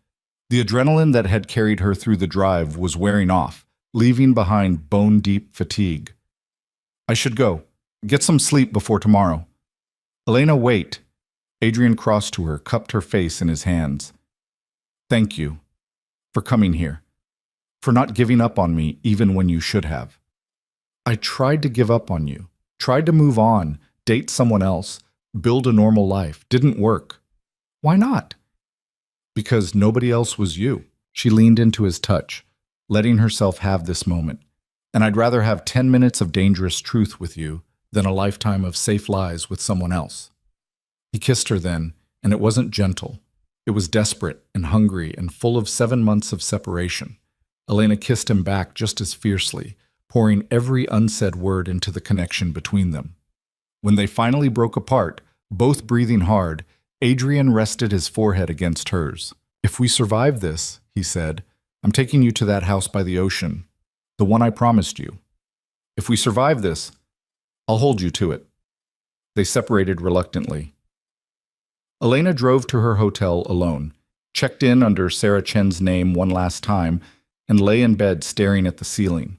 The adrenaline that had carried her through the drive was wearing off, leaving behind bone-deep fatigue. I should go. Get some sleep before tomorrow. Elena, wait. Adrian crossed to her, cupped her face in his hands. Thank you for coming here, for not giving up on me even when you should have. I tried to give up on you, tried to move on, date someone else, build a normal life. Didn't work. Why not? Because nobody else was you. She leaned into his touch, letting herself have this moment. And I'd rather have 10 minutes of dangerous truth with you than a lifetime of safe lies with someone else. He kissed her then, and it wasn't gentle. It was desperate and hungry and full of 7 months of separation. Elena kissed him back just as fiercely, pouring every unsaid word into the connection between them. When they finally broke apart, both breathing hard, Adrian rested his forehead against hers. If we survive this, he said, I'm taking you to that house by the ocean, the one I promised you. If we survive this, I'll hold you to it. They separated reluctantly. Elena drove to her hotel alone, checked in under Sarah Chen's name one last time, and lay in bed staring at the ceiling.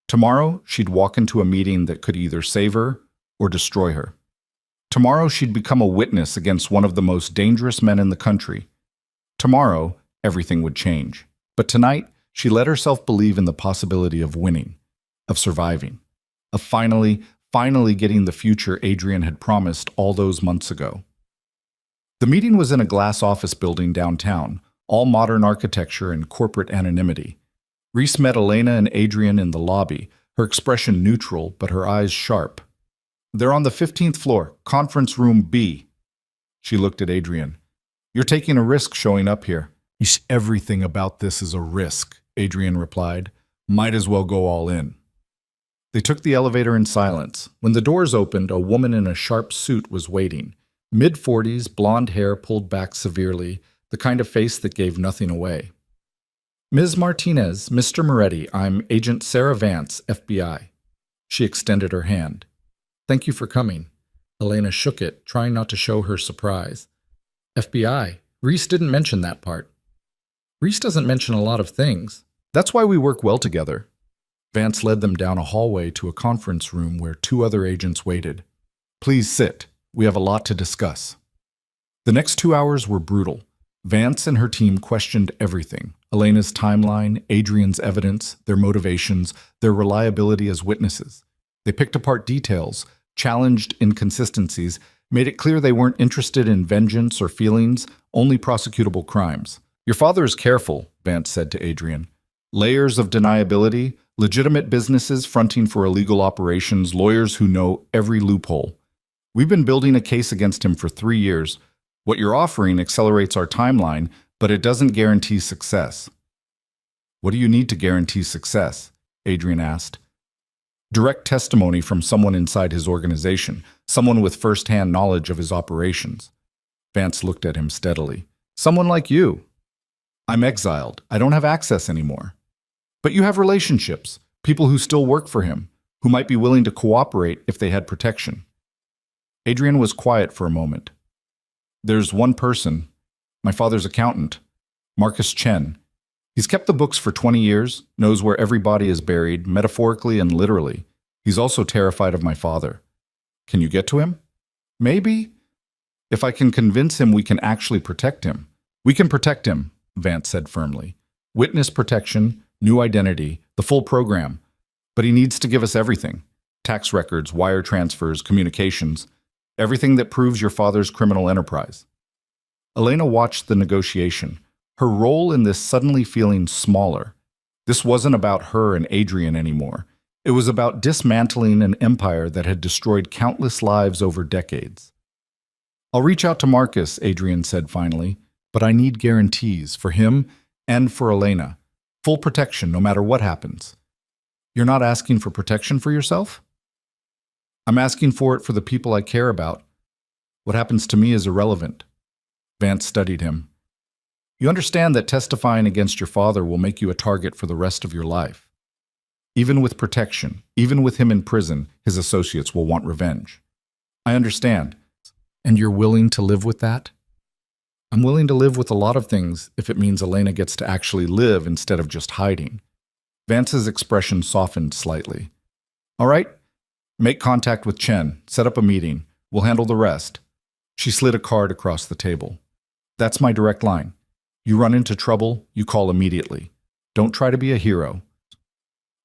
Tomorrow, she'd walk into a meeting that could either save her or destroy her. Tomorrow, she'd become a witness against one of the most dangerous men in the country. Tomorrow, everything would change. But tonight, she let herself believe in the possibility of winning, of surviving, of finally getting the future Adrian had promised all those months ago. The meeting was in a glass office building downtown, all modern architecture and corporate anonymity. Reese met Elena and Adrian in the lobby, her expression neutral but her eyes sharp. "They're on the 15th floor, conference room B." She looked at Adrian. "You're taking a risk showing up here." "Everything about this is a risk," Adrian replied. "Might as well go all in." They took the elevator in silence. When the doors opened, a woman in a sharp suit was waiting. Mid-40s, blonde hair pulled back severely, the kind of face that gave nothing away. "Ms. Martinez, Mr. Moretti, I'm Agent Sarah Vance, FBI." She extended her hand. "Thank you for coming." Elena shook it, trying not to show her surprise. "FBI? Reese didn't mention that part." "Reese doesn't mention a lot of things. That's why we work well together." Vance led them down a hallway to a conference room where two other agents waited. "Please sit. We have a lot to discuss." The next 2 hours were brutal. Vance and her team questioned everything: Elena's timeline, Adrian's evidence, their motivations, their reliability as witnesses. They picked apart details, challenged inconsistencies, made it clear they weren't interested in vengeance or feelings, only prosecutable crimes. "Your father is careful," Vance said to Adrian. "Layers of deniability, legitimate businesses fronting for illegal operations, lawyers who know every loophole. We've been building a case against him for 3 years. What you're offering accelerates our timeline, but it doesn't guarantee success." "What do you need to guarantee success?" Adrian asked. "Direct testimony from someone inside his organization, someone with first-hand knowledge of his operations." Vance looked at him steadily. "Someone like you." "I'm exiled. I don't have access anymore." "But you have relationships, people who still work for him, who might be willing to cooperate if they had protection." Adrian was quiet for a moment. "There's one person, my father's accountant, Marcus Chen. He's kept the books for 20 years, knows where every body is buried, metaphorically and literally. He's also terrified of my father. Can you get to him?" "Maybe. If I can convince him we can actually protect him." "We can protect him," Vance said firmly. "Witness protection, new identity, the full program. But he needs to give us everything. Tax records, wire transfers, communications. Everything that proves your father's criminal enterprise." Elena watched the negotiation, her role in this suddenly feeling smaller. This wasn't about her and Adrian anymore. It was about dismantling an empire that had destroyed countless lives over decades. "I'll reach out to Marcus," Adrian said finally, "but I need guarantees for him and for Elena. Full protection no matter what happens." "You're not asking for protection for yourself?" "I'm asking for it for the people I care about. What happens to me is irrelevant." Vance studied him. "You understand that testifying against your father will make you a target for the rest of your life. Even with protection, even with him in prison, his associates will want revenge." "I understand." "And you're willing to live with that?" "I'm willing to live with a lot of things if it means Elena gets to actually live instead of just hiding." Vance's expression softened slightly. "All right. Make contact with Chen. Set up a meeting. We'll handle the rest." She slid a card across the table. "That's my direct line. You run into trouble, you call immediately. Don't try to be a hero."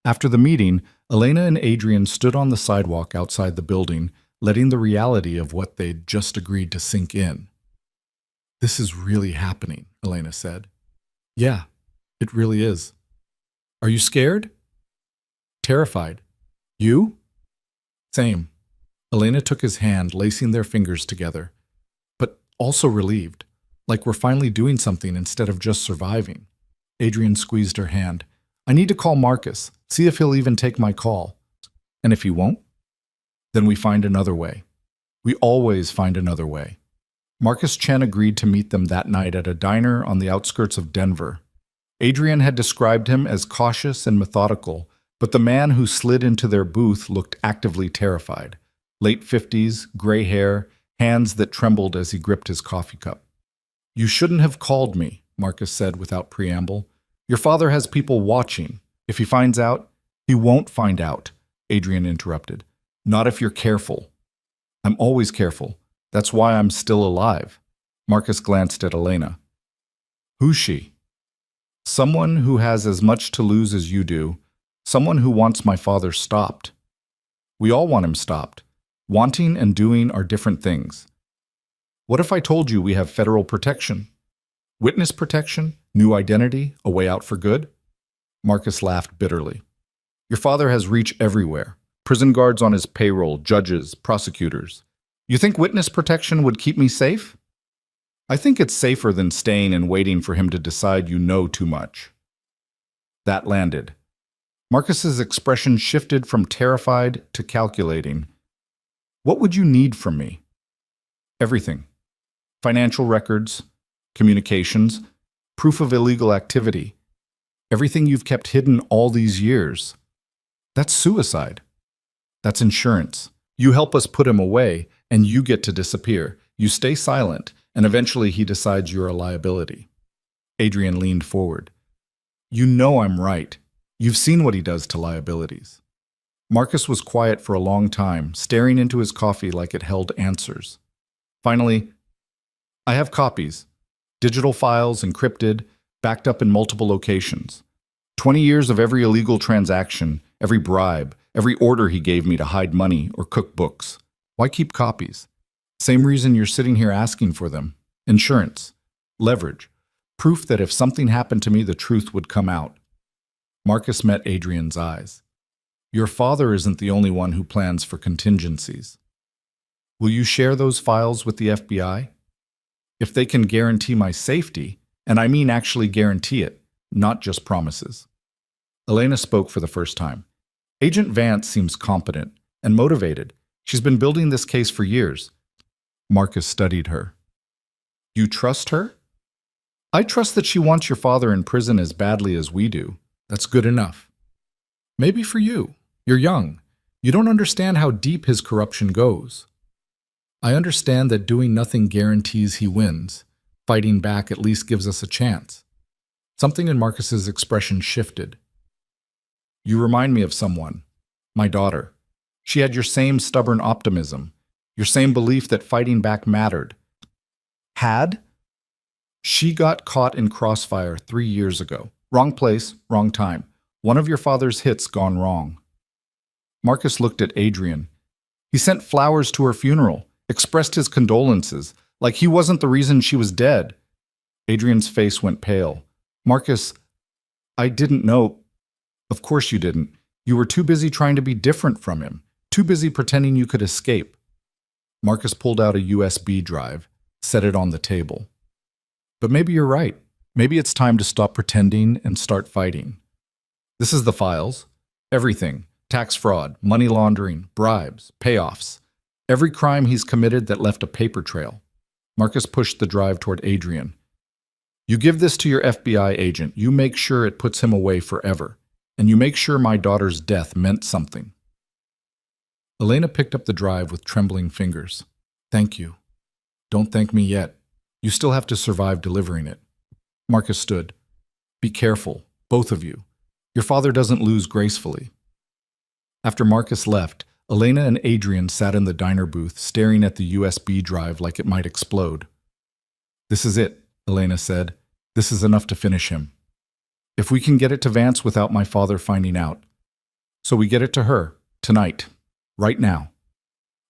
After the meeting, Elena and Adrian stood on the sidewalk outside the building, letting the reality of what they'd just agreed to sink in. "This is really happening," Elena said. "Yeah, it really is." "Are you scared?" "Terrified. You?" "Same." Elena took his hand, lacing their fingers together. "But also relieved, like we're finally doing something instead of just surviving." Adrian squeezed her hand. "I need to call Marcus, see if he'll even take my call. And if he won't, then we find another way. We always find another way." Marcus Chen agreed to meet them that night at a diner on the outskirts of Denver. Adrian had described him as cautious and methodical, but the man who slid into their booth looked actively terrified. Late 50s, gray hair, hands that trembled as he gripped his coffee cup. You shouldn't have called me, Marcus said without preamble. Your father has people watching. If he finds out, he won't find out, Adrian interrupted. Not if you're careful. I'm always careful. That's why I'm still alive. Marcus glanced at Elena. Who's she? Someone who has as much to lose as you do. Someone who wants my father stopped. We all want him stopped. Wanting and doing are different things. What if I told you we have federal protection? Witness protection? New identity? A way out for good? Marcus laughed bitterly. Your father has reach everywhere. Prison guards on his payroll, judges, prosecutors. You think witness protection would keep me safe? I think it's safer than staying and waiting for him to decide you know too much. That landed. Marcus's expression shifted from terrified to calculating. What would you need from me? Everything. Financial records, communications, proof of illegal activity. Everything you've kept hidden all these years. That's suicide. That's insurance. You help us put him away, and you get to disappear. You stay silent, and eventually he decides you're a liability. Adrian leaned forward. You know I'm right. You've seen what he does to liabilities. Marcus was quiet for a long time, staring into his coffee like it held answers. Finally, I have copies. Digital files, encrypted, backed up in multiple locations. 20 years of every illegal transaction, every bribe, every order he gave me to hide money or cook books. Why keep copies? Same reason you're sitting here asking for them. Insurance. Leverage. Proof that if something happened to me, the truth would come out. Marcus met Adrian's eyes. Your father isn't the only one who plans for contingencies. Will you share those files with the FBI? If they can guarantee my safety, and I mean actually guarantee it, not just promises. Elena spoke for the first time. Agent Vance seems competent and motivated. She's been building this case for years. Marcus studied her. You trust her? I trust that she wants your father in prison as badly as we do. That's good enough. Maybe for you. You're young. You don't understand how deep his corruption goes. I understand that doing nothing guarantees he wins. Fighting back at least gives us a chance. Something in Marcus's expression shifted. You remind me of someone. My daughter. She had your same stubborn optimism. Your same belief that fighting back mattered. Had? She got caught in crossfire 3 years ago. Wrong place, wrong time. One of your father's hits gone wrong. Marcus looked at Adrian. He sent flowers to her funeral, expressed his condolences, like he wasn't the reason she was dead. Adrian's face went pale. Marcus, I didn't know. Of course you didn't. You were too busy trying to be different from him, too busy pretending you could escape. Marcus pulled out a USB drive, set it on the table. But maybe you're right. Maybe it's time to stop pretending and start fighting. This is the files. Everything. Tax fraud, money laundering, bribes, payoffs. Every crime he's committed that left a paper trail. Marcus pushed the drive toward Adrian. You give this to your FBI agent. You make sure it puts him away forever. And you make sure my daughter's death meant something. Elena picked up the drive with trembling fingers. Thank you. Don't thank me yet. You still have to survive delivering it. Marcus stood. Be careful, both of you. Your father doesn't lose gracefully. After Marcus left, Elena and Adrian sat in the diner booth, staring at the USB drive like it might explode. This is it, Elena said. This is enough to finish him. If we can get it to Vance without my father finding out. So we get it to her, tonight, right now.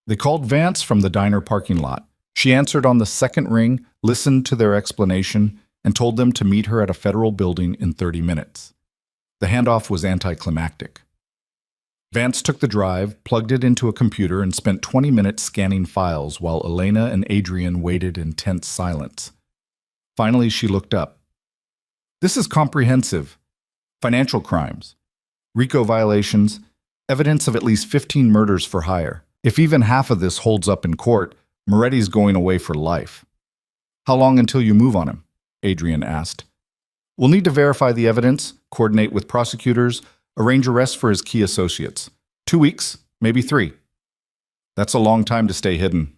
They called Vance from the diner parking lot. She answered on the second ring, listened to their explanation, and told them to meet her at a federal building in 30 minutes. The handoff was anticlimactic. Vance took the drive, plugged it into a computer, and spent 20 minutes scanning files while Elena and Adrian waited in tense silence. Finally, she looked up. This is comprehensive. Financial crimes, RICO violations, evidence of at least 15 murders for hire. If even half of this holds up in court, Moretti's going away for life. How long until you move on him? Adrian asked. We'll need to verify the evidence, coordinate with prosecutors, arrange arrests for his key associates. 2 weeks, maybe 3. That's a long time to stay hidden.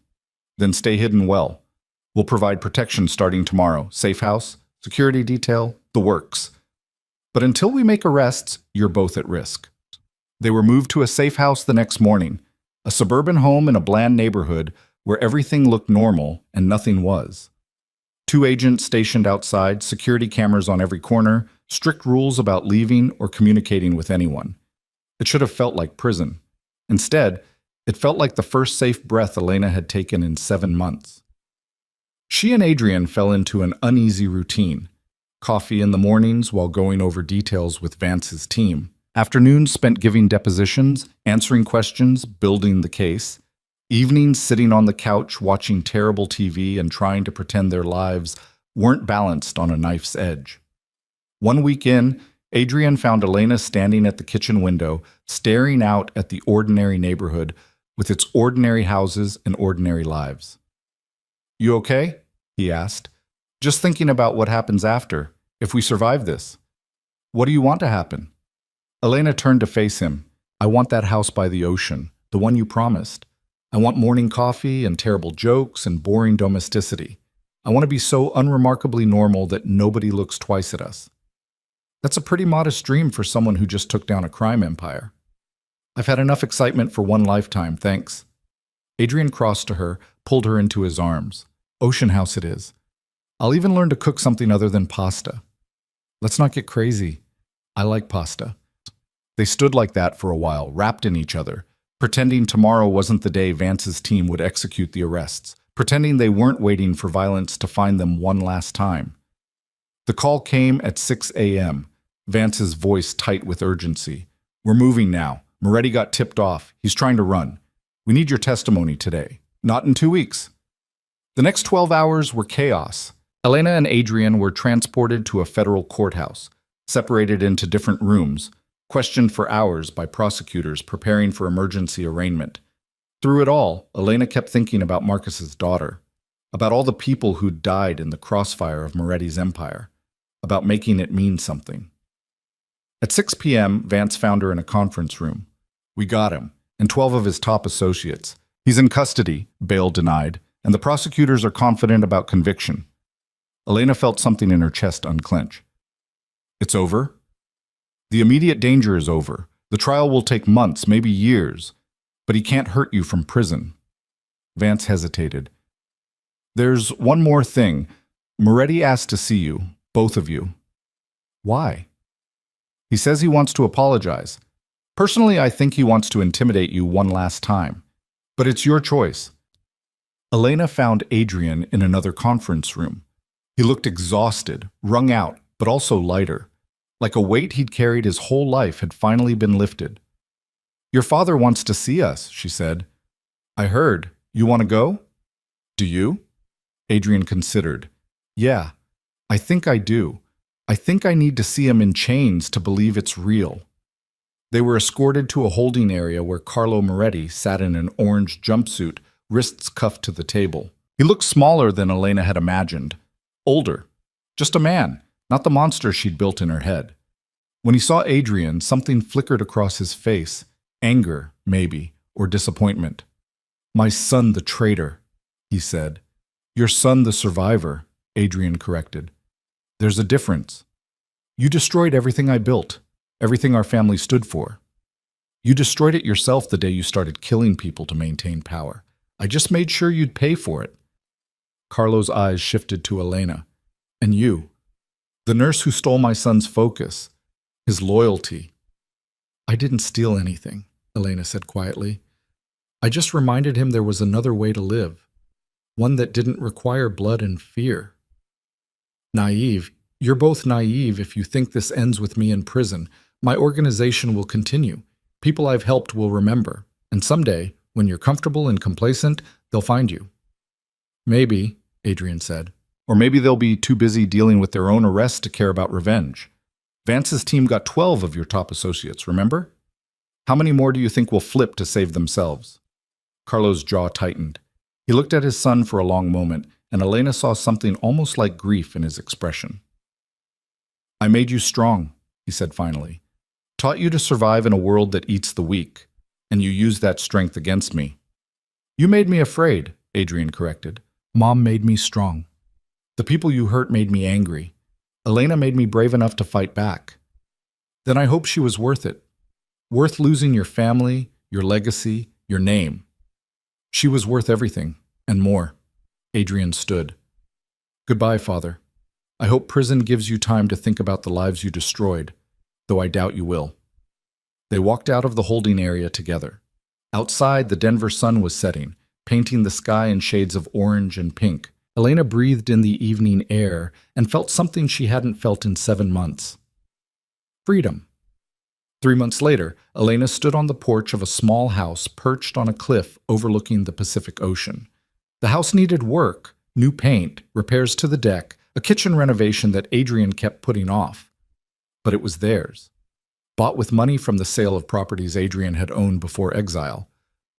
Then stay hidden well. We'll provide protection starting tomorrow. Safe house, security detail, the works. But until we make arrests, you're both at risk. They were moved to a safe house the next morning, a suburban home in a bland neighborhood where everything looked normal and nothing was. 2 agents stationed outside, security cameras on every corner, strict rules about leaving or communicating with anyone. It should have felt like prison. Instead, it felt like the first safe breath Elena had taken in 7 months. She and Adrian fell into an uneasy routine. Coffee in the mornings while going over details with Vance's team. Afternoons spent giving depositions, answering questions, building the case. Evenings sitting on the couch watching terrible TV and trying to pretend their lives weren't balanced on a knife's edge. One week in, Adrian found Elena standing at the kitchen window, staring out at the ordinary neighborhood with its ordinary houses and ordinary lives. "You okay?" he asked. "Just thinking about what happens after, if we survive this." "What do you want to happen?" Elena turned to face him. "I want that house by the ocean, the one you promised. I want morning coffee and terrible jokes and boring domesticity. I want to be so unremarkably normal that nobody looks twice at us." That's a pretty modest dream for someone who just took down a crime empire. "I've had enough excitement for one lifetime, thanks." Adrian crossed to her, pulled her into his arms. "Ocean house it is. I'll even learn to cook something other than pasta." "Let's not get crazy. I like pasta." They stood like that for a while, wrapped in each other, pretending tomorrow wasn't the day Vance's team would execute the arrests, pretending they weren't waiting for violence to find them one last time. The call came at 6 a.m., Vance's voice tight with urgency. "We're moving now. Moretti got tipped off. He's trying to run. We need your testimony today. Not in 2 weeks." The next 12 hours were chaos. Elena and Adrian were transported to a federal courthouse, separated into different rooms, questioned for hours by prosecutors preparing for emergency arraignment. Through it all, Elena kept thinking about Marcus's daughter, about all the people who'd died in the crossfire of Moretti's empire, about making it mean something. At 6 p.m., Vance found her in a conference room. "We got him, and 12 of his top associates. He's in custody," bail denied, "and the prosecutors are confident about conviction." Elena felt something in her chest unclench. "It's over?" "The immediate danger is over. The trial will take months, maybe years, but he can't hurt you from prison." Vance hesitated. "There's one more thing. Moretti asked to see you, both of you." "Why?" "He says he wants to apologize. Personally, I think he wants to intimidate you one last time. But it's your choice." Elena found Adrian in another conference room. He looked exhausted, wrung out, but also lighter. Like a weight he'd carried his whole life had finally been lifted. "Your father wants to see us," she said. "I heard. You want to go?" "Do you?" Adrian considered. "Yeah, I think I do. I think I need to see him in chains to believe it's real." They were escorted to a holding area where Carlo Moretti sat in an orange jumpsuit, wrists cuffed to the table. He looked smaller than Elena had imagined. Older. Just a man, not the monster she'd built in her head. When he saw Adrian, something flickered across his face. Anger, maybe, or disappointment. "My son the traitor," he said. "Your son the survivor," Adrian corrected. "There's a difference. You destroyed everything I built, everything our family stood for. You destroyed it yourself the day you started killing people to maintain power. I just made sure you'd pay for it." Carlo's eyes shifted to Elena. "And you? The nurse who stole my son's focus, his loyalty." "I didn't steal anything," Elena said quietly. "I just reminded him there was another way to live, one that didn't require blood and fear." "Naive. You're both naive if you think this ends with me in prison. My organization will continue. People I've helped will remember. And someday, when you're comfortable and complacent, they'll find you." "Maybe," Adrian said. "Or maybe they'll be too busy dealing with their own arrests to care about revenge. Vance's team got 12 of your top associates, remember? How many more do you think will flip to save themselves?" Carlo's jaw tightened. He looked at his son for a long moment, and Elena saw something almost like grief in his expression. "I made you strong," he said finally. "Taught you to survive in a world that eats the weak, and you used that strength against me." "You made me afraid," Adrian corrected. Mom made me strong. The people you hurt made me angry. Elena made me brave enough to fight back. Then I hope she was worth it. Worth losing your family, your legacy, your name. She was worth everything, and more. Adrian stood. Goodbye, Father. I hope prison gives you time to think about the lives you destroyed, though I doubt you will. They walked out of the holding area together. Outside, the Denver sun was setting, painting the sky in shades of orange and pink. Elena breathed in the evening air and felt something she hadn't felt in 7 months. Freedom. 3 months later, Elena stood on the porch of a small house perched on a cliff overlooking the Pacific Ocean. The house needed work, new paint, repairs to the deck, a kitchen renovation that Adrian kept putting off. But it was theirs. Bought with money from the sale of properties Adrian had owned before exile,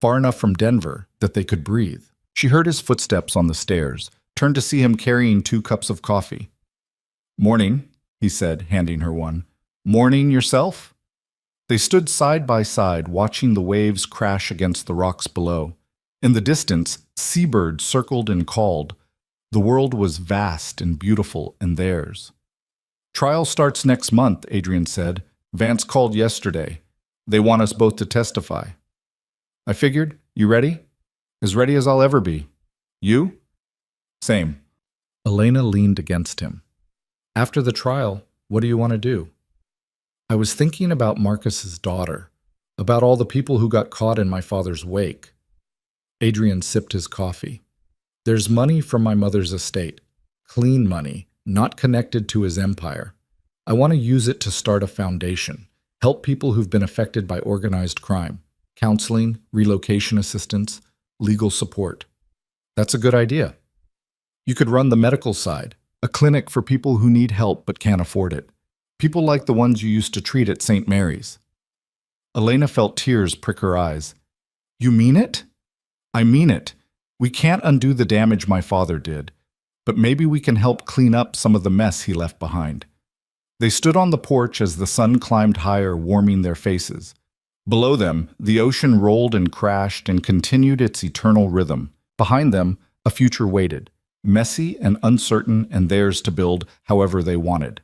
far enough from Denver that they could breathe. She heard his footsteps on the stairs, turned to see him carrying 2 cups of coffee. Morning, he said, handing her one. Morning yourself? They stood side by side, watching the waves crash against the rocks below. In the distance, seabirds circled and called. The world was vast and beautiful, and theirs. Trial starts next month, Adrian said. Vance called yesterday. They want us both to testify. I figured, you ready? As ready as I'll ever be. You? Same. Elena leaned against him. After the trial, what do you want to do? I was thinking about Marcus's daughter, about all the people who got caught in my father's wake. Adrian sipped his coffee. There's money from my mother's estate. Clean money, not connected to his empire. I want to use it to start a foundation, help people who've been affected by organized crime, counseling, relocation assistance, legal support. That's a good idea. You could run the medical side, a clinic for people who need help but can't afford it. People like the ones you used to treat at St. Mary's. Elena felt tears prick her eyes. You mean it? I mean it. We can't undo the damage my father did, but maybe we can help clean up some of the mess he left behind. They stood on the porch as the sun climbed higher, warming their faces. Below them, the ocean rolled and crashed and continued its eternal rhythm. Behind them, a future waited, messy and uncertain and theirs to build however they wanted.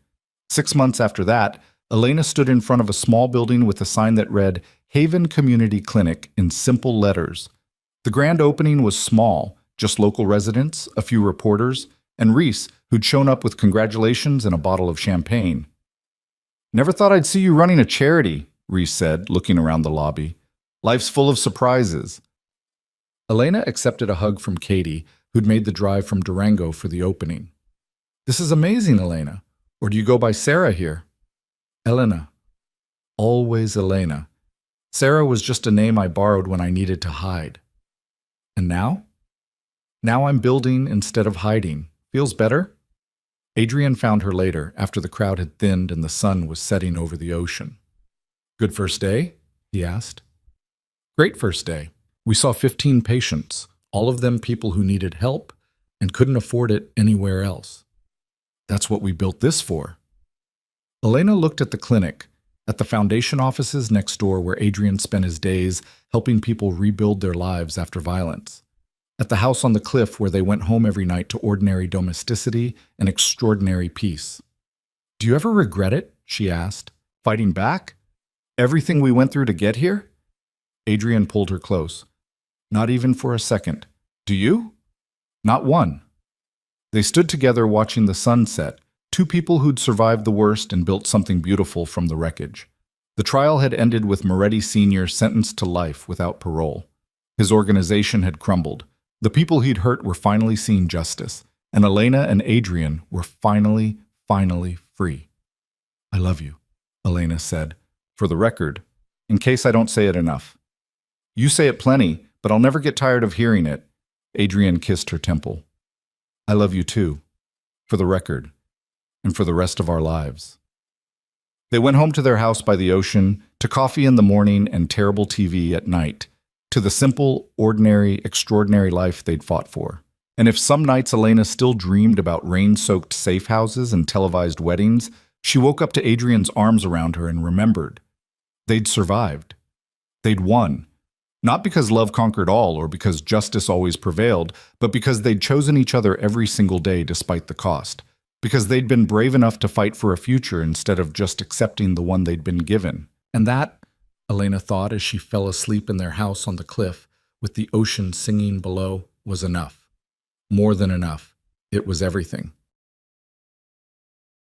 6 months after that, Elena stood in front of a small building with a sign that read, Haven Community Clinic in simple letters. The grand opening was small, just local residents, a few reporters, and Reese, who'd shown up with congratulations and a bottle of champagne. Never thought I'd see you running a charity, Reese said, looking around the lobby. Life's full of surprises. Elena accepted a hug from Katie, who'd made the drive from Durango for the opening. This is amazing, Elena. Or do you go by Sarah here? Elena. Always Elena. Sarah was just a name I borrowed when I needed to hide. And now? Now I'm building instead of hiding. Feels better? Adrian found her later, after the crowd had thinned and the sun was setting over the ocean. Good first day? He asked. Great first day. We saw 15 patients, all of them people who needed help and couldn't afford it anywhere else. That's what we built this for. Elena looked at the clinic, at the foundation offices next door where Adrian spent his days helping people rebuild their lives after violence, at the house on the cliff where they went home every night to ordinary domesticity and extraordinary peace. Do you ever regret it? She asked. Fighting back? Everything we went through to get here? Adrian pulled her close. Not even for a second. Do you? Not one. They stood together watching the sun set, 2 people who'd survived the worst and built something beautiful from the wreckage. The trial had ended with Moretti Sr. sentenced to life without parole. His organization had crumbled. The people he'd hurt were finally seeing justice, and Elena and Adrian were finally free. I love you, Elena said, for the record, in case I don't say it enough. You say it plenty, but I'll never get tired of hearing it. Adrian kissed her temple. I love you too, for the record, and for the rest of our lives. They went home to their house by the ocean, to coffee in the morning and terrible TV at night, to the simple, ordinary, extraordinary life they'd fought for. And if some nights Elena still dreamed about rain-soaked safe houses and televised weddings, she woke up to Adrian's arms around her and remembered. They'd survived. They'd won. Not because love conquered all or because justice always prevailed, but because they'd chosen each other every single day despite the cost. Because they'd been brave enough to fight for a future instead of just accepting the one they'd been given. And that, Elena thought as she fell asleep in their house on the cliff, with the ocean singing below, was enough. More than enough. It was everything.